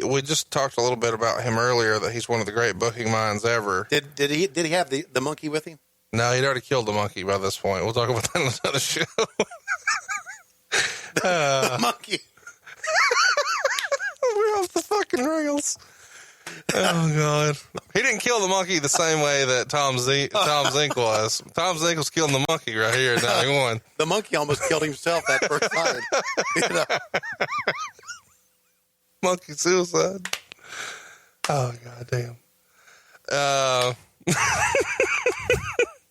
We just talked a little bit about him earlier, that he's one of the great booking minds ever. Did he have the monkey with him? No, he'd already killed the monkey by this point. We'll talk about that in another show. The monkey. We're off the fucking rails. Oh God. He didn't kill the monkey the same way that Tom Zink was. Tom Zink was killing the monkey right here in 91. The monkey almost killed himself that first time. You know? Monkey suicide. Oh God damn.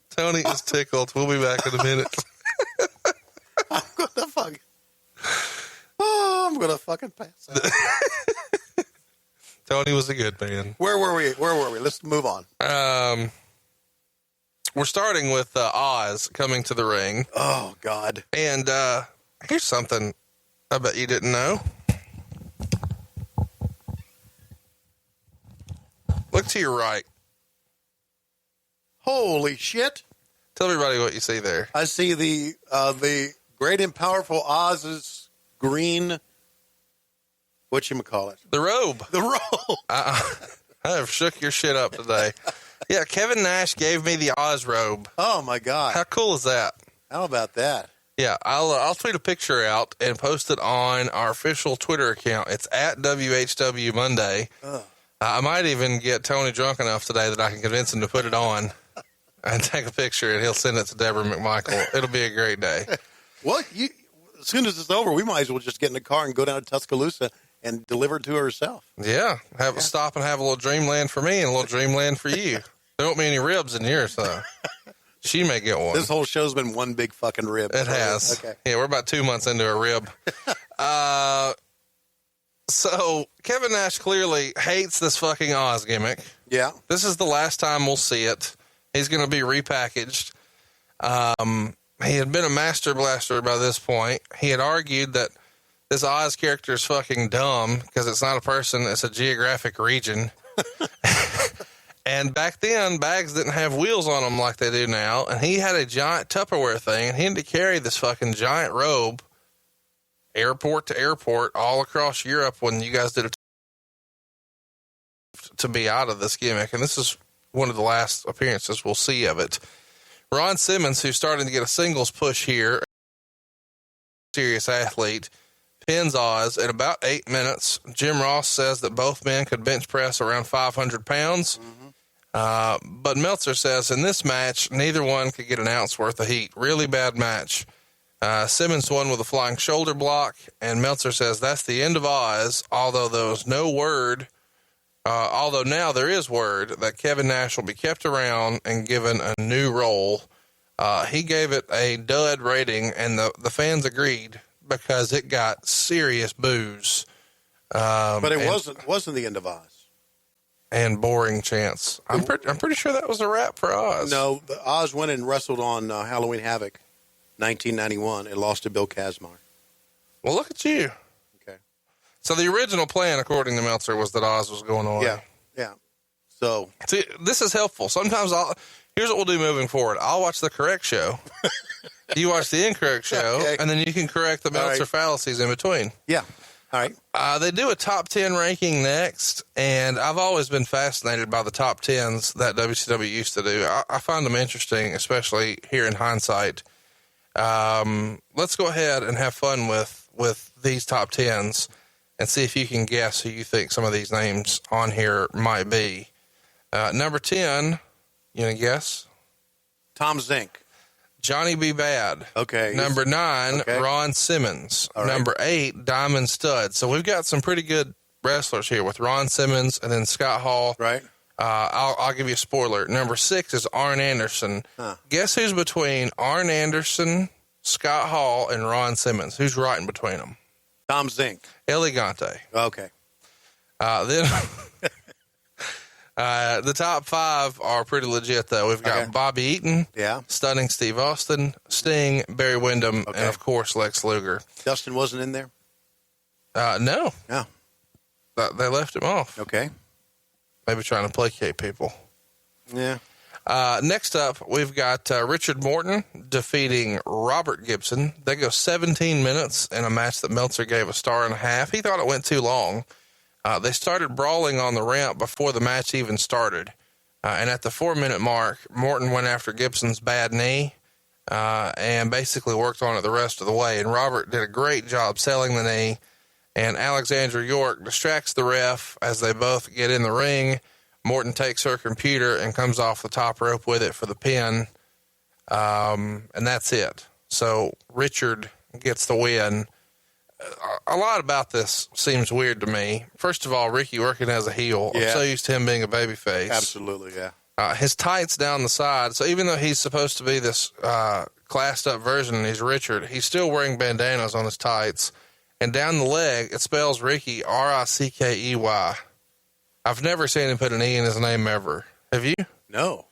Tony is tickled. We'll be back in a minute. I'm gonna fucking pass out. Tony was a good man. Where were we? Let's move on. We're starting with Oz coming to the ring. Oh God. And here's something I bet you didn't know. Look to your right. Holy shit. Tell everybody what you see there. I see the great and powerful Oz's green, whatchamacallit? The robe. The robe. I have shook your shit up today. Yeah, Kevin Nash gave me the Oz robe. Oh my God. How cool is that? How about that? Yeah, I'll tweet a picture out and post it on our official Twitter account. It's at WHW Monday. I might even get Tony drunk enough today that I can convince him to put it on and take a picture, and he'll send it to Deborah McMichael. It'll be a great day. Well, as soon as it's over, we might as well just get in the car and go down to Tuscaloosa and deliver it to herself. Yeah, have a stop and have a little dreamland for me and a little dreamland for you. There won't be any ribs in here, so she may get one. This whole show's been one big fucking rib. It has. Okay. Yeah, we're about 2 months into a rib. So Kevin Nash clearly hates this fucking Oz gimmick. Yeah. This is the last time we'll see it. He's going to be repackaged. He had been a master blaster by this point. He had argued that this Oz character is fucking dumb because it's not a person, it's a geographic region. And back then, bags didn't have wheels on them like they do now. And he had a giant Tupperware thing, and he had to carry this fucking giant robe airport to airport all across Europe when you guys did to be out of this gimmick. And this is one of the last appearances we'll see of it. Ron Simmons, who's starting to get a singles push here, serious athlete, pins Oz in about 8 minutes. Jim Ross says that both men could bench press around 500 pounds. But Meltzer says in this match, neither one could get an ounce worth of heat. Really bad match. Simmons won with a flying shoulder block, and Meltzer says that's the end of Oz, although there was no word, although now there is word that Kevin Nash will be kept around and given a new role. He gave it a dud rating, and the fans agreed because it got serious boos. But it wasn't the end of Oz. And boring chants. I'm pretty sure that was a wrap for Oz. No, Oz went and wrestled on Halloween Havoc, 1991, and lost to Bill Kazmar. Well, look at you. Okay. So the original plan, according to Meltzer, was that Oz was going away. Yeah. So see, this is helpful. Sometimes here's what we'll do moving forward. I'll watch the correct show. You watch the incorrect show, okay. And then you can correct the Meltzer fallacies in between. Yeah. All right. They do a top 10 ranking next, and I've always been fascinated by the top 10s that WCW used to do. I find them interesting, especially here in hindsight. Let's go ahead and have fun with these top 10s and see if you can guess who you think some of these names on here might be. Number 10, you want to guess? Tom Zink. Johnny B. Bad. Okay. Number 9, okay. Ron Simmons. All right. Number 8, Diamond Stud. So we've got some pretty good wrestlers here with Ron Simmons and then Scott Hall. Right. I'll give you a spoiler. Number 6 is Arn Anderson. Guess who's between Arn Anderson, Scott Hall, and Ron Simmons? Who's right in between them? Tom Zink. Elegante. Okay. Then the top 5 are pretty legit, though. We've got Bobby Eaton, Stunning Steve Austin, Sting, Barry Windham, and, of course, Lex Luger. Dustin wasn't in there? No. No. They left him off. Okay. Maybe trying to placate people. Yeah. Next up, we've got Richard Morton defeating Robert Gibson. They go 17 minutes in a match that Meltzer gave a 1.5 stars. He thought it went too long. They started brawling on the ramp before the match even started. And at the 4-minute mark, Morton went after Gibson's bad knee and basically worked on it the rest of the way. And Robert did a great job selling the knee. And Alexandra York distracts the ref as they both get in the ring. Morton takes her computer and comes off the top rope with it for the pin. And that's it. So Richard gets the win. A lot about this seems weird to me. First of all, Ricky working as a heel. Yeah. I'm so used to him being a babyface. Absolutely, yeah. His tights down the side. So even though he's supposed to be this classed up version and he's Richard, he's still wearing bandanas on his tights. And down the leg, it spells Ricky Rickey. I've never seen him put an E in his name ever. Have you? No.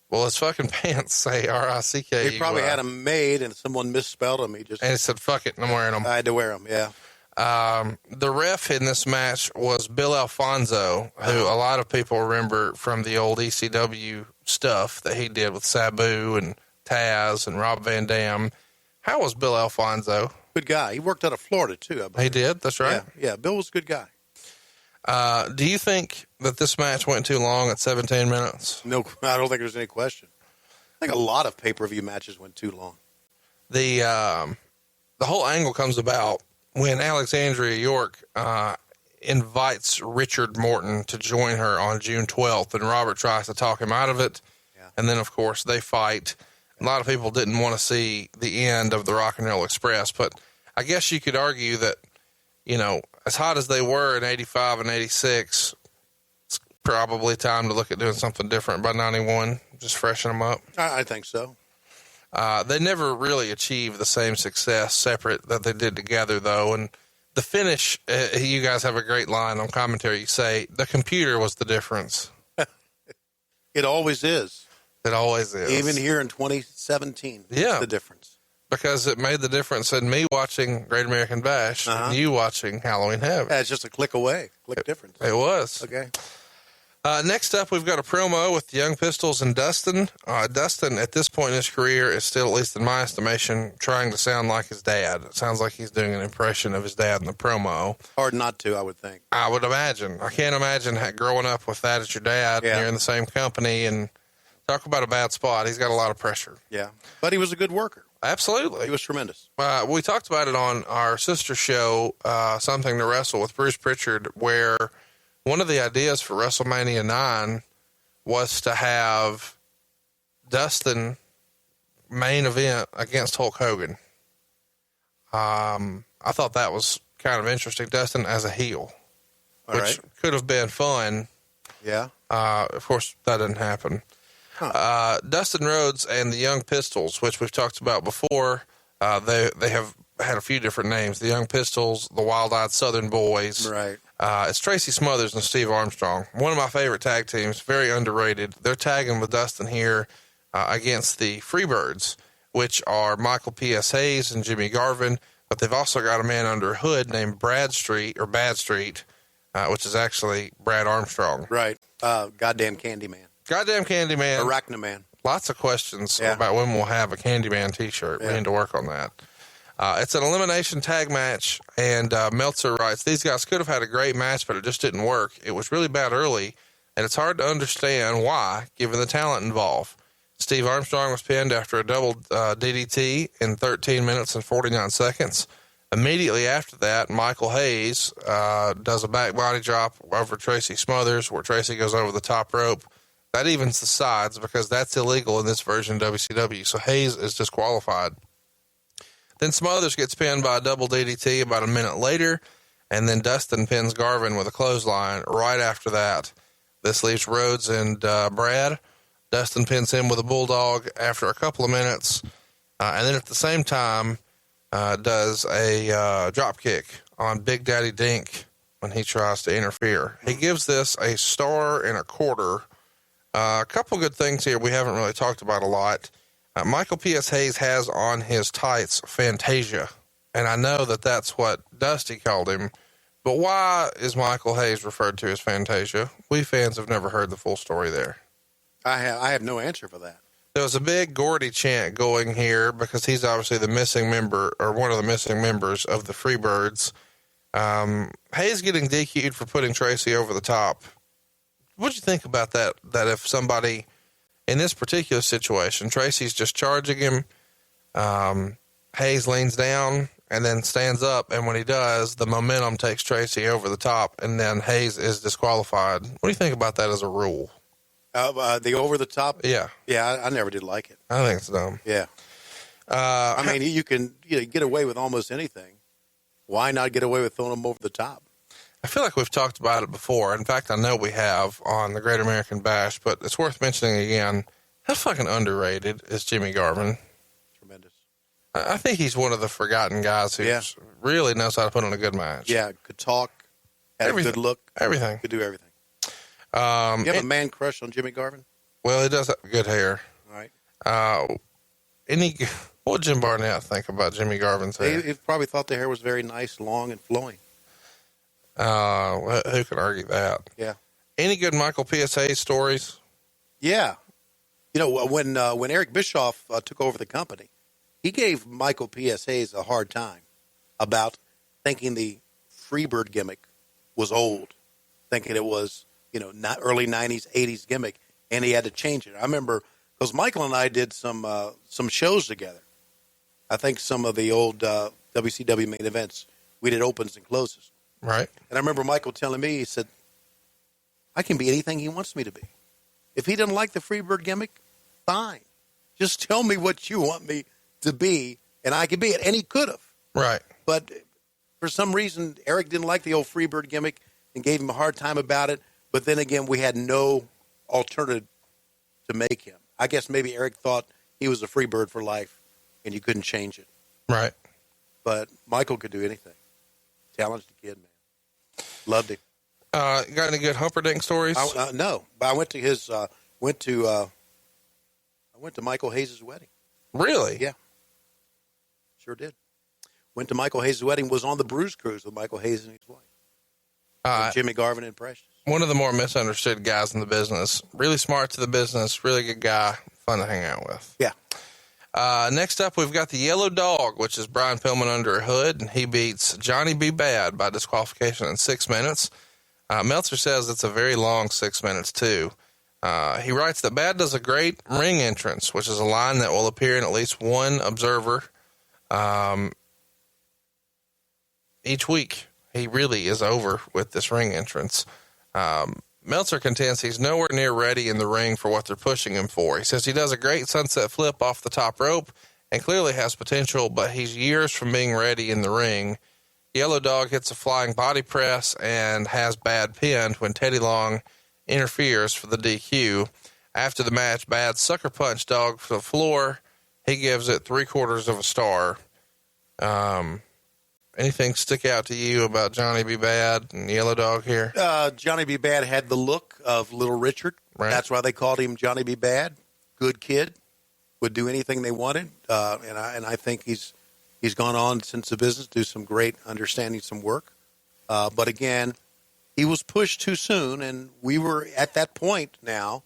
Well, his fucking pants say Rickey. He probably had them made and someone misspelled them. And he said, fuck it, I'm wearing them. I had to wear them, yeah. The ref in this match was Bill Alfonso, who a lot of people remember from the old ECW stuff that he did with Sabu and Taz and Rob Van Dam. How was Bill Alfonso? Good guy. He worked out of Florida, too, I believe. He did? That's right. Yeah, Bill was a good guy. Do you think that this match went too long at 17 minutes? No, I don't think there's any question. I think a lot of pay-per-view matches went too long. The whole angle comes about when Alexandria York invites Richard Morton to join her on June 12th, and Robert tries to talk him out of it. Yeah. And then, of course, they fight. A lot of people didn't want to see the end of the Rock and Roll Express, but I guess you could argue that, you know, as hot as they were in 85 and 86, it's probably time to look at doing something different by 91, just freshen them up. I think so. They never really achieved the same success separate that they did together, though. And the finish, you guys have a great line on commentary. You say, the computer was the difference. It always is. It always is. Even here in 2017, yeah. It's the difference. Because it made the difference in me watching Great American Bash and you watching Halloween Havoc. Yeah, it's just a click away. Click difference. It was. Okay. Next up, we've got a promo with the Young Pistols and Dustin. Dustin, at this point in his career, is still, at least in my estimation, trying to sound like his dad. It sounds like he's doing an impression of his dad in the promo. Hard not to, I would think. I would imagine. I can't imagine growing up with that as your dad and you're in the same company and talk about a bad spot. He's got a lot of pressure. Yeah. But he was a good worker. Absolutely. He was tremendous. We talked about it on our sister show, Something to Wrestle with Bruce Pritchard, where one of the ideas for WrestleMania 9 was to have Dustin main event against Hulk Hogan. I thought that was kind of interesting. Dustin as a heel, which could have been fun. Yeah. Of course, that didn't happen. Dustin Rhodes and the Young Pistols, which we've talked about before, they have had a few different names. The Young Pistols, the Wild-Eyed Southern Boys. Right. It's Tracy Smothers and Steve Armstrong. One of my favorite tag teams, very underrated. They're tagging with Dustin here against the Freebirds, which are Michael P.S. Hayes and Jimmy Garvin, but they've also got a man under a hood named Bad Street, which is actually Brad Armstrong. Right. Goddamn Candyman. Goddamn Candyman. Arachnaman. Lots of questions about when we'll have a Candyman t-shirt. We need to work on that. It's an elimination tag match, and Meltzer writes, these guys could have had a great match, but it just didn't work. It was really bad early, and it's hard to understand why, given the talent involved. Steve Armstrong was pinned after a double DDT in 13 minutes and 49 seconds. Immediately after that, Michael Hayes does a back body drop over Tracy Smothers, where Tracy goes over the top rope. That evens the sides because that's illegal in this version of WCW. So Hayes is disqualified. Then Smothers gets pinned by a double DDT about a minute later, and then Dustin pins Garvin with a clothesline right after that. This leaves Rhodes and Brad. Dustin pins him with a bulldog after a couple of minutes, and then at the same time does a drop kick on Big Daddy Dink when he tries to interfere. He gives this a 1.25 stars. A couple good things here we haven't really talked about a lot. Michael P.S. Hayes has on his tights Fantasia, and I know that that's what Dusty called him, But why is Michael Hayes referred to as Fantasia? We fans have never heard the full story there. I have no answer for that. There was a big Gordy chant going here because he's obviously the missing member or one of the missing members of the Freebirds. Hayes getting DQ'd for putting Tracy over the top. What'd you think about that? That if somebody in this particular situation, Tracy's just charging him, Hayes leans down and then stands up. And when he does, the momentum takes Tracy over the top and then Hayes is disqualified. What do you think about that as a rule? The over the top. Yeah. Yeah. I never did like it. I think it's dumb. Yeah. I mean, you can get away with almost anything. Why not get away with throwing them over the top? I feel like we've talked about it before. In fact, I know we have on the Great American Bash, but it's worth mentioning again. How fucking underrated is Jimmy Garvin? Tremendous. I think he's one of the forgotten guys who really knows how to put on a good match. Yeah, could talk, had a good look. Everything. Could do everything. You have a man crush on Jimmy Garvin? Well, he does have good hair. All right. What would Jim Barnett think about Jimmy Garvin's hair? He probably thought the hair was very nice, long, and flowing. Who could argue that? Yeah. Any good Michael PSA stories? Yeah. You know, when Eric Bischoff took over the company, he gave Michael PSAs a hard time about thinking the Freebird gimmick was old, thinking it was, not early 90s, 80s gimmick, and he had to change it. I remember because Michael and I did some shows together. I think some of the old WCW main events, we did opens and closes. Right. And I remember Michael telling me, he said, I can be anything he wants me to be. If he doesn't like the Freebird gimmick, fine. Just tell me what you want me to be, and I can be it. And he could have. Right. But for some reason, Eric didn't like the old Freebird gimmick and gave him a hard time about it. But then again, we had no alternative to make him. I guess maybe Eric thought he was a Freebird for life, and you couldn't change it. Right. But Michael could do anything. Talented kid, man. Loved him. Got any good Humperdinck stories? No, but I went to his. Went to Michael Hayes' wedding. Really? Yeah, sure did. Went to Michael Hayes' wedding. Was on the Bruise Cruise with Michael Hayes and his wife, Jimmy Garvin and Precious. One of the more misunderstood guys in the business. Really smart to the business. Really good guy. Fun to hang out with. Yeah. Next up, we've got the Yellow Dog, which is Brian Pillman under a hood, and he beats Johnny B. Bad by disqualification in 6 minutes. Meltzer says it's a very long 6 minutes, too. He writes that Bad does a great ring entrance, which is a line that will appear in at least one observer each week. He really is over with this ring entrance. Meltzer contends he's nowhere near ready in the ring for what they're pushing him for. He says he does a great sunset flip off the top rope and clearly has potential, but he's years from being ready in the ring. Yellow Dog hits a flying body press and has Bad pinned when Teddy Long interferes for the DQ. After the match, Bad sucker punched Dog to the floor. He gives it 3/4 of a star. Anything stick out to you about Johnny B. Bad and Yellow Dog here? Johnny B. Bad had the look of Little Richard. Right. That's why they called him Johnny B. Bad. Good kid. Would do anything they wanted. And I think he's gone on since the business, do some great understanding, some work. But again, he was pushed too soon, and we were at that point now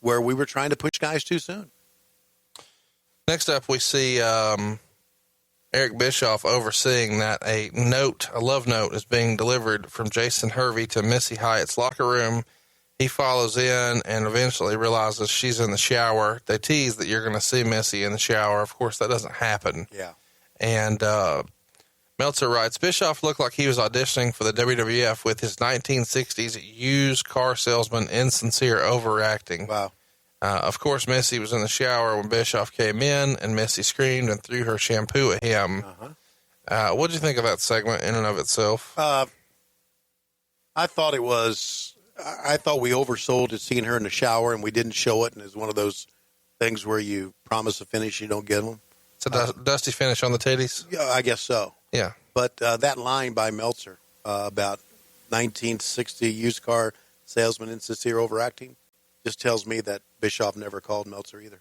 where we were trying to push guys too soon. Next up, we see Eric Bischoff overseeing that a love note is being delivered from Jason Hervey to Missy Hyatt's locker room. He follows in and eventually realizes she's in the shower. They tease that you're going to see Missy in the shower. Of course, that doesn't happen. Yeah. And Meltzer writes, Bischoff looked like he was auditioning for the WWF with his 1960s used car salesman insincere overacting. Wow. Of course, Missy was in the shower when Bischoff came in, and Missy screamed and threw her shampoo at him. What did you think of that segment in and of itself? I thought we oversold it seeing her in the shower, and we didn't show it, and it's one of those things where you promise a finish, you don't get them. It's a dusty finish on the titties? Yeah, I guess so. Yeah. But that line by Meltzer about 1960 used car salesman insincere overacting just tells me that Bischoff never called Meltzer either.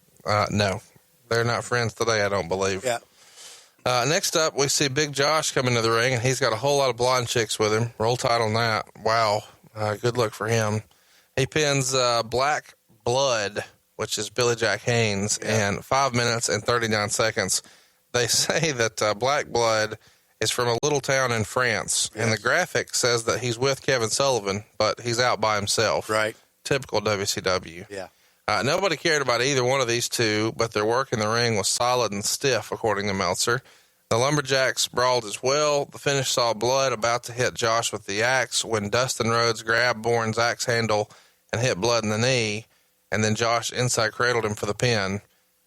No. They're not friends today, I don't believe. Yeah. Next up, we see Big Josh come into the ring, and he's got a whole lot of blonde chicks with him. Roll Tide on that. Wow. Good luck for him. He pins Black Blood, which is Billy Jack Haynes, in 5 minutes and 39 seconds. They say that Black Blood is from a little town in France, and the graphic says that he's with Kevin Sullivan, but he's out by himself. Right. Typical WCW. Yeah. Nobody cared about either one of these two, but their work in the ring was solid and stiff, according to Meltzer. The Lumberjacks brawled as well. The finish saw Blood about to hit Josh with the axe when Dustin Rhodes grabbed Bourne's axe handle and hit Blood in the knee, and then Josh inside cradled him for the pin.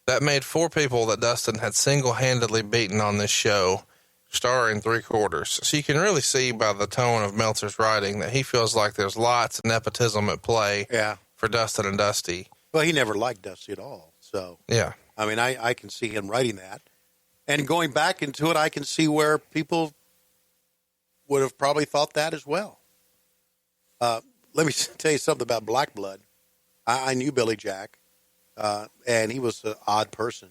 That made 4 people that Dustin had single-handedly beaten on this show, star in 3/4. So you can really see by the tone of Meltzer's writing that he feels like there's lots of nepotism at play for Dustin and Dusty. Well, he never liked Dusty at all. So, yeah. I mean, I can see him writing that. And going back into it, I can see where people would have probably thought that as well. Let me tell you something about Black Blood. I knew Billy Jack, and he was an odd person.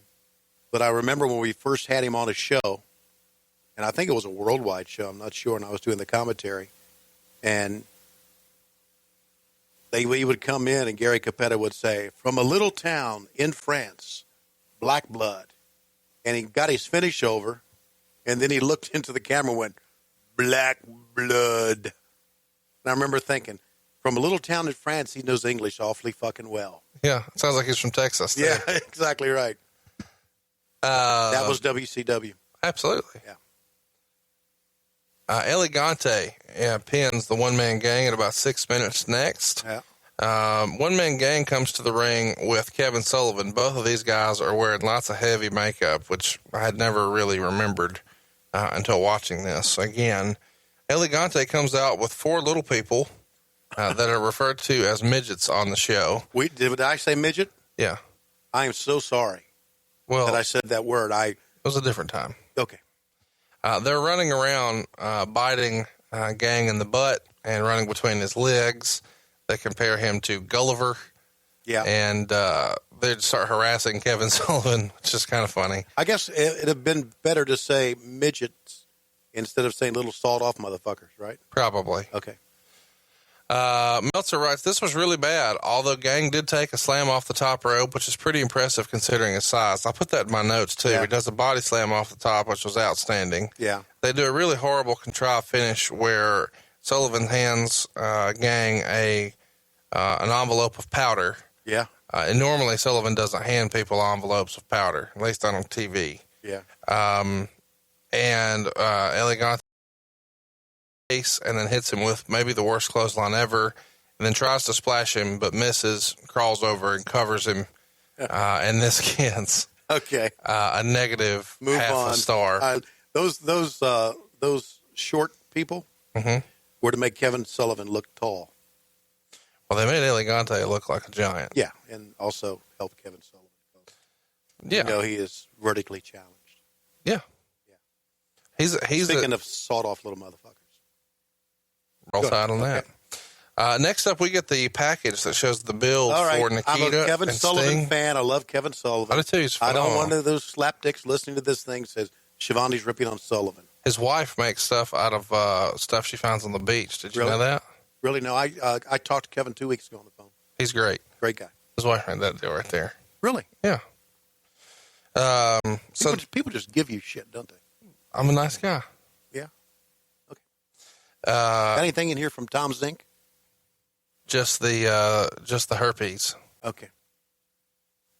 But I remember when we first had him on a show, and I think it was a worldwide show, I'm not sure, and I was doing the commentary. And he would come in, and Gary Capetta would say, from a little town in France, Black Blood. And he got his finish over, and then he looked into the camera and went, Black Blood. And I remember thinking, from a little town in France, he knows English awfully fucking well. Yeah, it sounds like he's from Texas. Yeah, exactly right. That was WCW. Absolutely. Yeah. Elegante pins the one-man gang at about 6 minutes next. Yeah. One-man gang comes to the ring with Kevin Sullivan. Both of these guys are wearing lots of heavy makeup, which I had never really remembered until watching this. Again, Elegante comes out with 4 little people that are referred to as midgets on the show. Did I say midget? Yeah. I am so sorry that I said that word. It was a different time. Okay. They're running around, biting Gang in the butt and running between his legs. They compare him to Gulliver. Yeah. And they start harassing Kevin Sullivan, which is kind of funny. I guess it'd have been better to say midgets instead of saying little sawed-off motherfuckers, right? Probably. Okay. Meltzer writes, this was really bad, although Gang did take a slam off the top rope, which is pretty impressive considering his size. I put that in my notes, too. Yeah. He does a body slam off the top, which was outstanding. Yeah. They do a really horrible contrived finish where Sullivan hands Gang an envelope of powder. Yeah. And normally Sullivan doesn't hand people envelopes of powder, at least not on TV. Yeah. And Elegante and then hits him with maybe the worst clothesline ever, and then tries to splash him, but misses, crawls over and covers him. And this gets a negative half a star. Those short people were to make Kevin Sullivan look tall. Well, they made Elegante look like a giant. Yeah, and also help Kevin Sullivan. Yeah. You know, he is vertically challenged. Yeah. He's Speaking of sawed-off little motherfuckers. Roll Tide on that. Next up, we get the package that shows the build for Nikita. I'm a Kevin and Sullivan Sting. fan. I love Kevin Sullivan. I do too. He's phenomenal. I don't want one of those slapdicks listening to this thing says Shivani's ripping on Sullivan. His wife makes stuff out of stuff she finds on the beach. Did you know that? Really? No. I talked to Kevin 2 weeks ago on the phone. He's great. Great guy. His wife made that deal right there. Really? Yeah. So people just give you shit, don't they? I'm a nice guy. Yeah. Okay. Got anything in here from Tom Zink? Just the herpes. Okay.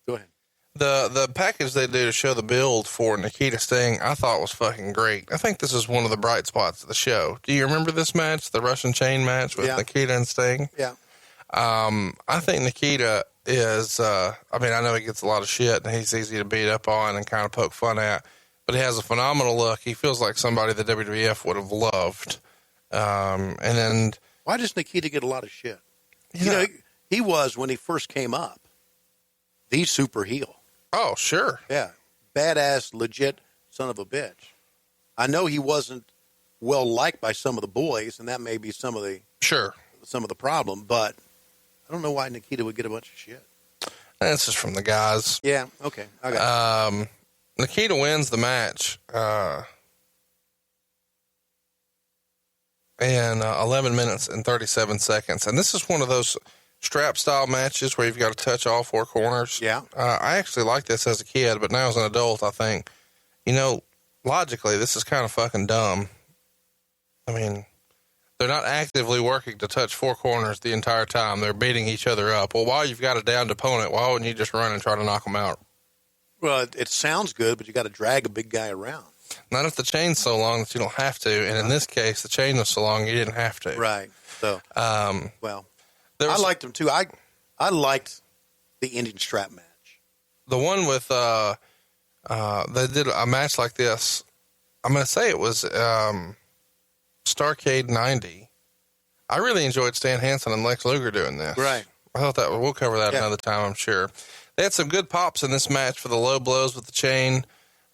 Go ahead. The package they do to show the build for Nikita Sting, I thought was fucking great. I think this is one of the bright spots of the show. Do you remember this match, the Russian chain match with Nikita and Sting? Yeah. I think Nikita is, I know he gets a lot of shit and he's easy to beat up on and kind of poke fun at, but he has a phenomenal look. He feels like somebody the WWF would have loved. And then why does Nikita get a lot of shit? Yeah. You know, he was, when he first came up, the super heel. Oh, sure. Yeah. Badass, legit son of a bitch. I know he wasn't well liked by some of the boys, and that may be some of the problem, but I don't know why Nikita would get a bunch of shit. That's just from the guys. Yeah, okay. I got it. Nikita wins the match in 11 minutes and 37 seconds. And this is one of those strap style matches where you've got to touch all four corners. Yeah. I actually liked this as a kid, but now as an adult, I think, logically, this is kind of fucking dumb. I mean, they're not actively working to touch four corners the entire time. They're beating each other up. Well, while you've got a downed opponent, why wouldn't you just run and try to knock them out? Well, it sounds good, but you got to drag a big guy around. Not if the chain's so long that you don't have to. And in this case, the chain was so long you didn't have to. Right. So, well, I liked them too. I liked the Indian strap match. The one with, they did a match like this. I'm going to say it was, Starrcade 90. I really enjoyed Stan Hansen and Lex Luger doing this. Right. I thought that we'll cover that another time, I'm sure. They had some good pops in this match for the low blows with the chain.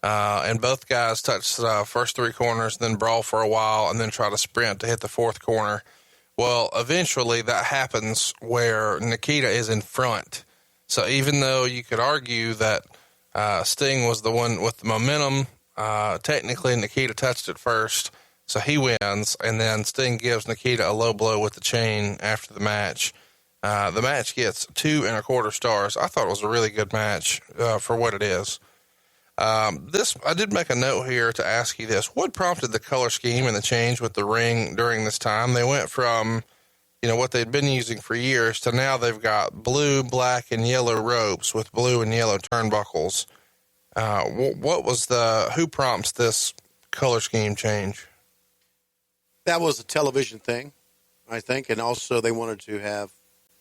And both guys touched first three corners, then brawl for a while, and then try to sprint to hit the fourth corner. Well, eventually that happens where Nikita is in front. So even though you could argue that Sting was the one with the momentum, technically Nikita touched it first, so he wins, and then Sting gives Nikita a low blow with the chain after the match. The match gets 2 1/4 stars. I thought it was a really good match for what it is. I did make a note here to ask you this. What prompted the color scheme and the change with the ring during this time? They went from, what they'd been using for years to now they've got blue, black, and yellow ropes with blue and yellow turnbuckles. Who prompts this color scheme change? That was a television thing, I think. And also they wanted to have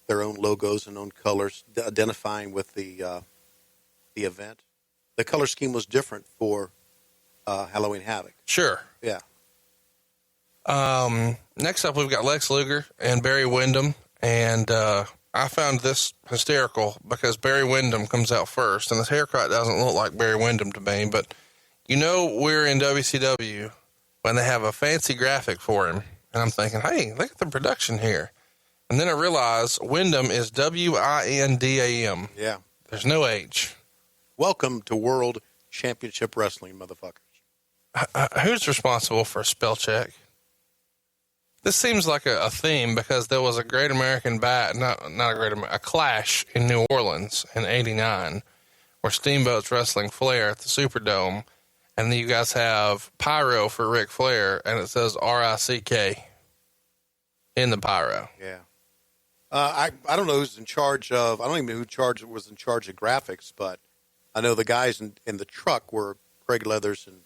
their own logos and own colors identifying with the event. The color scheme was different for Halloween Havoc. Sure. Yeah. Next up, we've got Lex Luger and Barry Windham. And I found this hysterical because Barry Windham comes out first. And this haircut doesn't look like Barry Windham to me. But, we're in WCW when they have a fancy graphic for him. And I'm thinking, hey, look at the production here. And then I realize Windham is Windam. Yeah. There's no H. Welcome to World Championship Wrestling, motherfuckers. Who's responsible for a spell check? This seems like a theme because there was a Great American a Clash in New Orleans in '89 where Steamboat's wrestling Flair at the Superdome, and then you guys have pyro for Ric Flair, and it says RICK in the pyro. Yeah. I don't know who's in charge of, I don't even know who was in charge of graphics, but I know the guys in the truck were Craig Leathers and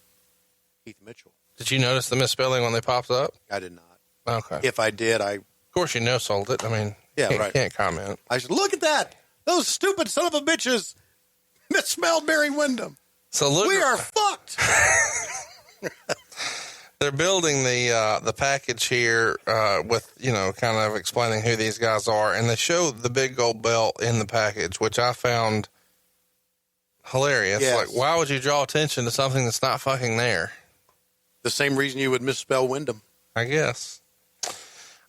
Keith Mitchell. Did you notice the misspelling when they popped up? I did not. Okay. If I did, Of course you sold it. I mean, can't comment. I said, look at that. Those stupid son of a bitches misspelled Barry Windham. So Luger, we are fucked. They're building the package here with, kind of explaining who these guys are. And they show the big gold belt in the package, which I found hilarious. Yes. Like, why would you draw attention to something that's not fucking there? The same reason you would misspell Windham. I guess.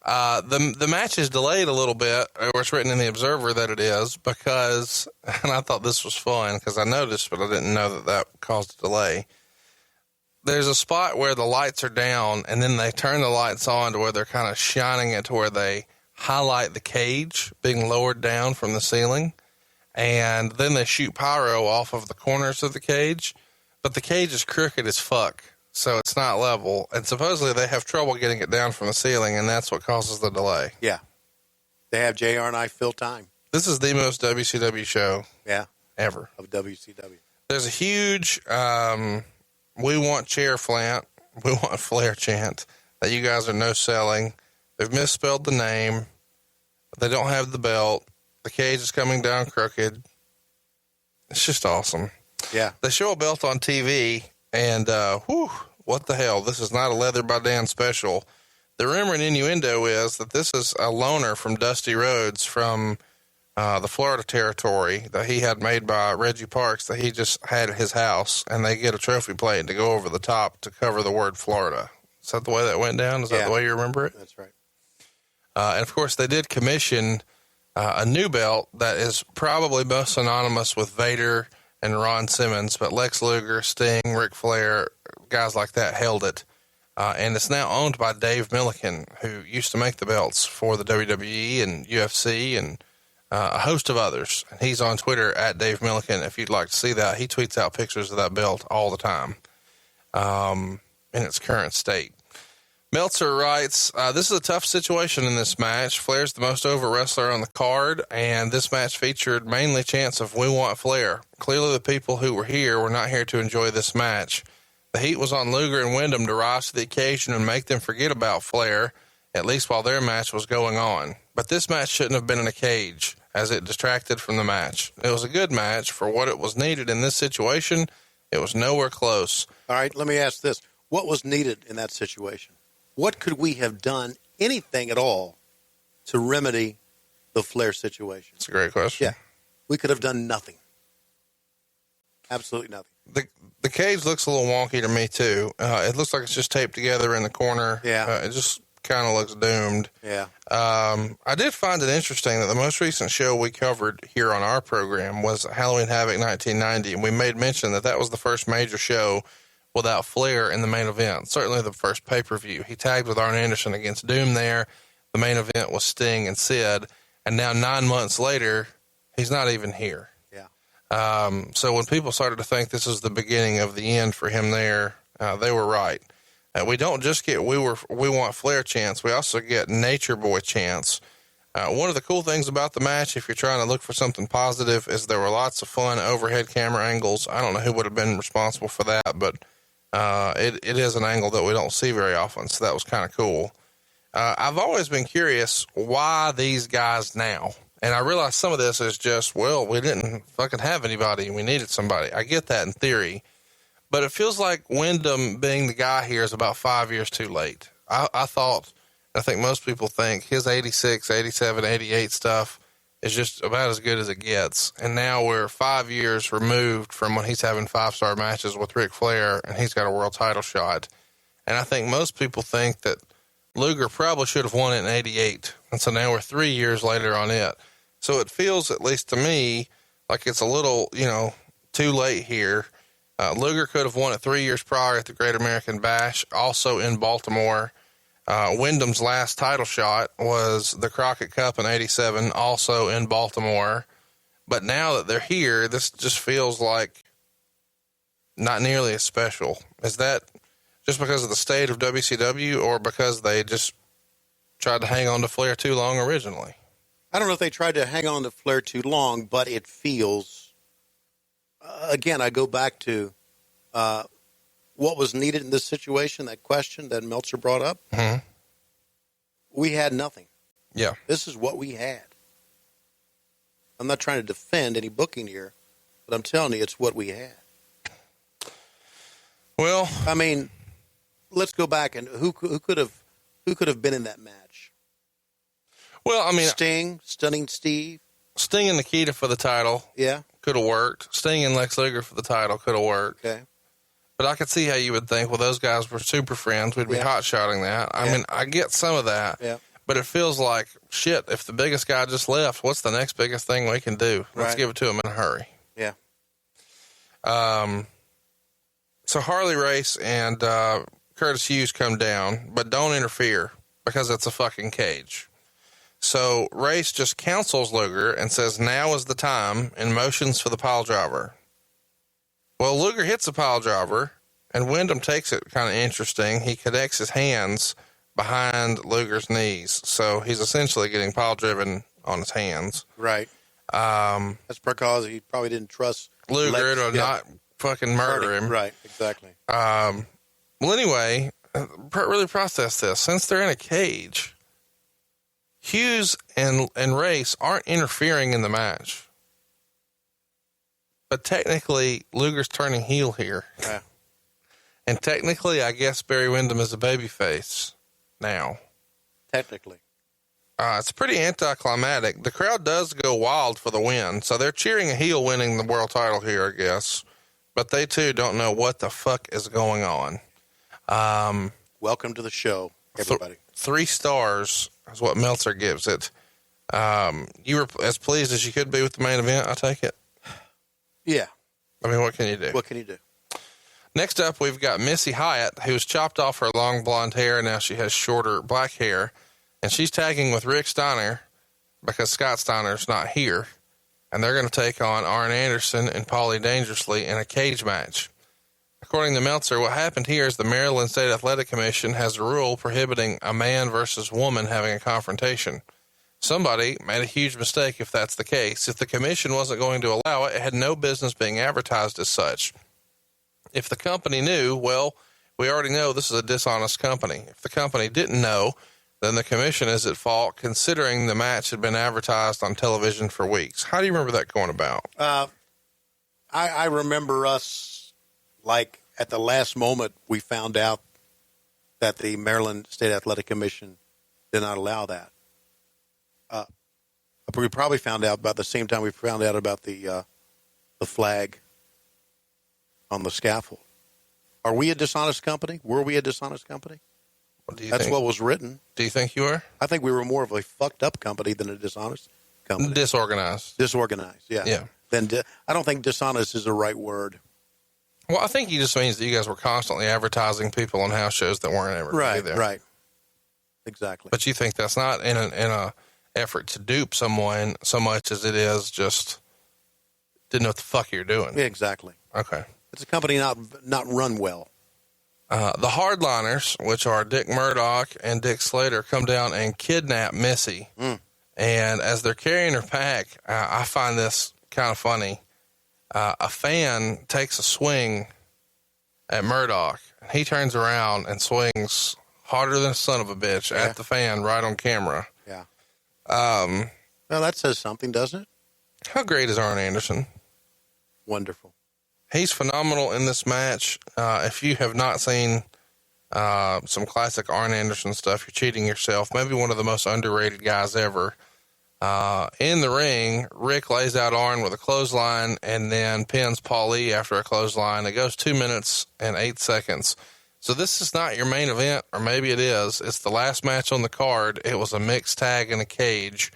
The match is delayed a little bit, or it's written in the Observer that it is, because, and I thought this was fun, because I noticed, but I didn't know that caused a delay. There's a spot where the lights are down, and then they turn the lights on to where they're kind of shining it to where they highlight the cage being lowered down from the ceiling, and then they shoot pyro off of the corners of the cage, but the cage is crooked as fuck. So it's not level, and supposedly they have trouble getting it down from the ceiling, and that's what causes the delay. Yeah. They have JR and I fill time. This is the most WCW show ever. Of WCW. There's a huge, we want chair flant, we want Flair chant that you guys are no-selling. They've misspelled the name. They don't have the belt. The cage is coming down crooked. It's just awesome. Yeah. They show a belt on TV. And, what the hell? This is not a Leather by Dan special. The rumor and innuendo is that this is a loaner from Dusty Rhodes from the Florida territory that he had made by Reggie Parks that he just had at his house, and they get a trophy plate to go over the top to cover the word Florida. Is that the way that went down? Is that the way you remember it? That's right. And, of course, they did commission a new belt that is probably most synonymous with Vader and Ron Simmons, but Lex Luger, Sting, Ric Flair, guys like that held it. And it's now owned by Dave Milliken, who used to make the belts for the WWE and UFC and a host of others. And he's on Twitter at Dave Milliken. If you'd like to see that, he tweets out pictures of that belt all the time in its current state. Meltzer writes, this is a tough situation in this match. Flair's the most over wrestler on the card, and this match featured mainly chants of "We want Flair." Clearly the people who were here were not here to enjoy this match. The heat was on Luger and Wyndham to rise to the occasion and make them forget about Flair, at least while their match was going on. But this match shouldn't have been in a cage, as it distracted from the match. It was a good match for what it was needed in this situation. It was nowhere close. All right, let me ask this. What was needed in that situation? What could we have done, anything at all, to remedy the Flair situation? That's a great question. Yeah. We could have done nothing. Absolutely nothing. The cage looks a little wonky to me, too. It looks like it's just taped together in the corner. Yeah. It just kind of looks doomed. Yeah. I did find it interesting that the most recent show we covered here on our program was Halloween Havoc 1990, and we made mention that that was the first major show without Flair in the main event. Certainly the first pay-per-view. He tagged with Arn Anderson against Doom there. The main event was Sting and Sid, and now 9 months later, he's not even here. Yeah. So when people started to think this is the beginning of the end for him there, they were right. We don't just get we want Flair chants. We also get Nature Boy chants. One of the cool things about the match, if you're trying to look for something positive, is there were lots of fun overhead camera angles. I don't know who would have been responsible for that, but it is an angle that we don't see very often, so that was kind of cool. I've always been curious why these guys now, and I realize some of this is just, well, we didn't fucking have anybody and we needed somebody. I get that in theory, but it feels like Wyndham being the guy here is about 5 years too late. I think most people think his 86, 87, 88 stuff is just about as good as it gets. And now we're 5 years removed from when he's having 5-star matches with Ric Flair and he's got a world title shot. And I think most people think that Luger probably should have won it in 88. And so now we're 3 years later on it. So it feels, at least to me, like it's a little, too late here. Luger could have won it 3 years prior at the Great American Bash, also in Baltimore. Wyndham's last title shot was the Crockett Cup in 87, also in Baltimore. But now that they're here, this just feels like not nearly as special. Is that just because of the state of WCW or because they just tried to hang on to Flair too long originally? I don't know if they tried to hang on to Flair too long, but it feels, again, I go back to what was needed in this situation, that question that Meltzer brought up. Mm-hmm. We had nothing. Yeah. This is what we had. I'm not trying to defend any booking here, but I'm telling you, it's what we had. Well, I mean, let's go back and who could have been in that match? Well, I mean, Sting, Stunning Steve, Sting and Nikita for the title. Yeah. Could have worked. Sting and Lex Luger for the title could have worked. Okay. But I could see how you would think, well, those guys were super friends. We'd be hot-shotting that. I mean, I get some of that. Yeah. But it feels like, shit, if the biggest guy just left, what's the next biggest thing we can do? Let's give it to him in a hurry. Yeah. So Harley Race and Curtis Hughes come down, but don't interfere because it's a fucking cage. So Race just counsels Luger and says, now is the time, and motions for the pile driver. Well, Luger hits a pile driver, and Wyndham takes it kind of interesting. He connects his hands behind Luger's knees, so he's essentially getting pile driven on his hands. Right. That's because he probably didn't trust Luger to not fucking murder him. Right, exactly. Well, anyway, really process this. Since they're in a cage, Hughes and Race aren't interfering in the match. But technically, Luger's turning heel here. Yeah. And technically, I guess Barry Windham is a babyface now. Technically. It's pretty anticlimactic. The crowd does go wild for the win, so they're cheering a heel winning the world title here, I guess. But they, too, don't know what the fuck is going on. Welcome to the show, everybody. 3 stars is what Meltzer gives it. You were as pleased as you could be with the main event, I take it? Yeah. I mean, what can you do? What can you do? Next up, we've got Missy Hyatt, who's chopped off her long blonde hair, and now she has shorter black hair. And she's tagging with Rick Steiner because Scott Steiner's not here. And they're going to take on Arn Anderson and Paulie Dangerously in a cage match. According to Meltzer, what happened here is the Maryland State Athletic Commission has a rule prohibiting a man versus woman having a confrontation. Somebody made a huge mistake if that's the case. If the commission wasn't going to allow it, it had no business being advertised as such. If the company knew, well, we already know this is a dishonest company. If the company didn't know, then the commission is at fault, considering the match had been advertised on television for weeks. How do you remember that going about? I remember us, like, at the last moment, we found out that the Maryland State Athletic Commission did not allow that. We probably found out about the same time we found out about the flag on the scaffold. Are we a dishonest company? Were we a dishonest company? That's what was written. Do you think you were? I think we were more of a fucked up company than a dishonest company. Disorganized. Disorganized, yeah. Yeah. I don't think dishonest is the right word. Well, I think he just means that you guys were constantly advertising people on house shows that weren't ever going to be there. Right. Exactly. But you think that's not in a effort to dupe someone so much as it is just didn't know what the fuck you're doing. Yeah, exactly. Okay. It's a company not run well. The hardliners, which are Dick Murdoch and Dick Slater, come down and kidnap Missy. And as they're carrying her back, I find this kind of funny. A fan takes a swing at Murdoch. He turns around and swings harder than a son of a bitch at the fan right on camera. Yeah. Well, that says something, doesn't it? How great is Arn Anderson? Wonderful. He's phenomenal in this match. If you have not seen some classic Arn Anderson stuff, you're cheating yourself. Maybe one of the most underrated guys ever. In the ring, Rick lays out Arn with a clothesline and then pins Paulie after a clothesline. It goes 2 minutes and 8 seconds. So this is not your main event, or maybe it is. It's the last match on the card. It was a mixed tag in a cage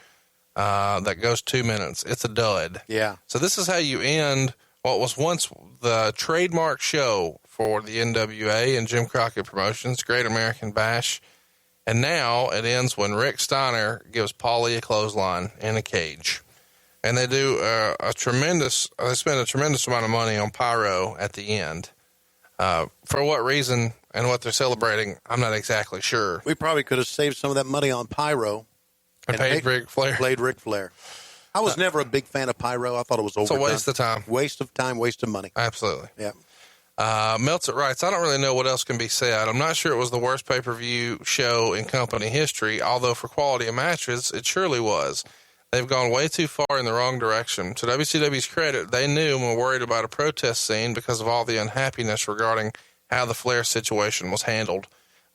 that goes 2 minutes. It's a dud. Yeah. So this is how you end what was once the trademark show for the NWA and Jim Crockett Promotions, Great American Bash. And now it ends when Rick Steiner gives Paulie a clothesline in a cage. And they do they spend a tremendous amount of money on pyro at the end. For what reason and what they're celebrating, I'm not exactly sure. We probably could have saved some of that money on pyro. And paid Ric Flair. Played Ric Flair. I was never a big fan of pyro. I thought it was overdone. It's a waste of time. Waste of time, waste of money. Absolutely. Yeah. Meltzer writes, I don't really know what else can be said. I'm not sure it was the worst pay-per-view show in company history, although for quality of matches, it surely was. They've gone way too far in the wrong direction. To WCW's credit, they knew and were worried about a protest scene because of all the unhappiness regarding how the Flair situation was handled.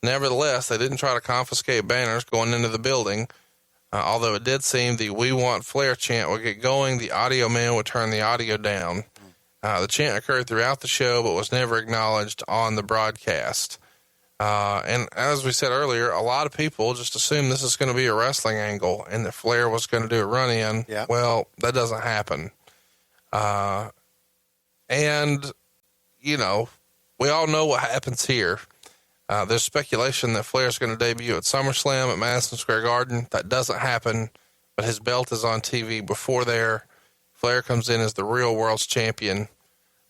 Nevertheless, they didn't try to confiscate banners going into the building. Although it did seem the "We Want Flair" chant would get going, the audio man would turn the audio down. The chant occurred throughout the show, but was never acknowledged on the broadcast. And as we said earlier, a lot of people just assume this is going to be a wrestling angle and that Flair was going to do a run-in. Yeah. Well, that doesn't happen. And, you know, we all know what happens here. There's speculation that Flair's going to debut at SummerSlam at Madison Square Garden. That doesn't happen, but his belt is on TV before there. Flair comes in as the real world's champion.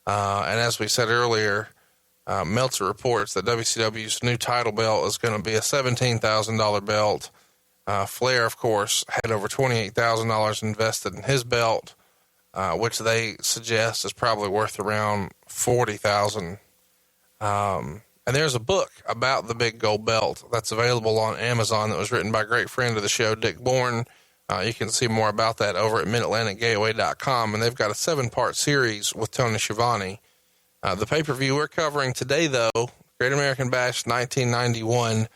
And as we said earlier, Meltzer reports that WCW's new title belt is going to be a $17,000 belt. Flair, of course, had over $28,000 invested in his belt, which they suggest is probably worth around $40,000. And there's a book about the big gold belt that's available on Amazon that was written by a great friend of the show, Dick Bourne. You can see more about that over at MidAtlanticGateway.com, and they've got a 7-part series with Tony Schiavone. The pay-per-view we're covering today, though, Great American Bash 1991,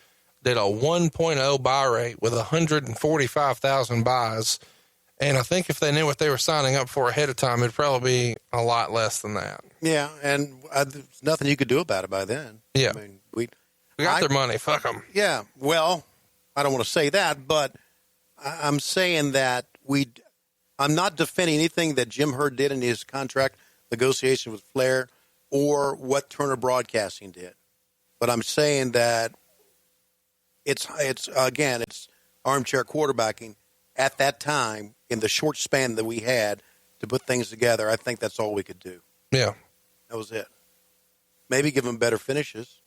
did a 1.0 buy rate with 145,000 buys. And I think if they knew what they were signing up for ahead of time, it'd probably be a lot less than that. Yeah, and there's nothing you could do about it by then. Yeah. I mean, we got their money. Fuck them. Yeah, well, I don't want to say that, but I'm saying that I'm not defending anything that Jim Herd did in his contract negotiation with Flair or what Turner Broadcasting did. But I'm saying that it's armchair quarterbacking at that time in the short span that we had to put things together. I think that's all we could do. Yeah. That was it. Maybe give them better finishes,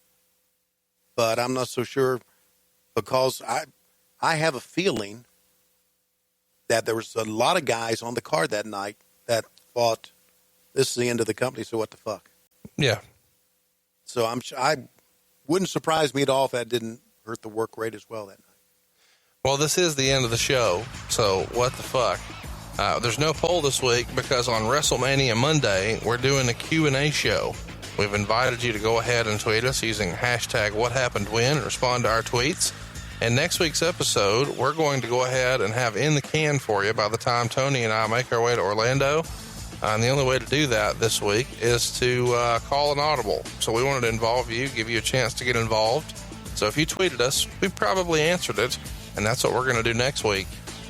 but I'm not so sure because I have a feeling that there was a lot of guys on the card that night that thought this is the end of the company, so what the fuck? Yeah. So I wouldn't surprise me at all if that didn't hurt the work rate as well that night. Well, this is the end of the show, so what the fuck? There's no poll this week because on WrestleMania Monday, we're doing a Q&A show. We've invited you to go ahead and tweet us using hashtag #WhatHappenedWhen and respond to our tweets. And next week's episode, we're going to go ahead and have in the can for you by the time Tony and I make our way to Orlando. And the only way to do that this week is to call an audible. So we wanted to involve you, give you a chance to get involved. So if you tweeted us, we probably answered it. And that's what we're going to do next week,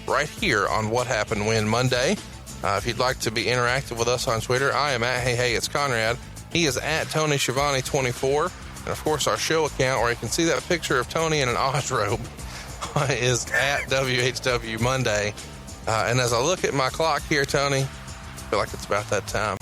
right here on What Happened When Monday. If you'd like to be interactive with us on Twitter, I am at Hey It's Conrad. He is at Tony Shivani 24. And of course, our show account where you can see that picture of Tony in an Oz robe is at WHW Monday. And as I look at my clock here, Tony, I feel like it's about that time.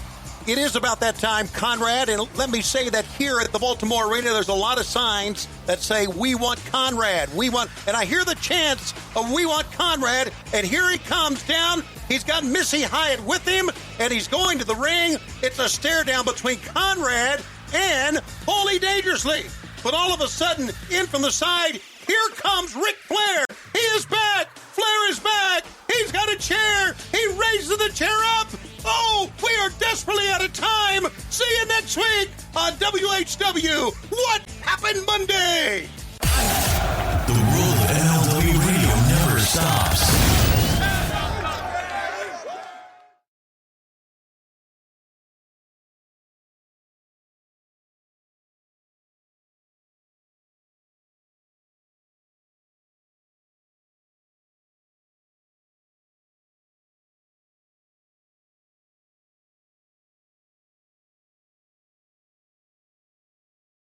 It is about that time, Conrad, and let me say that here at the Baltimore Arena, there's a lot of signs that say, we want Conrad, and I hear the chants of we want Conrad, and here he comes down. He's got Missy Hyatt with him, and he's going to the ring. It's a stare down between Conrad and Foley dangerously. But all of a sudden, in from the side, here comes Ric Flair. He is back. Flair is back. He's got a chair. He raises the chair up. Oh, we are desperately out of time. See you next week on WHW. What Happened Monday?